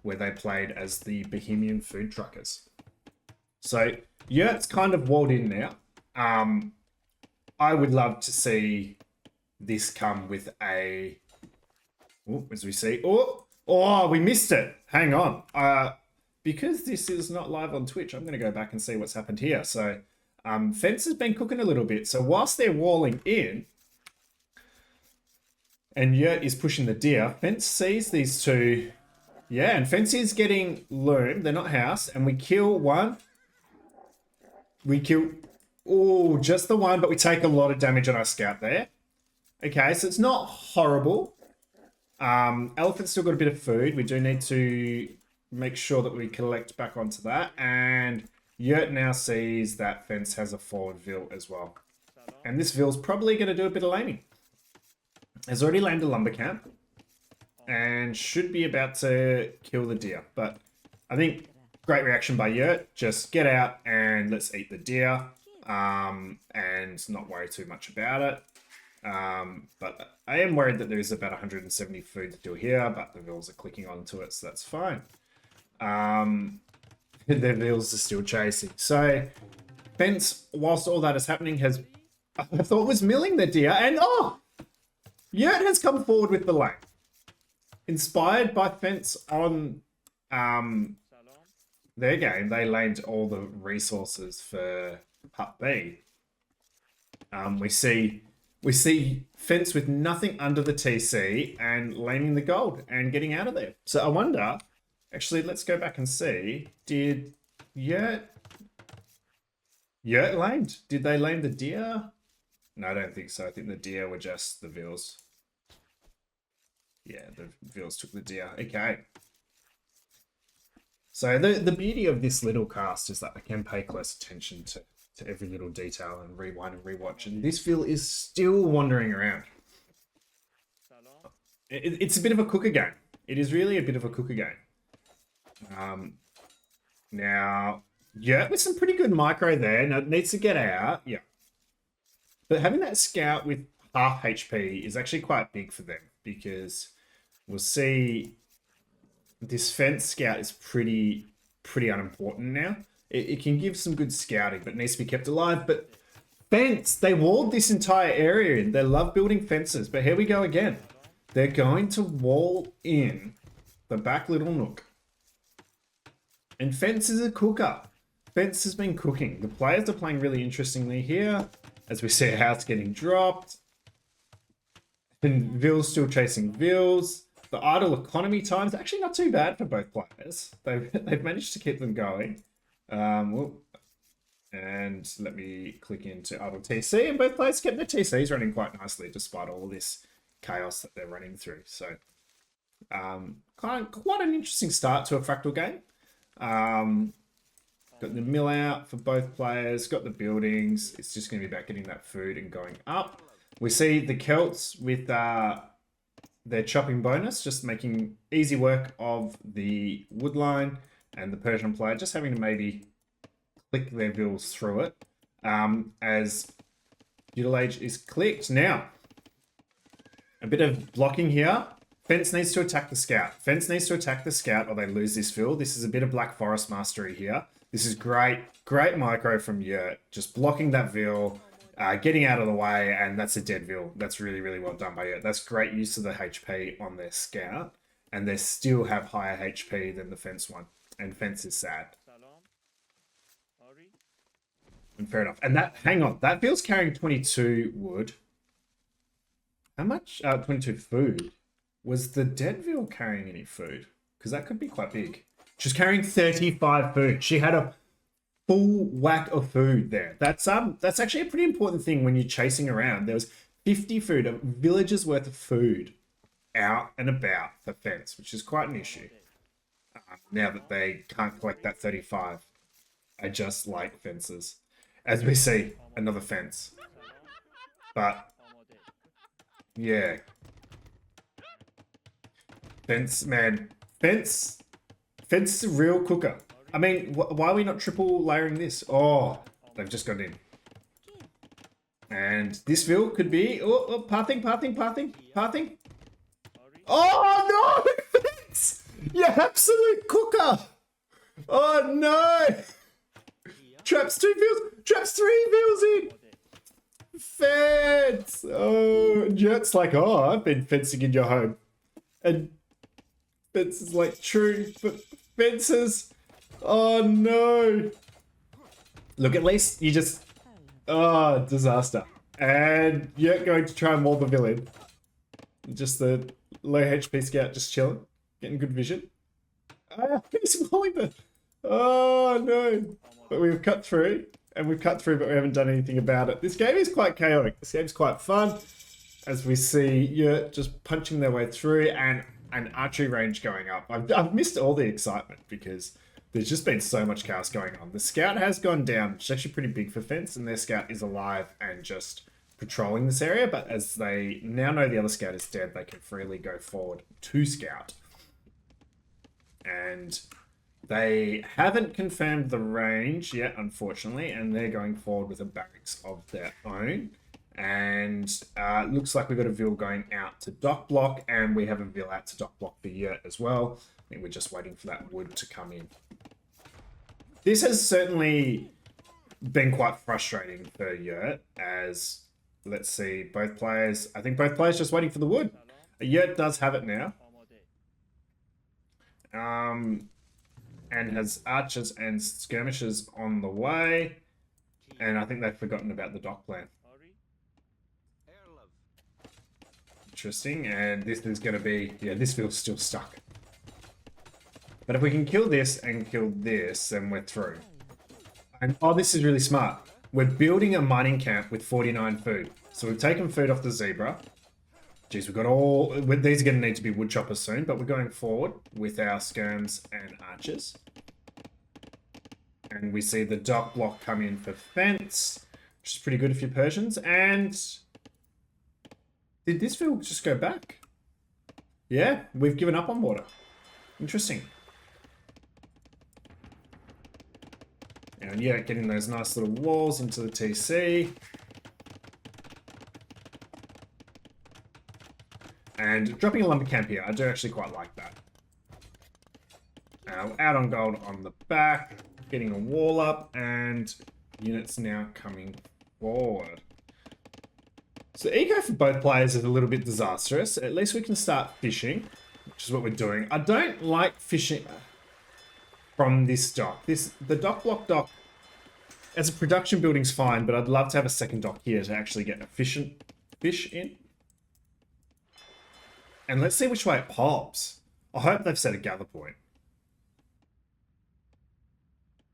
where they played as the Bohemian food truckers. So Yurt's kind of walled in now. I would love to see this come with a... as we see... Oh, we missed it. Hang on. Because this is not live on Twitch, I'm going to go back and see what's happened here. So, Fence has been cooking a little bit. So, whilst they're walling in, and Yurt is pushing the deer, Fence sees these two. Yeah, and Fence is getting Loom. They're not house. And we kill one. We kill... Oh, just the one, but we take a lot of damage on our scout there. Okay, so it's not horrible. Elephant's still got a bit of food. We do need to... make sure that we collect back onto that. And Yurt now sees that Fence has a forward Vil as well. And this Vil's probably going to do a bit of laming. Has already lamed a lumber camp. And should be about to kill the deer. But I think great reaction by Yurt. Just get out and let's eat the deer. And not worry too much about it. But I am worried that there's about 170 food still here. But the Vils are clicking onto it, so that's fine. Their Vils are still chasing. So, Fence, whilst all that is happening, has, I thought, was milling the deer. And, Yurt has come forward with the lane. Inspired by Fence on their game, they lamed all the resources for Pup B. We see Fence with nothing under the TC and laming the gold and getting out of there. So I wonder... Actually, let's go back and see. Did Yurt lamed? Did they lame the deer? No, I don't think so. I think the deer were just the Vils. Yeah, the Vils took the deer. Okay. So the beauty of this little cast is that I can pay close attention to every little detail and rewind and rewatch. And this Vil is still wandering around. It's a bit of a cooker game. It is really a bit of a cooker game. Now, Yurt with some pretty good micro there. Now, it needs to get out. Yeah. But having that scout with half HP is actually quite big for them, because we'll see this Fence scout is pretty unimportant now. It can give some good scouting, but it needs to be kept alive. But fence. They walled this entire area in. They love building fences, but here we go again. They're going to wall in the back little nook. And Fence is a cooker. Fence has been cooking. The players are playing really interestingly here. As we see a house getting dropped. And Ville's still chasing Ville's. The idle economy time's actually not too bad for both players. They've managed to keep them going. And let me click into idle TC. And both players kept their TCs running quite nicely despite all this chaos that they're running through. So quite an interesting start to a Fractal game. Got the mill out for both players, got the buildings. It's just going to be about getting that food and going up. We see the Celts with their chopping bonus, just making easy work of the wood line, and the Persian player just having to maybe click their vills through it as Feudal Age is clicked. Now, a bit of blocking here. Fence needs to attack the scout. Fence needs to attack the scout or they lose this fill. This is a bit of Black Forest mastery here. This is great micro from Yurt. Just blocking that Vill, getting out of the way, and that's a dead Vill. That's really, really well done by Yurt. That's great use of the HP on their scout, and they still have higher HP than the Fence one. And Fence is sad. And fair enough. And hang on, that Vill's carrying 22 wood. How much? 22 food. Was the dead Vill carrying any food? Because that could be quite big. She's carrying 35 food. She had a full whack of food there. That's actually a pretty important thing when you're chasing around. There was 50 food, a village's worth of food out and about for Fence, which is quite an issue. Now that they can't collect that 35. I just like fences. As we see, another fence. But, yeah. Fence, man. Fence is a real cooker. I mean, why are we not triple layering this? Oh, they've just got in. And this Vill could be... Oh, pathing. Oh, no! Fence! You absolute cooker! Oh, no! Traps 2 Vills! Traps 3 Vills in! Fence! Oh, Yurt's like, oh, I've been fencing in your home. And Fence is like, true, but fences... Oh, no! Look, at least you just... Oh, disaster. And Yurt going to try and wall the villain. Just the low HP scout just chilling. Getting good vision. Ah, he's walling the... Oh, no. But we've cut through. And we've cut through, but we haven't done anything about it. This game is quite chaotic. This game's quite fun. As we see Yurt just punching their way through and an archery range going up. I've missed all the excitement because there's just been so much chaos going on. The scout has gone down. It's actually pretty big for Fence, and their scout is alive and just patrolling this area. But as they now know the other scout is dead, they can freely go forward to scout. And they haven't confirmed the range yet, unfortunately, and they're going forward with a barracks of their own. And looks like we've got a Vill going out to dock block, and we have a Vill out to dock block for Yurt as well. I think we're just waiting for that wood to come in. This has certainly been quite frustrating for Yurt, as, let's see, both players, I think both players just waiting for the wood. Yurt does have it now. And has archers and skirmishers on the way. And I think they've forgotten about the dock plan. Interesting, and this is going to be... Yeah, this feels still stuck. But if we can kill this and kill this, then we're through. And oh, this is really smart. We're building a mining camp with 49 food. So we've taken food off the zebra. Geez, we've got all... These are going to need to be wood choppers soon, but we're going forward with our skirms and archers. And we see the dock block come in for Fence, which is pretty good if you're Persians. And... Did this Vill just go back? Yeah, we've given up on water. Interesting. And yeah, getting those nice little walls into the TC. And dropping a lumber camp here. I do actually quite like that. Out on gold on the back. Getting a wall up. And units now coming forward. So eco for both players is a little bit disastrous. At least we can start fishing, which is what we're doing. I don't like fishing from this dock. The dock block dock as a production building's fine, but I'd love to have a second dock here to actually get efficient fish in. And let's see which way it pops. I hope they've set a gather point.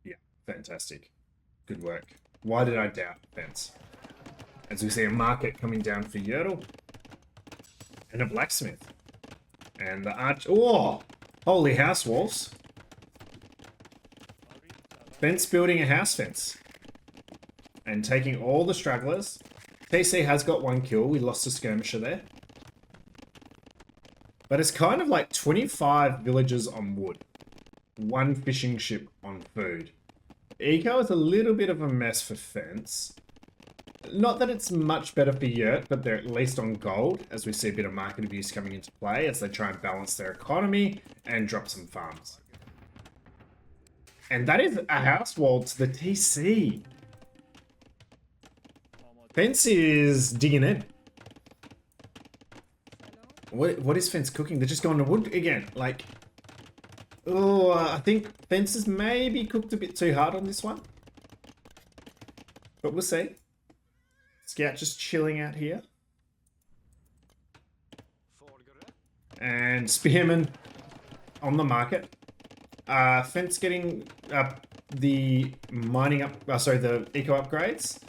Yeah, fantastic. Good work. Why did I doubt Fence? As we see a market coming down for Yurt and a blacksmith. And the arch... Oh! Holy house walls. Fence building a house fence. And taking all the stragglers. TC has got 1 kill. We lost a skirmisher there. But it's kind of like 25 villagers on wood. 1 fishing ship on food. Eco is a little bit of a mess for Fence. Not that it's much better for Yurt, but they're at least on gold, as we see a bit of market abuse coming into play as they try and balance their economy and drop some farms. And that is a house wall to the TC. Fence is digging in. What is Fence cooking? They're just going to wood again. Like, oh, I think Fence has maybe cooked a bit too hard on this one. But we'll see. Scout just chilling out here. And Spearman on the market. Fence getting the mining up, the eco upgrades.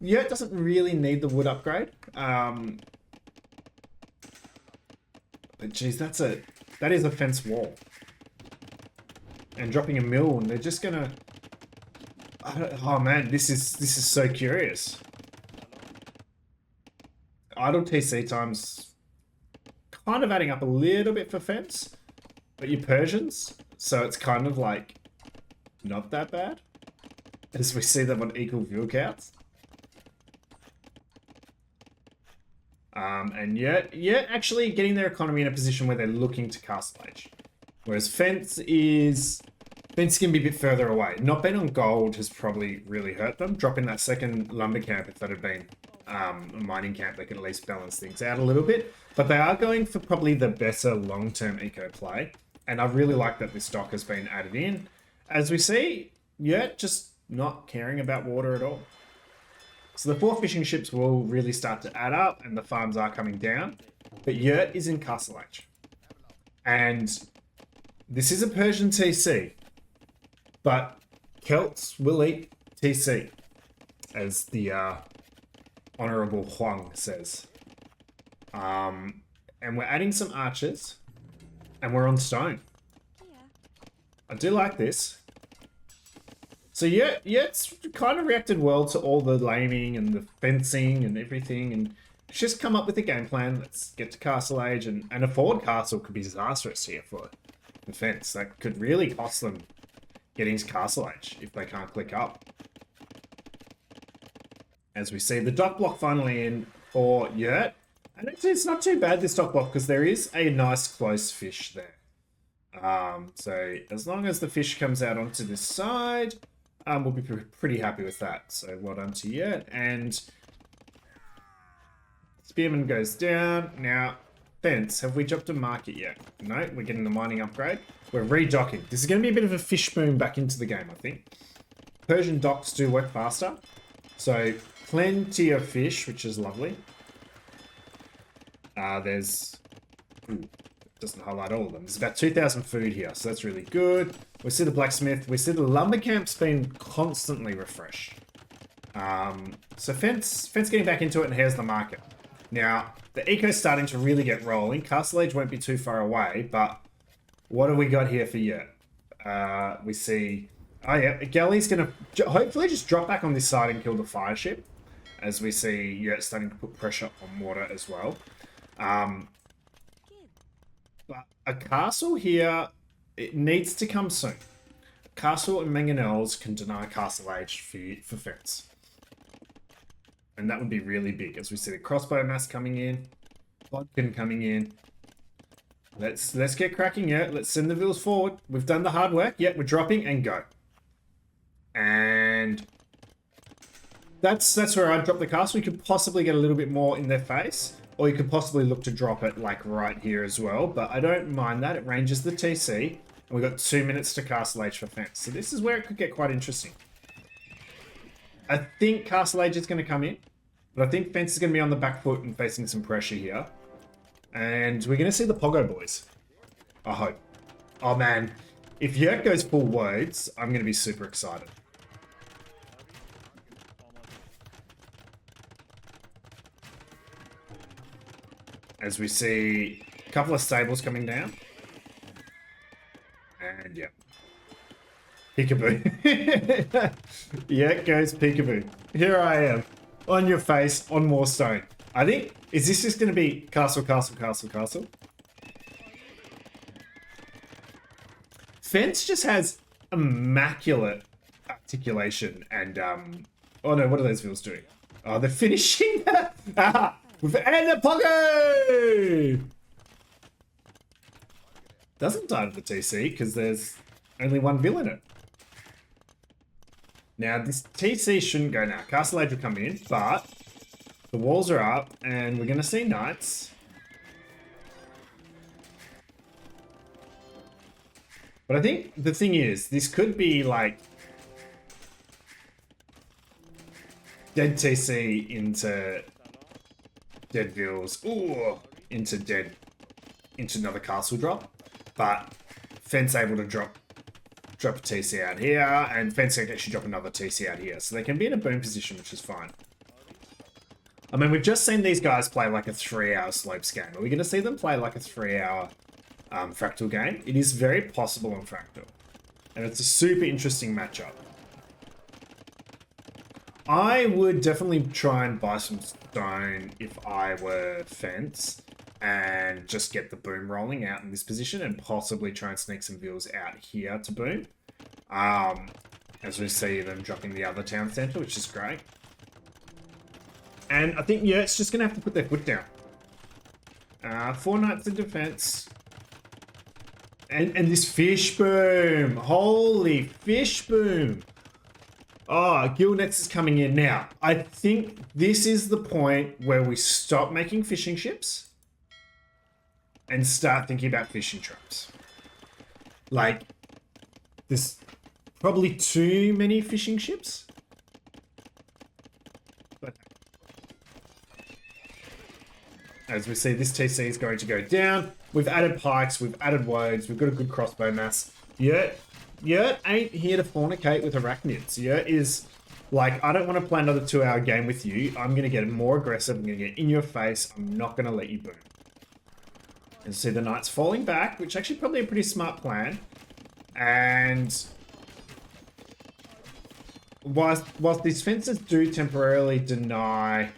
Yeah, it doesn't really need the wood upgrade. But geez, that is a fence wall. And dropping a mill, and they're just gonna. Oh man, this is so curious. Idle TC times kind of adding up a little bit for Fence, but you're Persians, so it's kind of like not that bad as we see them on equal view counts. And yet actually getting their economy in a position where they're looking to castle age, whereas Fence can be a bit further away. Not being on gold has probably really hurt them. Dropping that second lumber camp, if that had been a mining camp, they could at least balance things out a little bit. But they are going for probably the better long-term eco play. And I really like that this dock has been added in. As we see, Yurt just not caring about water at all. So the 4 fishing ships will really start to add up and the farms are coming down. But Yurt is in castle age. And this is a Persian TC. But Celts will eat TC, as the Honourable Huang says. And we're adding some archers, and we're on stone. I do like this. So yeah, it's kind of reacted well to all the laning and the fencing and everything, and it's just come up with a game plan. Let's get to castle age, and a forward castle could be disastrous here for the Fence. That could really cost them getting to castle age if they can't click up. As we see the dock block finally in for Yurt. And it's not too bad, this dock block, because there is a nice close fish there. So as long as the fish comes out onto this side, we'll be pretty happy with that. So well done to Yurt. And Spearman goes down. Now, Fence, have we dropped a market yet? No, we're getting the mining upgrade. We're redocking. This is going to be a bit of a fish boom back into the game, I think. Persian docks do work faster. So, plenty of fish, which is lovely. There's... doesn't highlight all of them. There's about 2,000 food here, so that's really good. We see the blacksmith. We see the lumber camp's been constantly refreshed. So Fence getting back into it, and here's the market. Now, the eco's starting to really get rolling. Castle Age won't be too far away, but what have we got here for Yurt? We see... Oh yeah, Galley's going to hopefully just drop back on this side and kill the fire ship, as we see Yurt starting to put pressure on water as well. But a castle here, it needs to come soon. Castle and mangonels can deny Castle Age for Fence. And that would be really big, as we see the crossbow mass coming in, Bodkin coming in. Let's get cracking, yeah. Let's send the vills forward. We've done the hard work. Yeah, we're dropping and go. And That's where I'd drop the castle. You could possibly get a little bit more in their face, or you could possibly look to drop it like right here as well. But I don't mind that. It ranges the TC, and we've got 2 minutes to Castle Age for Fence. So this is where it could get quite interesting. I think Castle Age is going to come in, but I think Fence is going to be on the back foot and facing some pressure here. And we're going to see the Pogo boys. I hope. Oh man, if Yurt goes full Wodes, I'm going to be super excited. As we see a couple of stables coming down. And yeah. Peekaboo. Yeah, it goes peekaboo. Here I am. On your face, on more stone. I think, is this just going to be castle, castle, castle, castle? Fence just has immaculate articulation and, oh no, what are those wheels doing? Oh, they're finishing that. Ah, and the Pogo! Doesn't die to the TC because there's only one Vill in it. Now, this TC shouldn't go now. Castle Age will come in, but the walls are up and we're going to see knights. But I think the thing is, this could be like dead TC into dead Vills, ooh, into another castle drop. But Fence able to drop a TC out here, and Fence can actually drop another TC out here. So they can be in a boom position, which is fine. I mean, we've just seen these guys play like a 3-hour slopes game. Are we going to see them play like a 3-hour Fractal game? It is very possible on Fractal. And it's a super interesting matchup. I would definitely try and buy some stone if I were Fence and just get the boom rolling out in this position and possibly try and sneak some Vills out here to boom. As we see them dropping the other town centre, which is great. And I think, yeah, it's just going to have to put their foot down. 4 knights in defense. And this fish boom. Holy fish boom. Oh, Gilnex is coming in now. I think this is the point where we stop making fishing ships and start thinking about fishing traps. Like, there's probably too many fishing ships. But as we see, this TC is going to go down. We've added pikes, we've added wodes, we've got a good crossbow mass. Yurt ain't here to fornicate with arachnids. Yurt is like, I don't want to play another 2-hour game with you. I'm going to get more aggressive. I'm going to get in your face. I'm not going to let you boom. And see the knights falling back, which actually probably a pretty smart plan. And whilst these fences do temporarily deny...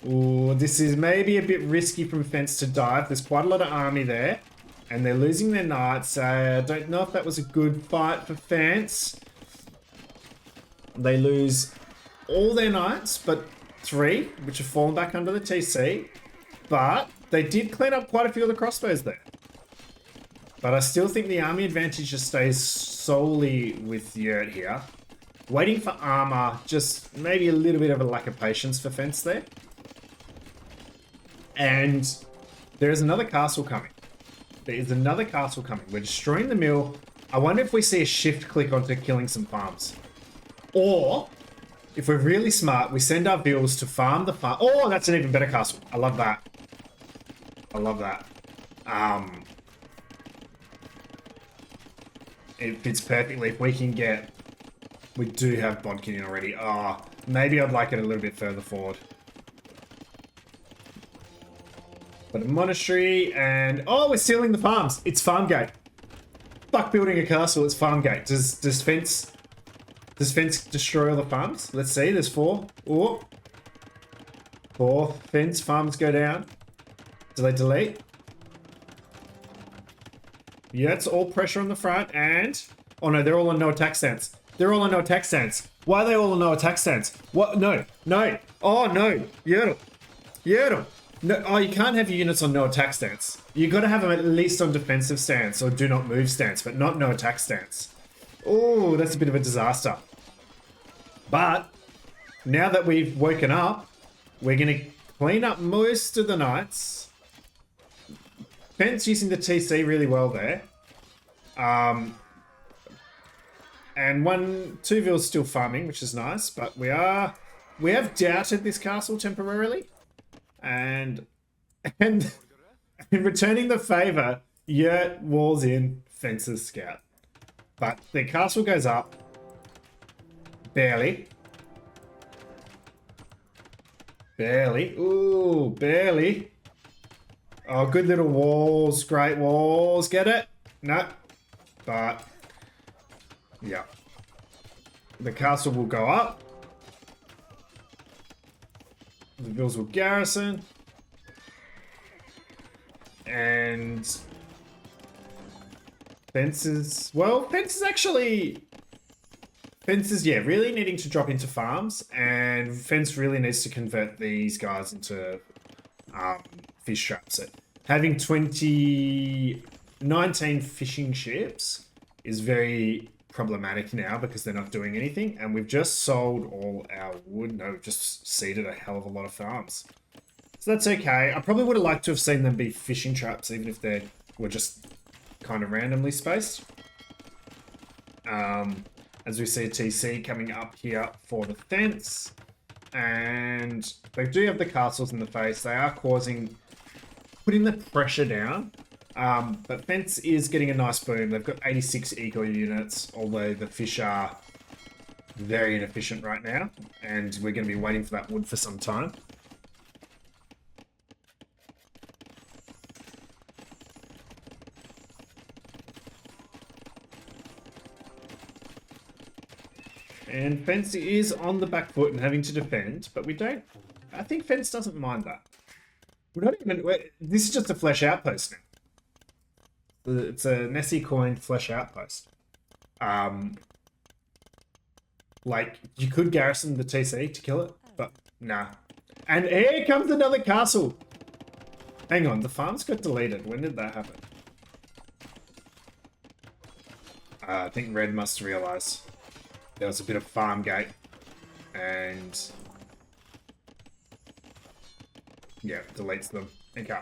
Ooh, this is maybe a bit risky from Fence to dive. There's quite a lot of army there. And they're losing their knights. I don't know if that was a good fight for Fence. They lose all their knights, but 3, which have fallen back under the TC. But they did clean up quite a few of the crossbows there. But I still think the army advantage just stays solely with Yurt here. Waiting for armor, just maybe a little bit of a lack of patience for Fence there. And there is another castle coming. There is another castle coming. We're destroying the mill. I wonder if we see a shift click onto killing some farms. Or, if we're really smart, we send our Vills to farm the farm. Oh, that's an even better castle. I love that. I love that. It fits perfectly. If we can get... We do have Bodkin in already. Ah, oh, maybe I'd like it a little bit further forward. But a monastery and... Oh, we're stealing the farms. It's farm gate. Fuck building a castle, it's farm gate. Does Fence destroy all the farms? Let's see, there's 4. Oh. 4. Fence, farms go down. Do they delete? Yeah, it's all pressure on the front and... Oh no, they're all on no attack stance. They're all on no attack stance. Why are they all on no attack stance? What? No. No. Oh no. Yurt L. No, oh, you can't have your units on no attack stance. You got to have them at least on defensive stance or do not move stance, but not no attack stance. Oh, that's a bit of a disaster. But now that we've woken up, we're going to clean up most of the knights. Fence using the TC really well there. And two vills still farming, which is nice, but we have doubted this castle temporarily. And in returning the favor, Yurt walls in Fence's scout. But the castle goes up. Barely. Barely. Ooh, barely. Oh, good little walls. Great walls. Get it? No. But, yeah. The castle will go up. The vills will garrison. And Fences, yeah, really needing to drop into farms, and Fence really needs to convert these guys into fish traps. Having 19 fishing ships is very problematic now because they're not doing anything, and we've just sold all our wood. No, we've just seeded a hell of a lot of farms. So that's okay. I probably would have liked to have seen them be fishing traps, even if they were just kind of randomly spaced. As we see a TC coming up here for the fence. And they do have the castles in the face. They are putting the pressure down. But fence is getting a nice boom. They've got 86 eco units, although the fish are very inefficient right now. And we're going to be waiting for that wood for some time. And Fence is on the back foot and having to defend, but we don't... I think Fence doesn't mind that. We're not even... This is just a flesh outpost now. It's a Nessie coin flesh outpost. Like, you could garrison the TC to kill it, but nah. And here comes another castle! Hang on, the farms got deleted. When did that happen? I think Red must realise. There was a bit of farm gate, and yeah, deletes them. Okay.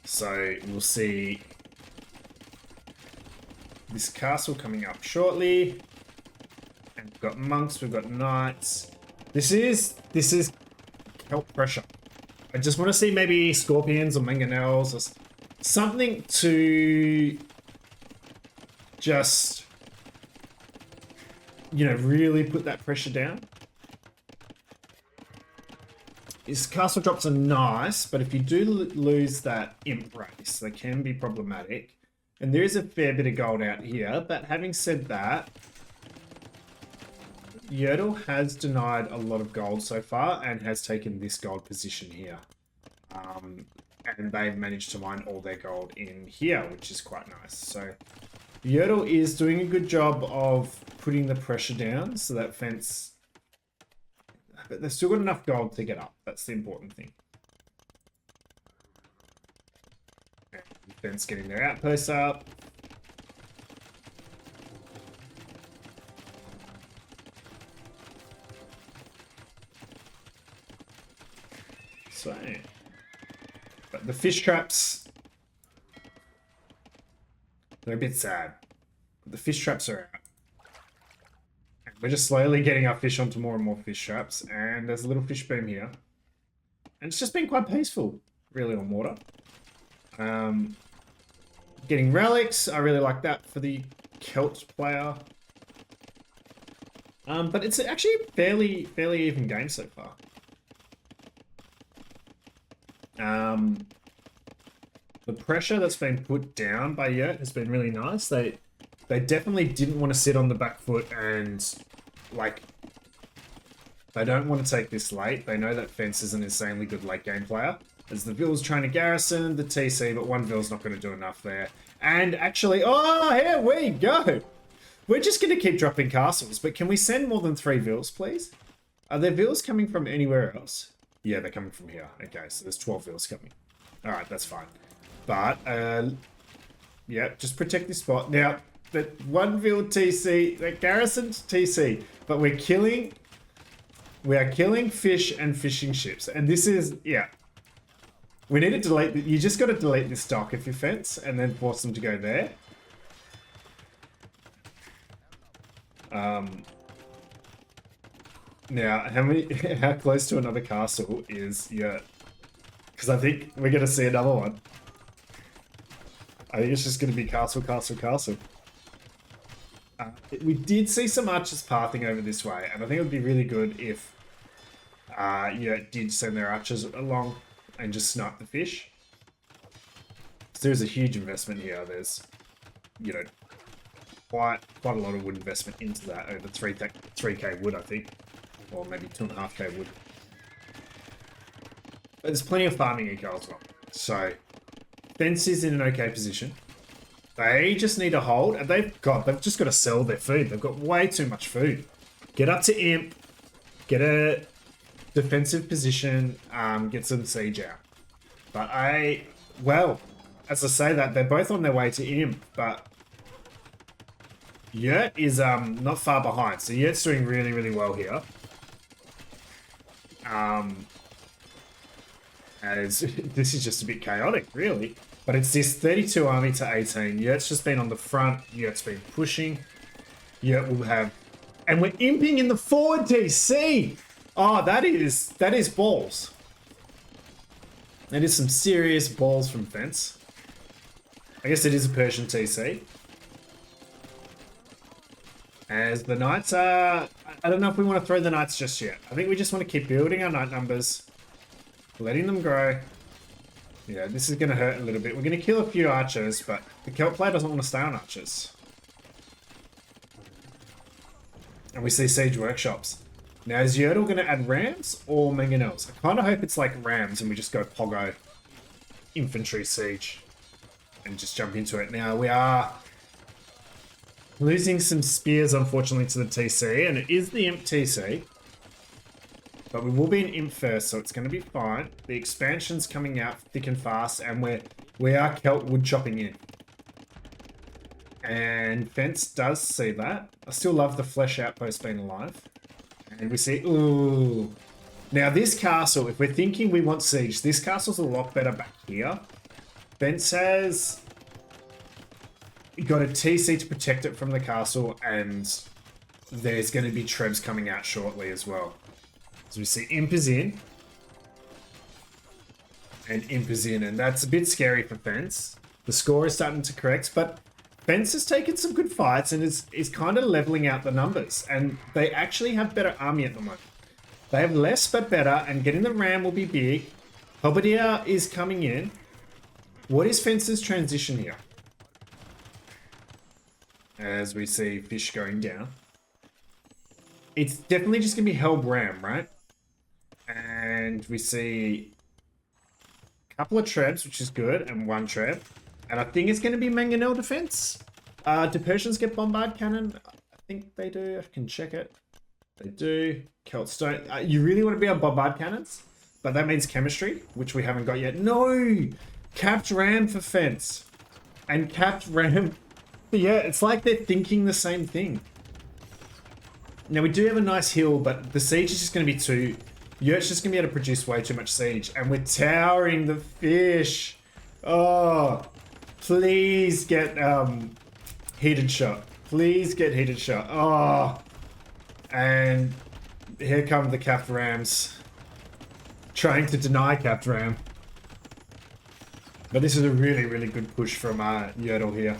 So we'll see this castle coming up shortly, and we've got monks, we've got knights. This is help pressure. I just want to see maybe scorpions or mangonels or something to just, you know, really put that pressure down. His castle drops are nice, but if you do lose that imp race, they can be problematic. And there is a fair bit of gold out here, but having said that, Yurt has denied a lot of gold so far and has taken this gold position here. And they've managed to mine all their gold in here, which is quite nice. So Yurt is doing a good job of putting the pressure down so that Fence... But they've still got enough gold to get up. That's the important thing. And Fence getting their outposts up. So... But the fish traps... They're a bit sad. The fish traps are out. And we're just slowly getting our fish onto more and more fish traps. And there's a little fish boom here. And it's just been quite peaceful, really, on water. Getting relics. I really like that for the Celt player. But it's actually a fairly even game so far. The pressure that's been put down by Yurt has been really nice. They definitely didn't want to sit on the back foot and, like, they don't want to take this late. They know that Fence is an insanely good late game player. As the Vill's trying to garrison the TC, but one Vill's not going to do enough there. And actually, oh, here we go. We're just going to keep dropping castles, but can we send more than 3 Vills, please? Are there Vills coming from anywhere else? Yeah, they're coming from here. Okay, so there's 12 Vills coming. All right, that's fine. But, yeah, just protect this spot. Now, that one field TC, that garrisoned TC, but we are killing fish and fishing ships. And this is, yeah. We need to delete, you just got to delete this dock if you fence and then force them to go there. Now, how close to another castle is Yurt? Because I think we're going to see another one. I think it's just going to be castle, castle, castle. We did see some archers pathing over this way, and I think it would be really good if Yurt did send their archers along and just snipe the fish. So there's a huge investment here. There's, you know, quite a lot of wood investment into that, over 3k wood, I think. Or maybe 2.5k wood. But there's plenty of farming eco as well. So, Fence is in an okay position. They just need to hold, and they've just got to sell their food. They've got way too much food. Get up to Imp, get a defensive position, get some siege out. But well, as I say that, they're both on their way to Imp, but Yurt is not far behind. So Yurt's doing really, really well here. As this is just a bit chaotic, really. But it's this 32 army to 18. Yurt's just been on the front. Yurt's been pushing. Yurt will have... And we're imping in the forward TC! Oh, that is balls. That is some serious balls from Fence. I guess it is a Persian TC. As the Knights are... I don't know if we want to throw the Knights just yet. I think we just want to keep building our Knight numbers. Letting them grow. Yeah, this is going to hurt a little bit. We're going to kill a few archers, but the Kelp player doesn't want to stay on archers. And we see siege workshops. Now, is Yurtle going to add rams or mangonels? I kind of hope it's like rams and we just go Pogo infantry siege and just jump into it. Now, we are losing some spears, unfortunately, to the TC, and it is the Imp TC. But we will be an Imp first, so it's going to be fine. The expansion's coming out thick and fast, and we are Kelp wood chopping in. And Fence does see that. I still love the flesh outpost being alive. And we see, ooh. Now this castle, if we're thinking we want siege, this castle's a lot better back here. Fence has got a TC to protect it from the castle, and there's going to be trebs coming out shortly as well. So we see Imp is in. And Imp is in, and that's a bit scary for Fence. The score is starting to correct, but Fence has taken some good fights and is kind of leveling out the numbers. And they actually have better army at the moment. They have less but better, and getting the ram will be big. Halberdier is coming in. What is Fence's transition here? As we see fish going down. It's definitely just going to be Helb Ram, right? And we see a couple of trebs, which is good, and one treb. And I think it's going to be Mangonel defense. Do Persians get bombard cannon? I think they do. I can check it. They do. Celts don't. You really want to be on bombard cannons? But that means chemistry, which we haven't got yet. No! Capped ram for Fence. And capped ram... Yeah, it's like they're thinking the same thing. Now, we do have a nice hill, but the siege is just going to be too... Yurt's just going to be able to produce way too much siege. And we're towering the fish. Oh, please get heated shot. Please get heated shot. Oh. And here come the capped rams. Trying to deny capped ram. But this is a really, really good push from Yurtle here.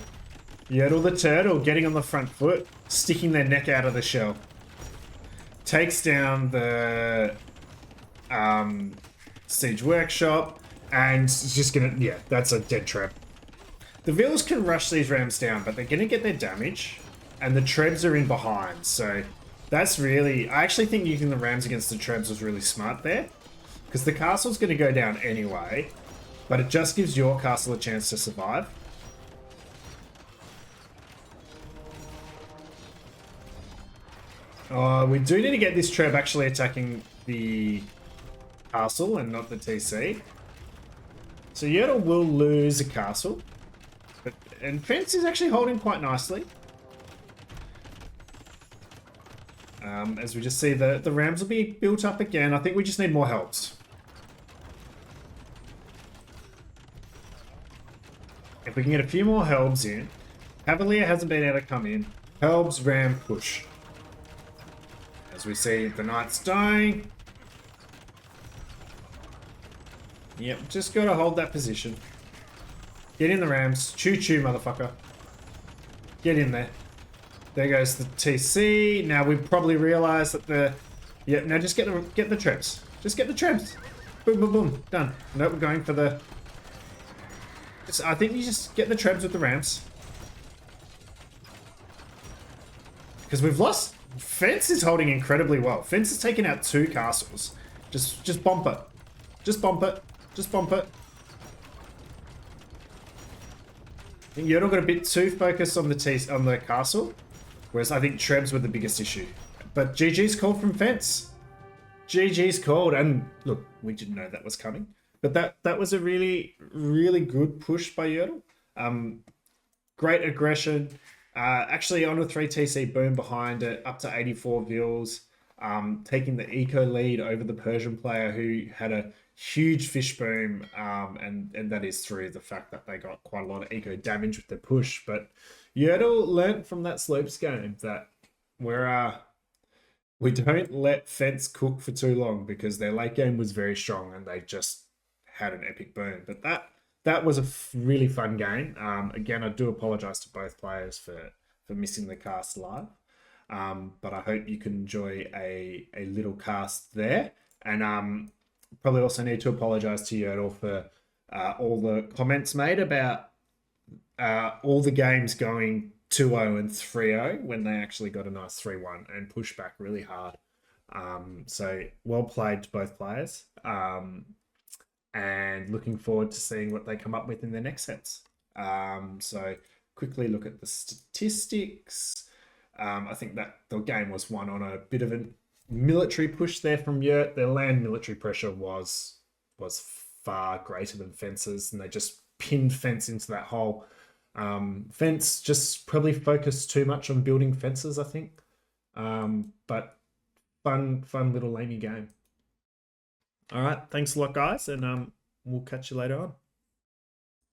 Yurtle the turtle getting on the front foot, sticking their neck out of the shell. Takes down the siege workshop, and it's just gonna, yeah, that's a dead trap. The Vils can rush these rams down, but they're gonna get their damage, and the trebs are in behind, so that's really, I actually think using the rams against the trebs was really smart there, because the castle's gonna go down anyway, but it just gives your castle a chance to survive. We do need to get this treb actually attacking the castle and not the TC. So Yurtle will lose a castle. But And Fence is actually holding quite nicely. As we just see, the Rams will be built up again. I think we just need more helps. If we can get a few more helps in. Cavalier hasn't been able to come in. Helps, Ram, push. As we see, the Knight's dying. Yep, just got to hold that position. Get in the Rams. Choo-choo, motherfucker. Get in there. There goes the TC. Now we probably realise that the... Yep, now just get the traps. Just get the traps. Boom, boom, boom. Done. Nope, we're going for the... I think you just get the trebs with the Rams. Because we've lost... Fence is holding incredibly well. Fence has taken out 2 castles. Just bump it. Just bump it. Just bump it. I think Yurt L got a bit too focused on the castle. Whereas I think trebs were the biggest issue. But GG's called from Fence. GG's called. And look, we didn't know that was coming. But that was a really, really good push by Yurt L. Great aggression. Actually on a 3 TC boom behind it, up to 84 vils. Taking the eco lead over the Persian player who had a huge fish boom. And that is through the fact that they got quite a lot of eco damage with the push. But Yurt L learnt from that slopes game that we don't let Fence cook for too long because their late game was very strong and they just had an epic boom. But that was a really fun game. Again, I do apologize to both players for missing the cast live. But I hope you can enjoy a little cast there. And probably also need to apologize to Yurt L for all the comments made about all the games going 2-0 and 3-0 when they actually got a nice 3-1 and pushed back really hard. So well played to both players. And looking forward to seeing what they come up with in their next sets. So quickly look at the statistics. I think that the game was won on a bit of a military push there from Yurt. Their land military pressure was far greater than Fence's, and they just pinned Fence into that hole. Fence just probably focused too much on building fences, I think. But fun little laney game. All right, thanks a lot, guys, and we'll catch you later on.